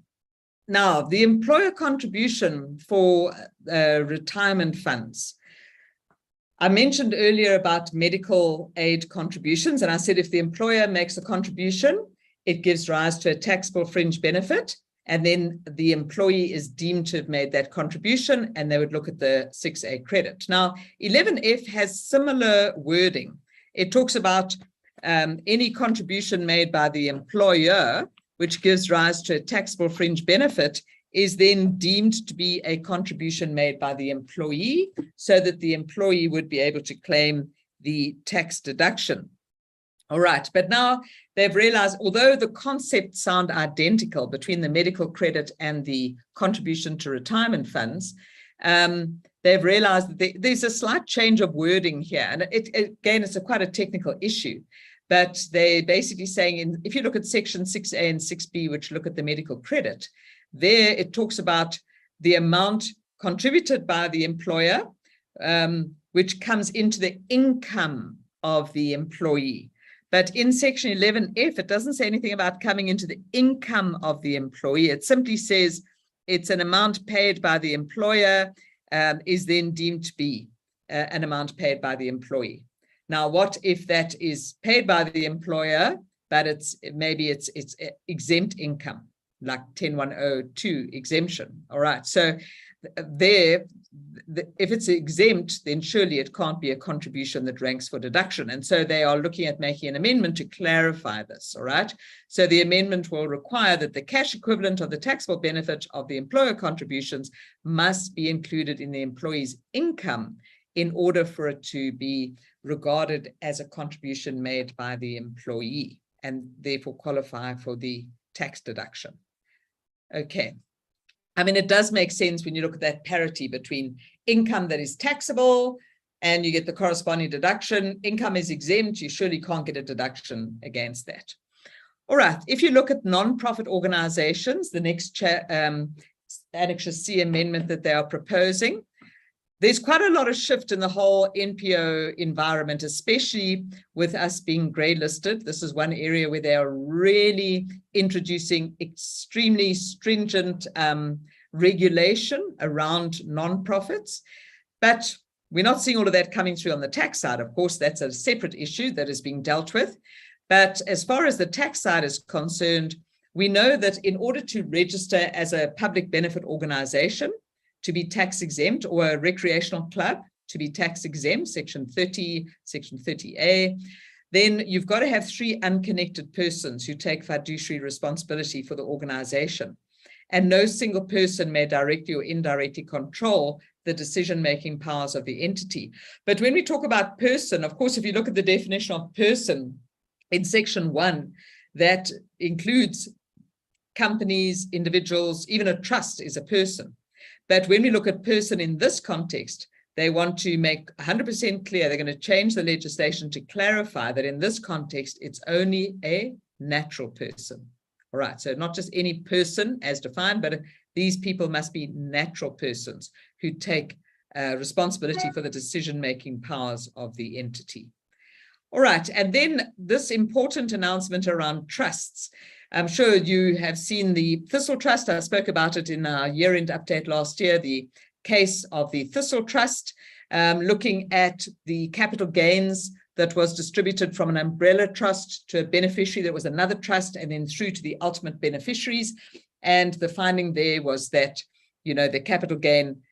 C: now the employer contribution for retirement funds. I mentioned earlier about medical aid contributions, and I said if the employer makes a contribution, it gives rise to a taxable fringe benefit, and then the employee is deemed to have made that contribution, and they would look at the 6A credit. Now, 11F has similar wording. It talks about any contribution made by the employer, which gives rise to a taxable fringe benefit, is then deemed to be a contribution made by the employee, so that the employee would be able to claim the tax deduction. All right, but now they've realized, although the concepts sound identical between the medical credit and the contribution to retirement funds, they've realized that there's a slight change of wording here. And again, it's quite a technical issue, but they're basically saying, if you look at section 6A and 6B, which look at the medical credit, there it talks about the amount contributed by the employer, which comes into the income of the employee. But in section 11F, it doesn't say anything about coming into the income of the employee. It simply says it's an amount paid by the employer, is then deemed to be an amount paid by the employee. Now, what if that is paid by the employer, but maybe it's exempt income, like 10102 exemption? All right, so there, if it's exempt, then surely it can't be a contribution that ranks for deduction. And so they are looking at making an amendment to clarify this. All right, so the amendment will require that the cash equivalent of the taxable benefit of the employer contributions must be included in the employee's income in order for it to be regarded as a contribution made by the employee and therefore qualify for the tax deduction. Okay. I mean, it does make sense when you look at that parity between income that is taxable and you get the corresponding deduction. Income is exempt, you surely can't get a deduction against that. All right, if you look at non-profit organizations, the next Annexure C amendment that they are proposing, there's quite a lot of shift in the whole NPO environment, especially with us being grey listed. This is one area where they are really introducing extremely stringent regulation around non-profits. But we're not seeing all of that coming through on the tax side. Of course, that's a separate issue that is being dealt with. But as far as the tax side is concerned, we know that in order to register as a public benefit organization, to be tax exempt, or a recreational club to be tax exempt, section 30, section 30A, then you've got to have 3 unconnected persons who take fiduciary responsibility for the organization. And no single person may directly or indirectly control the decision-making powers of the entity. But when we talk about person, of course, if you look at the definition of person in section 1, that includes companies, individuals, even a trust is a person. But when we look at person in this context, they want to make 100% clear, they're going to change the legislation to clarify that in this context, it's only a natural person. All right, so not just any person as defined, but these people must be natural persons who take responsibility for the decision-making powers of the entity. All right, and then this important announcement around trusts. I'm sure you have seen the Thistle Trust. I spoke about it in our year-end update last year, the case of the Thistle Trust, looking at the capital gains that was distributed from an umbrella trust to a beneficiary that was another trust, and then through to the ultimate beneficiaries. And the finding there was that, you know, the capital gain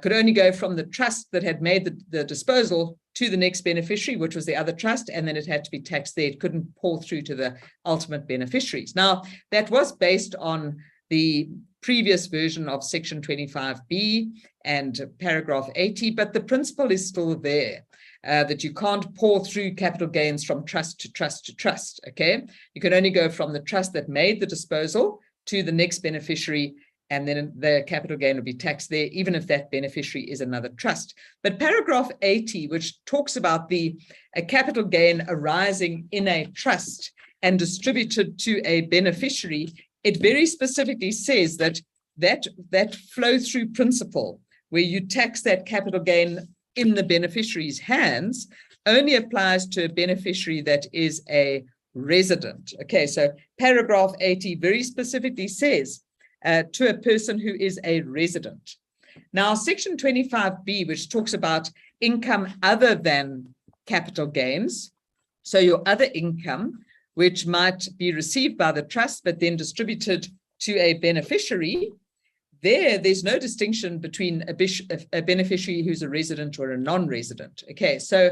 C: could only go from the trust that had made the disposal to the next beneficiary, which was the other trust, and then it had to be taxed there. It couldn't pour through to the ultimate beneficiaries. Now, that was based on the previous version of section 25B and paragraph 80, but the principle is still there, that you can't pour through capital gains from trust to trust to trust, okay? You can only go from the trust that made the disposal to the next beneficiary, and then the capital gain will be taxed there, even if that beneficiary is another trust. But paragraph 80, which talks about a capital gain arising in a trust and distributed to a beneficiary, it very specifically says that flow-through principle, where you tax that capital gain in the beneficiary's hands, only applies to a beneficiary that is a resident. Okay, so paragraph 80 very specifically says, to a person who is a resident. Now, section 25B, which talks about income other than capital gains, so your other income, which might be received by the trust, but then distributed to a beneficiary, there's no distinction between a beneficiary who's a resident or a non-resident. Okay, so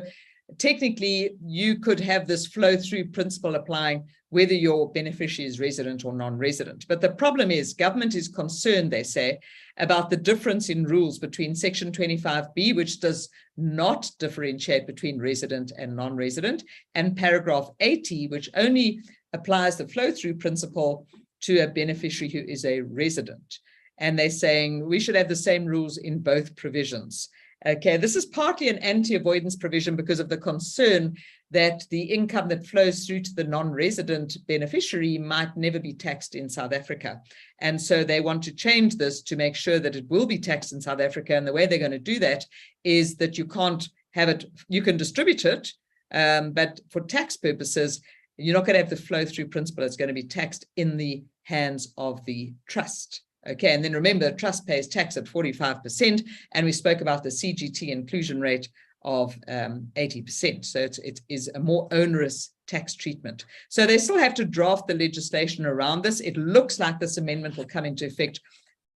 C: technically you could have this flow-through principle applying whether your beneficiary is resident or non-resident. But the problem is government is concerned, they say, about the difference in rules between Section 25B, which does not differentiate between resident and non-resident, and paragraph 80, which only applies the flow-through principle to a beneficiary who is a resident. And they're saying we should have the same rules in both provisions. Okay, this is partly an anti-avoidance provision because of the concern that the income that flows through to the non-resident beneficiary might never be taxed in South Africa. And so they want to change this to make sure that it will be taxed in South Africa. And the way they're going to do that is that you can't have it, you can distribute it, but for tax purposes, you're not going to have the flow-through principle. It's going to be taxed in the hands of the trust. Okay, and then remember, trust pays tax at 45%, and we spoke about the CGT inclusion rate of 80%. So it is a more onerous tax treatment. So they still have to draft the legislation around this. It looks like this amendment will come into effect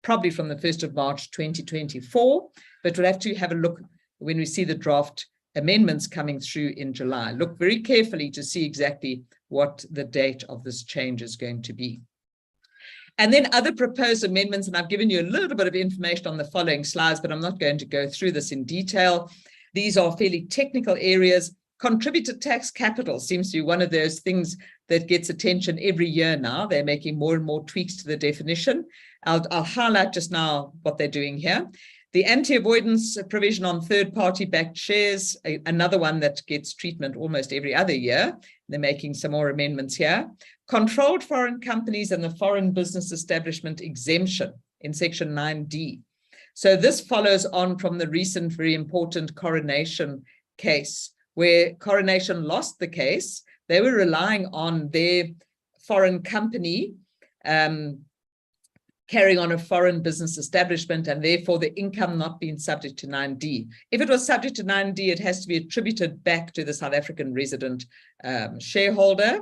C: probably from the 1st of March 2024, but we'll have to have a look when we see the draft amendments coming through in July. Look very carefully to see exactly what the date of this change is going to be. And then other proposed amendments, and I've given you a little bit of information on the following slides, but I'm not going to go through this in detail. These are fairly technical areas. Contributed tax capital seems to be one of those things that gets attention every year now. They're making more and more tweaks to the definition. I'll highlight just now what they're doing here. The anti-avoidance provision on third-party backed shares, another one that gets treatment almost every other year. They're making some more amendments here. Controlled foreign companies and the foreign business establishment exemption in Section 9D. So this follows on from the recent very important Coronation case, where Coronation lost the case. They were relying on their foreign company carrying on a foreign business establishment, and therefore the income not being subject to 9D. If it was subject to 9D, it has to be attributed back to the South African resident shareholder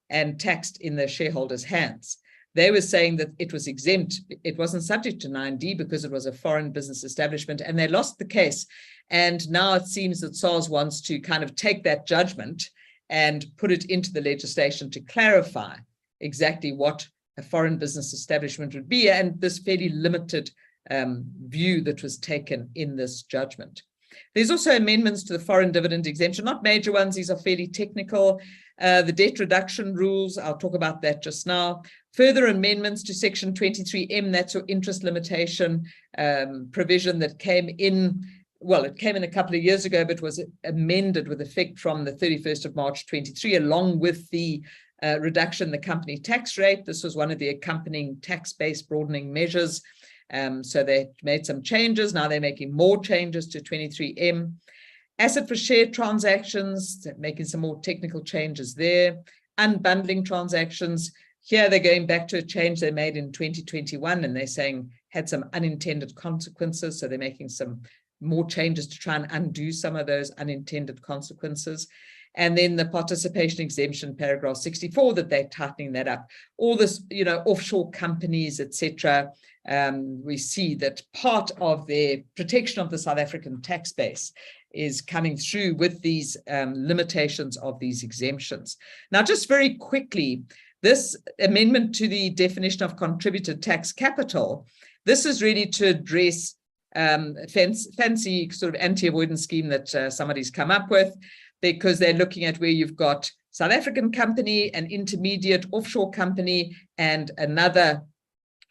C: and taxed in the shareholder's hands. They were saying that it was exempt. It wasn't subject to 9D because it was a foreign business establishment, and they lost the case. And now it seems that SARS wants to kind of take that judgment and put it into the legislation to clarify exactly what a foreign business establishment would be, and this fairly limited view that was taken in this judgment. There's also amendments to the foreign dividend exemption, not major ones. These are fairly technical. The debt reduction rules, I'll talk about that just now. Further amendments to Section 23M, that's your interest limitation provision that came in, well, it came in a couple of years ago, but was amended with effect from the 31st of March 23, along with the reduction in the company tax rate. This was one of the accompanying tax-based broadening measures. So they made some changes. Now they're making more changes to 23M. Asset for share transactions, making some more technical changes there. Unbundling transactions. Here they're going back to a change they made in 2021, and they're saying had some unintended consequences. So they're making some more changes to try and undo some of those unintended consequences. And then the participation exemption, paragraph 64, that they're tightening that up. All this, you know, offshore companies, etc. We see that part of the protection of the South African tax base is coming through with these limitations of these exemptions. Now, just very quickly, this amendment to the definition of contributed tax capital, this is really to address fancy sort of anti-avoidance scheme that somebody's come up with, because they're looking at where you've got South African company, an intermediate offshore company, and another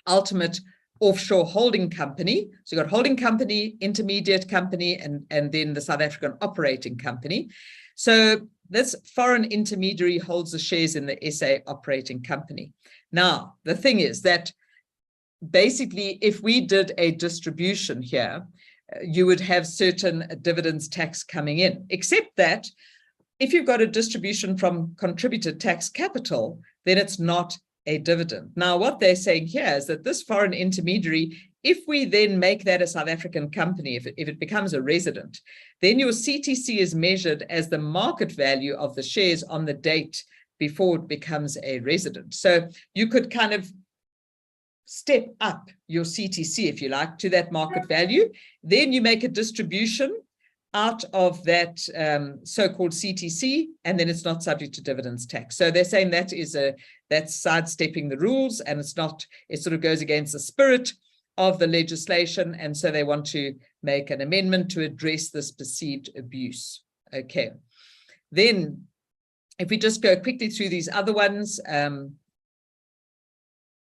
C: ultimate offshore holding company. So you've got holding company, intermediate company, and then the South African operating company. So this foreign intermediary holds the shares in the SA operating company. Now, the thing is that basically, if we did a distribution here, you would have certain dividends tax coming in, except that if you've got a distribution from contributed tax capital, then it's not a dividend. Now, what they're saying here is that this foreign intermediary, if we then make that a South African company, if it becomes a resident, then your CTC is measured as the market value of the shares on the date before it becomes a resident. So you could kind of step up your CTC, if you like, to that market value. Then you make a distribution out of that so-called CTC, and then it's not subject to dividends tax. So they're saying that's sidestepping the rules, and it's not, it sort of goes against the spirit of the legislation, and so they want to make an amendment to address this perceived abuse. Okay, then if we just go quickly through these other ones,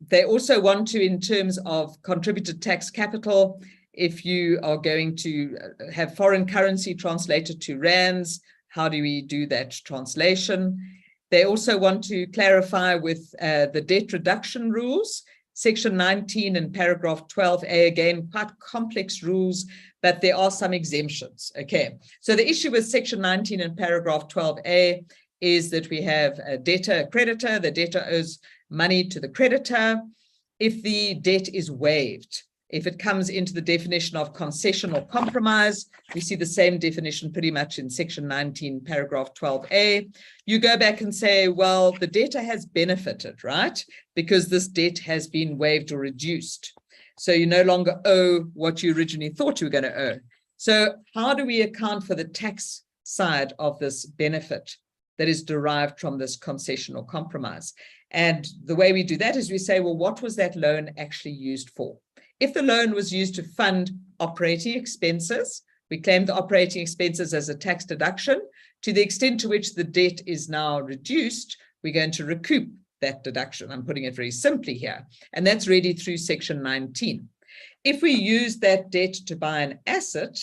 C: they also want to, in terms of contributed tax capital, if you are going to have foreign currency translated to rands, how do we do that translation? They also want to clarify with the debt reduction rules, Section 19 and paragraph 12A, again, quite complex rules, but there are some exemptions. Okay, so the issue with Section 19 and paragraph 12A is that we have a debtor, a creditor. The debtor owes money to the creditor. If the debt is waived, if it comes into the definition of concession or compromise, we see the same definition pretty much in Section 19, paragraph 12A. You go back and say, well, the debtor has benefited, right? Because this debt has been waived or reduced. So you no longer owe what you originally thought you were going to owe. So how do we account for the tax side of this benefit that is derived from this concession or compromise? And the way we do that is we say, well, what was that loan actually used for? If the loan was used to fund operating expenses, we claim the operating expenses as a tax deduction. To the extent to which the debt is now reduced, we're going to recoup that deduction. I'm putting it very simply here. And that's really through Section 19. If we use that debt to buy an asset,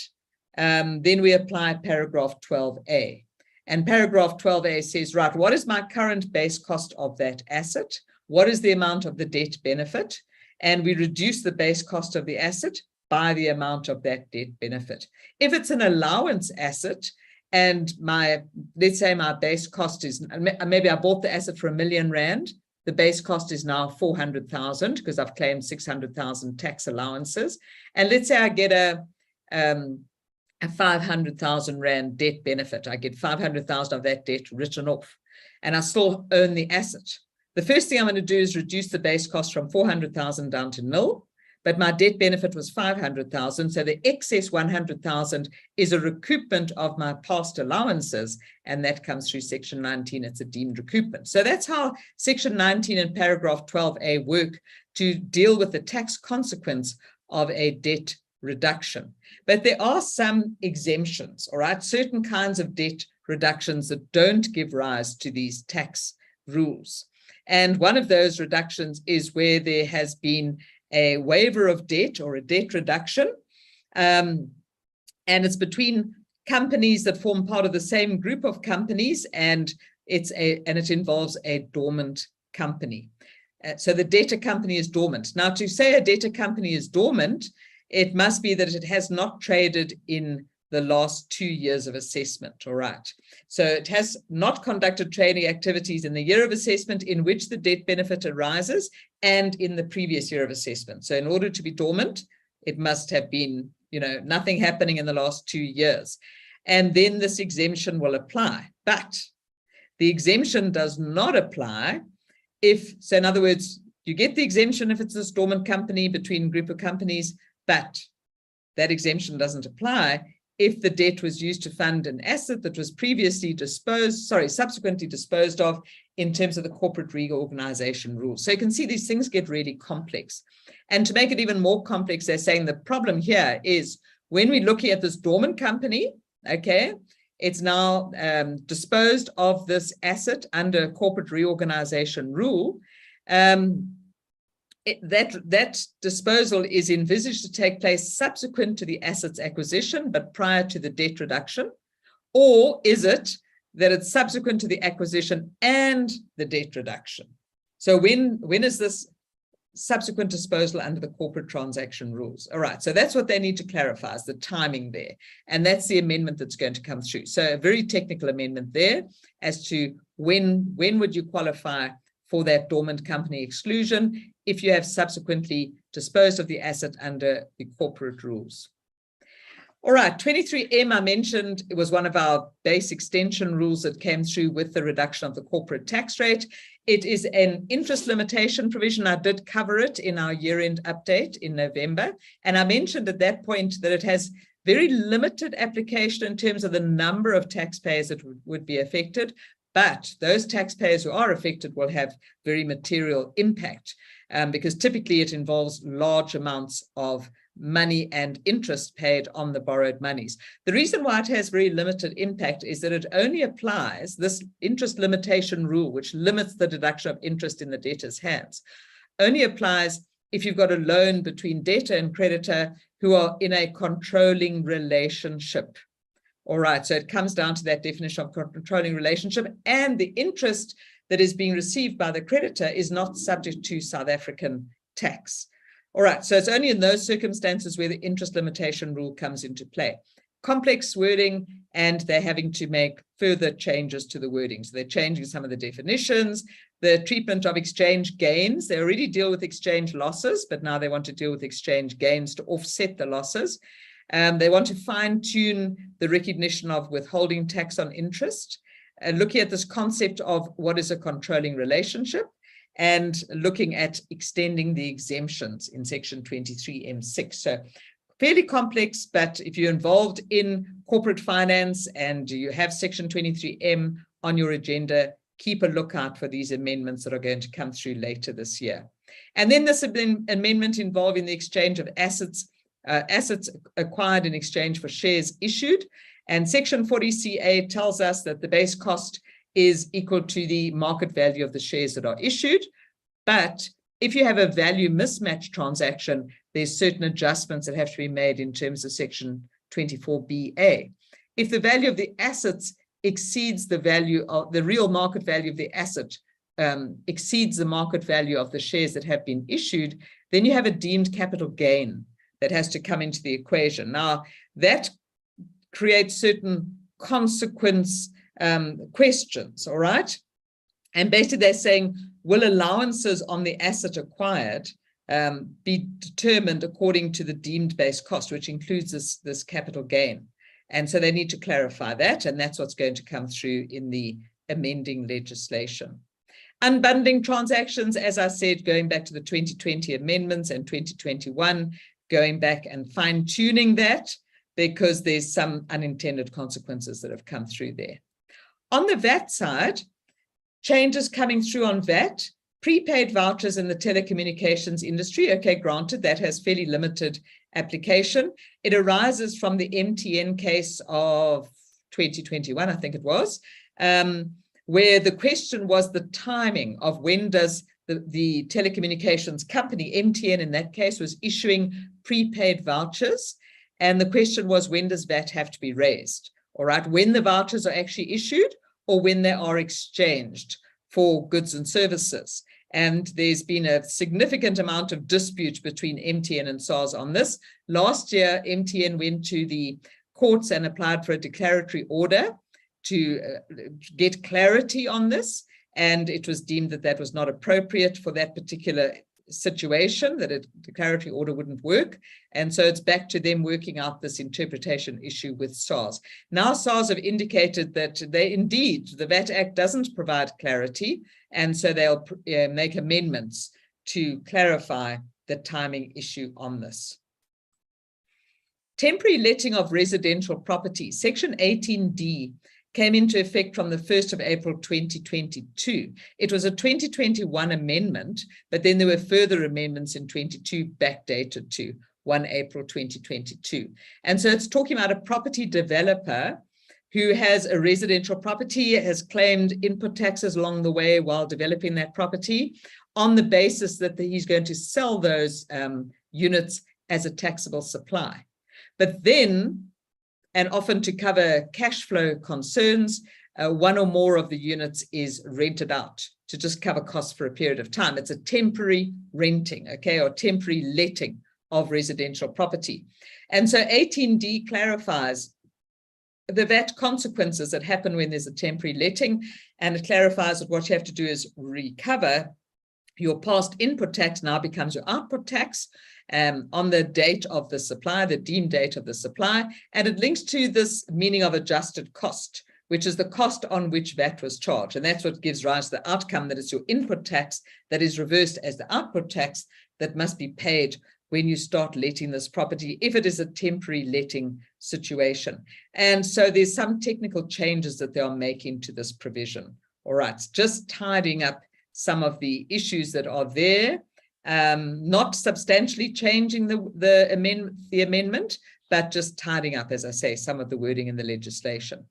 C: then we apply paragraph 12A. And paragraph 12A says, right, what is my current base cost of that asset? What is the amount of the debt benefit? And we reduce the base cost of the asset by the amount of that debt benefit. If it's an allowance asset, and let's say my base cost is, maybe I bought the asset for R1 million, the base cost is now 400,000 because I've claimed 600,000 tax allowances. And let's say I get a 500,000 Rand debt benefit. I get 500,000 of that debt written off, and I still own the asset. The first thing I'm going to do is reduce the base cost from 400,000 down to nil, but my debt benefit was 500,000. So the excess 100,000 is a recoupment of my past allowances, and that comes through Section 19. It's a deemed recoupment. So that's how Section 19 and paragraph 12A work to deal with the tax consequence of a debt reduction. But there are some exemptions, all right? Certain kinds of debt reductions that don't give rise to these tax rules. And one of those reductions is where there has been a waiver of debt or a debt reduction. And it's between companies that form part of the same group of companies, and it involves a dormant company. So the debtor company is dormant. Now, to say a debtor company is dormant, it must be that it has not traded in the last 2 years of assessment, all right? So it has not conducted trading activities in the year of assessment in which the debt benefit arises and in the previous year of assessment. So in order to be dormant, it must have been, nothing happening in the last 2 years. And then this exemption will apply. But the exemption does not apply so in other words, you get the exemption if it's this dormant company between a group of companies, but that exemption doesn't apply if the debt was used to fund an asset that was subsequently disposed of in terms of the corporate reorganization rules. So you can see these things get really complex. And to make it even more complex, they're saying the problem here is when we're looking at this dormant company, okay, it's now disposed of this asset under corporate reorganization rule. That disposal is envisaged to take place subsequent to the asset's acquisition, but prior to the debt reduction? Or is it that it's subsequent to the acquisition and the debt reduction? So when is this subsequent disposal under the corporate transaction rules? All right, so that's what they need to clarify, is the timing there. And that's the amendment that's going to come through. So a very technical amendment there as to when would you qualify for that dormant company exclusion if you have subsequently disposed of the asset under the corporate rules. All right, 23M I mentioned, it was one of our base extension rules that came through with the reduction of the corporate tax rate. It is an interest limitation provision. I did cover it in our year-end update in November. And I mentioned at that point that it has very limited application in terms of the number of taxpayers that would be affected. But those taxpayers who are affected will have very material impact because typically it involves large amounts of money and interest paid on the borrowed monies. The reason why it has very limited impact is that it only applies, this interest limitation rule, which limits the deduction of interest in the debtor's hands, only applies if you've got a loan between debtor and creditor who are in a controlling relationship. All right, so it comes down to that definition of controlling relationship, and the interest that is being received by the creditor is not subject to South African tax. All right, so it's only in those circumstances where the interest limitation rule comes into play. Complex wording, and they're having to make further changes to the wording. So they're changing some of the definitions, the treatment of exchange gains. They already deal with exchange losses, but now they want to deal with exchange gains to offset the losses. They want to fine-tune the recognition of withholding tax on interest, looking at this concept of what is a controlling relationship, and looking at extending the exemptions in section 23M6. So fairly complex, but if you're involved in corporate finance and you have section 23M on your agenda, keep a lookout for these amendments that are going to come through later this year. And then this amendment involving the exchange of assets acquired in exchange for shares issued. And section 40CA tells us that the base cost is equal to the market value of the shares that are issued. But if you have a value mismatch transaction, there's certain adjustments that have to be made in terms of section 24BA. If the value of the assets exceeds the value of the real market value of the asset, exceeds the market value of the shares that have been issued, then you have a deemed capital gain that has to come into the equation. Now, that creates certain consequence questions, all right? And basically they're saying, will allowances on the asset acquired be determined according to the deemed base cost, which includes this capital gain? And so they need to clarify that, and that's what's going to come through in the amending legislation. Unbundling transactions, as I said, going back to the 2020 amendments and 2021, going back and fine-tuning that because there's some unintended consequences that have come through there. On the VAT side, changes coming through on VAT, prepaid vouchers in the telecommunications industry. Okay, granted, that has fairly limited application. It arises from the MTN case of 2021, I think it was, where the question was the timing of when does the telecommunications company, MTN in that case, was issuing prepaid vouchers. And the question was, when does VAT have to be raised? All right, when the vouchers are actually issued or when they are exchanged for goods and services. And there's been a significant amount of dispute between MTN and SARS on this. Last year, MTN went to the courts and applied for a declaratory order to get clarity on this. And it was deemed that that was not appropriate for that particular situation, that a declaratory order wouldn't work. And so it's back to them working out this interpretation issue with SARS. Now SARS have indicated that they indeed, the VAT Act doesn't provide clarity, and so they'll make amendments to clarify the timing issue on this. Temporary letting of residential property, section 18D, came into effect from the 1st of April 2022. It was a 2021 amendment, but then there were further amendments in 22 backdated to 1 April 2022. And so it's talking about a property developer who has a residential property, has claimed input taxes along the way while developing that property on the basis that he's going to sell those units as a taxable supply. But then, and often to cover cash flow concerns, one or more of the units is rented out to just cover costs for a period of time. It's a temporary renting, okay, or temporary letting of residential property. And so 18D clarifies the VAT consequences that happen when there's a temporary letting, and it clarifies that what you have to do is recover your past input tax now becomes your output tax on the date of the supply, the deemed date of the supply, and it links to this meaning of adjusted cost, which is the cost on which VAT was charged. And that's what gives rise to the outcome that it's your input tax that is reversed as the output tax that must be paid when you start letting this property, if it is a temporary letting situation. And so there's some technical changes that they are making to this provision. All right, just tidying up some of the issues that are there, not substantially changing the amendment, but just tidying up, as I say, some of the wording in the legislation.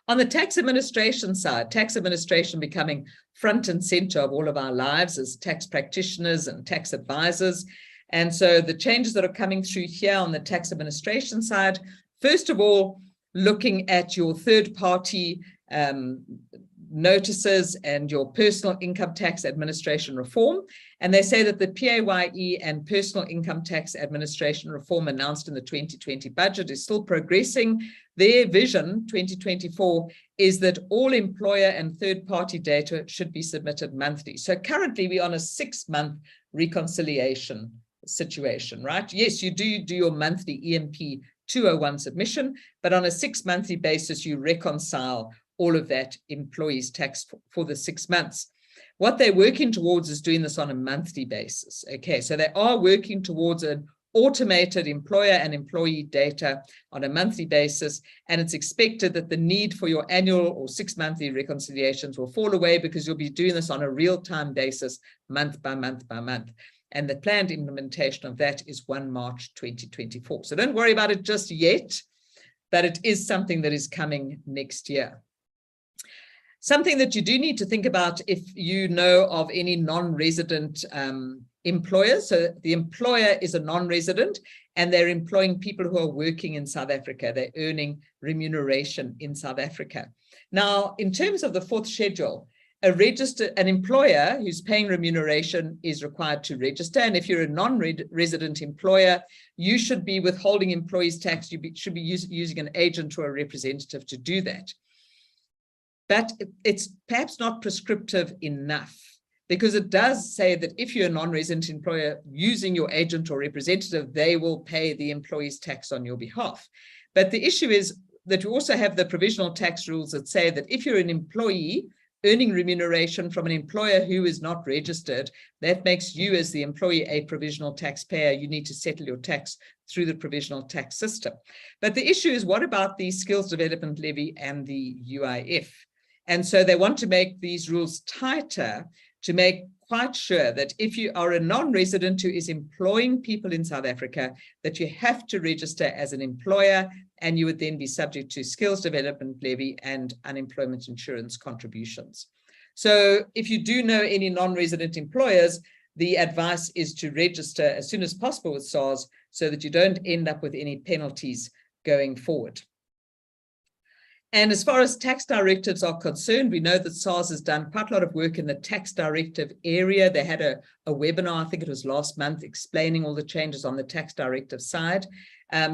C: On the tax administration side, tax administration becoming front and center of all of our lives as tax practitioners and tax advisors. And so the changes that are coming through here on the tax administration side, first of all, looking at your third-party notices and your personal income tax administration reform. And they say that the PAYE and personal income tax administration reform announced in the 2020 budget is still progressing. Their vision, 2024, is that all employer and third-party data should be submitted monthly. So currently we're on a 6-month reconciliation situation, right? Yes, you do your monthly EMP 201 submission, but on a 6-monthly basis, you reconcile all of that employees' tax for the 6 months. What they're working towards is doing this on a monthly basis. Okay, so they are working towards an automated employer and employee data on a monthly basis, and it's expected that the need for your annual or 6-monthly reconciliations will fall away because you'll be doing this on a real-time basis, month by month by month. And the planned implementation of that is 1 March 2024. So don't worry about it just yet, but it is something that is coming next year. Something that you do need to think about if you know of any non-resident employers. So the employer is a non-resident and they're employing people who are working in South Africa. They're earning remuneration in South Africa. Now, in terms of the 4th schedule, an employer who's paying remuneration is required to register. And if you're a non-resident employer, you should be withholding employees' tax. You should be using an agent or a representative to do that. But it's perhaps not prescriptive enough, because it does say that if you're a non-resident employer using your agent or representative, they will pay the employee's tax on your behalf. But the issue is that you also have the provisional tax rules that say that if you're an employee earning remuneration from an employer who is not registered, that makes you as the employee a provisional taxpayer. You need to settle your tax through the provisional tax system. But the issue is, what about the skills development levy and the UIF? And so they want to make these rules tighter to make quite sure that if you are a non-resident who is employing people in South Africa, that you have to register as an employer, and you would then be subject to skills development levy and unemployment insurance contributions. So if you do know any non-resident employers, the advice is to register as soon as possible with SARS so that you don't end up with any penalties going forward. And as far as tax directives are concerned, we know that SARS has done quite a lot of work in the tax directive area. They had a webinar, I think it was last month, explaining all the changes on the tax directive side.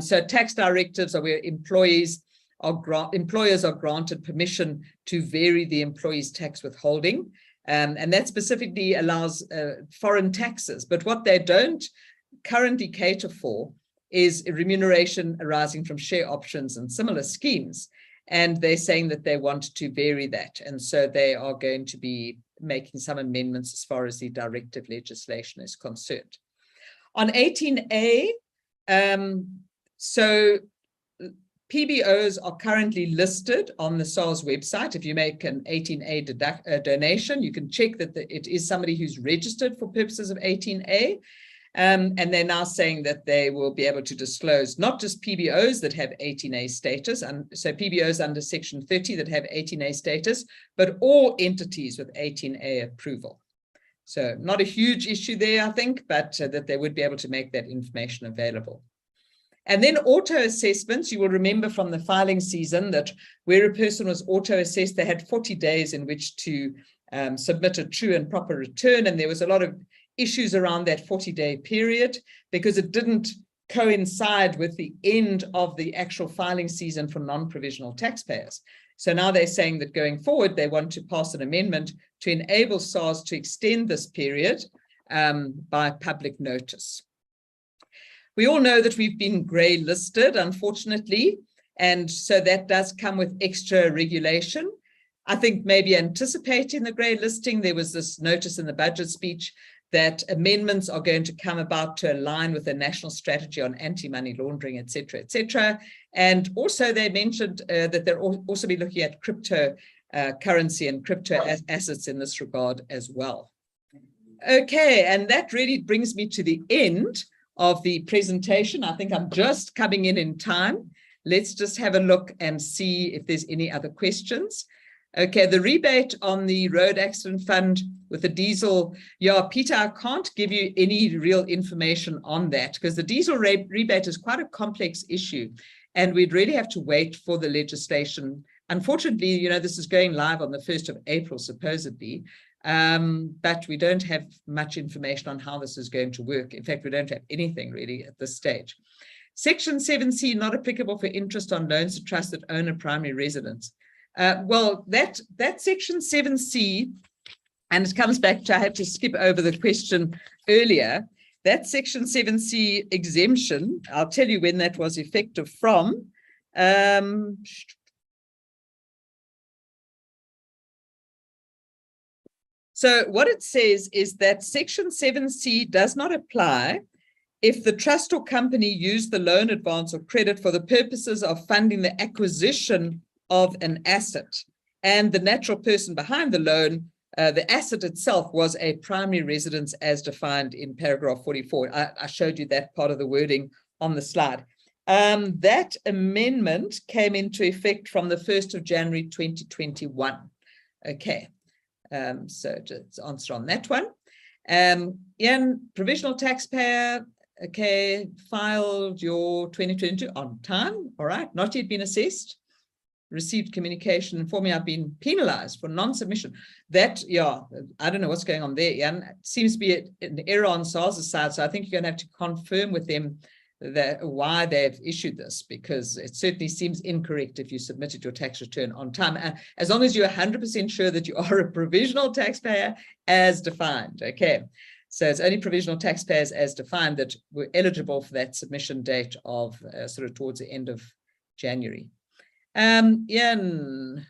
C: So tax directives are where employers are granted permission to vary the employee's tax withholding. And that specifically allows foreign taxes. But what they don't currently cater for is remuneration arising from share options and similar schemes. And they're saying that they want to vary that. And so they are going to be making some amendments as far as the directive legislation is concerned. On 18A, so PBOs are currently listed on the SARS website. If you make an 18A donation, you can check that it is somebody who's registered for purposes of 18A. And they're now saying that they will be able to disclose not just PBOs that have 18A status, and so PBOs under Section 30 that have 18A status, but all entities with 18A approval. So not a huge issue there, I think, but that they would be able to make that information available. And then auto assessments, you will remember from the filing season that where a person was auto assessed, they had 40 days in which to submit a true and proper return. And there was a lot of issues around that 40-day period because it didn't coincide with the end of the actual filing season for non-provisional taxpayers. So now they're saying that going forward, they want to pass an amendment to enable SARS to extend this period by public notice. We all know that we've been grey listed, unfortunately, And so that does come with extra regulation. I think maybe anticipating the grey listing, there was this notice in the budget speech that amendments are going to come about to align with the national strategy on anti-money laundering, et cetera, et cetera. And also they mentioned that they'll also be looking at crypto currency and crypto assets in this regard as well. Okay, and that really brings me to the end of the presentation. I think I'm just coming in time. Let's just have a look and see if there's any other questions. Okay, the rebate on the road accident fund with the diesel. Yeah, Peter, I can't give you any real information on that because the diesel rebate is quite a complex issue and we'd really have to wait for the legislation. Unfortunately, you know, this is going live on the 1st of April, supposedly, but we don't have much information on how this is going to work. In fact, we don't have anything really at this stage. Section 7C, not applicable for interest on loans to trusts that own a primary residence. Well, that section 7C, and it comes back to, I had to skip over the question earlier, that section 7C exemption, I'll tell you when that was effective from. So what it says is that section 7C does not apply if the trust or company used the loan, advance, or credit for the purposes of funding the acquisition of an asset, and the natural person behind the loan, the asset itself was a primary residence as defined in paragraph 44. I showed you that part of the wording on the slide. That amendment came into effect from the 1st of January 2021. Okay, so just answer on that one. Ian, provisional taxpayer, okay, filed your 2022 on time, all right, not yet been assessed. Received communication informing I've been penalized for non-submission. That, yeah, I don't know what's going on there, Ian. It seems to be an error on SARS's side, so I think you're going to have to confirm with them that why they've issued this, because it certainly seems incorrect if you submitted your tax return on time. And as long as you're 100% sure that you are a provisional taxpayer as defined, okay. So it's only provisional taxpayers as defined that were eligible for that submission date of sort of towards the end of January. Ian.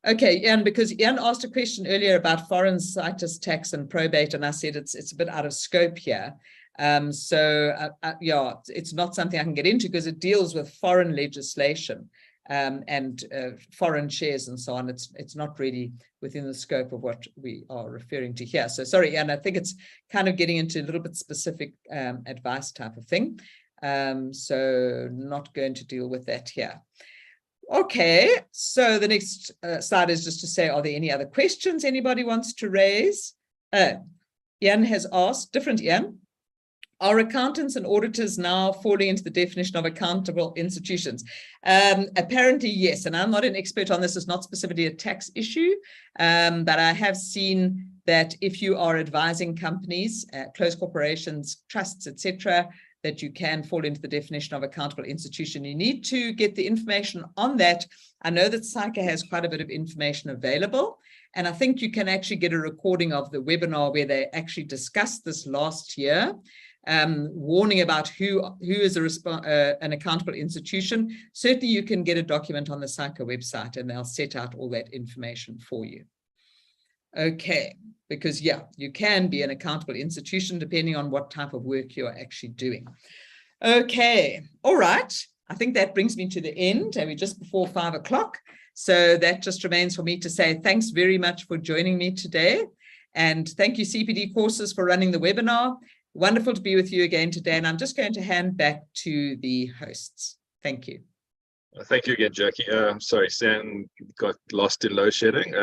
C: Okay, Ian, because Ian asked a question earlier about foreign situs tax and probate, and I said it's a bit out of scope here. Yeah, it's not something I can get into because it deals with foreign legislation and foreign shares and so on. It's not really within the scope of what we are referring to here. So sorry, Ian, I think it's kind of getting into a little bit specific advice type of thing. So not going to deal with that here. Okay, so the next slide is just to say, are there any other questions anybody wants to raise? Ian has asked, different Ian, are accountants and auditors now falling into the definition of accountable institutions? Apparently, yes, and I'm not an expert on this, it's not specifically a tax issue, but I have seen that if you are advising companies, closed corporations, trusts, etc., that you can fall into the definition of accountable institution. You need to get the information on that. I know that SAICA has quite a bit of information available, and I think you can actually get a recording of the webinar where they actually discussed this last year, warning about who is an accountable institution. Certainly you can get a document on the SAICA website and they'll set out all that information for you. Okay, because yeah, you can be an accountable institution depending on what type of work you're actually doing. Okay, all right. I think that brings me to the end, and we're just before 5 o'clock. So that just remains for me to say thanks very much for joining me today. And thank you, CPD Courses, for running the webinar. Wonderful to be with you again today. And I'm just going to hand back to the hosts. Thank you.
A: Thank you again, Jackie. Sorry, Stan got lost in load shedding.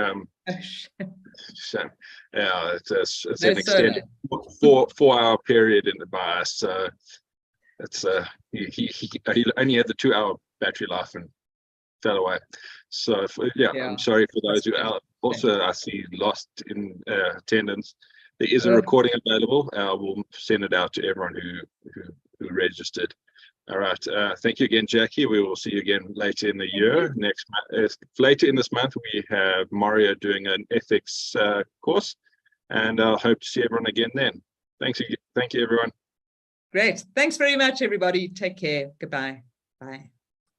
A: Shame. Yeah, it's an extended 4-hour period in the bias. So it's he only had the 2-hour battery life and fell away. So yeah, I'm sorry for those who are also I see lost in attendance. There is a recording available. We'll send it out to everyone who registered. All right. Thank you again, Jackie. We will see you again later in the year. Next month, later in this month, we have Mario doing an ethics course, and I'll hope to see everyone again then. Thank you, everyone.
C: Great. Thanks very much, everybody. Take care. Goodbye. Bye.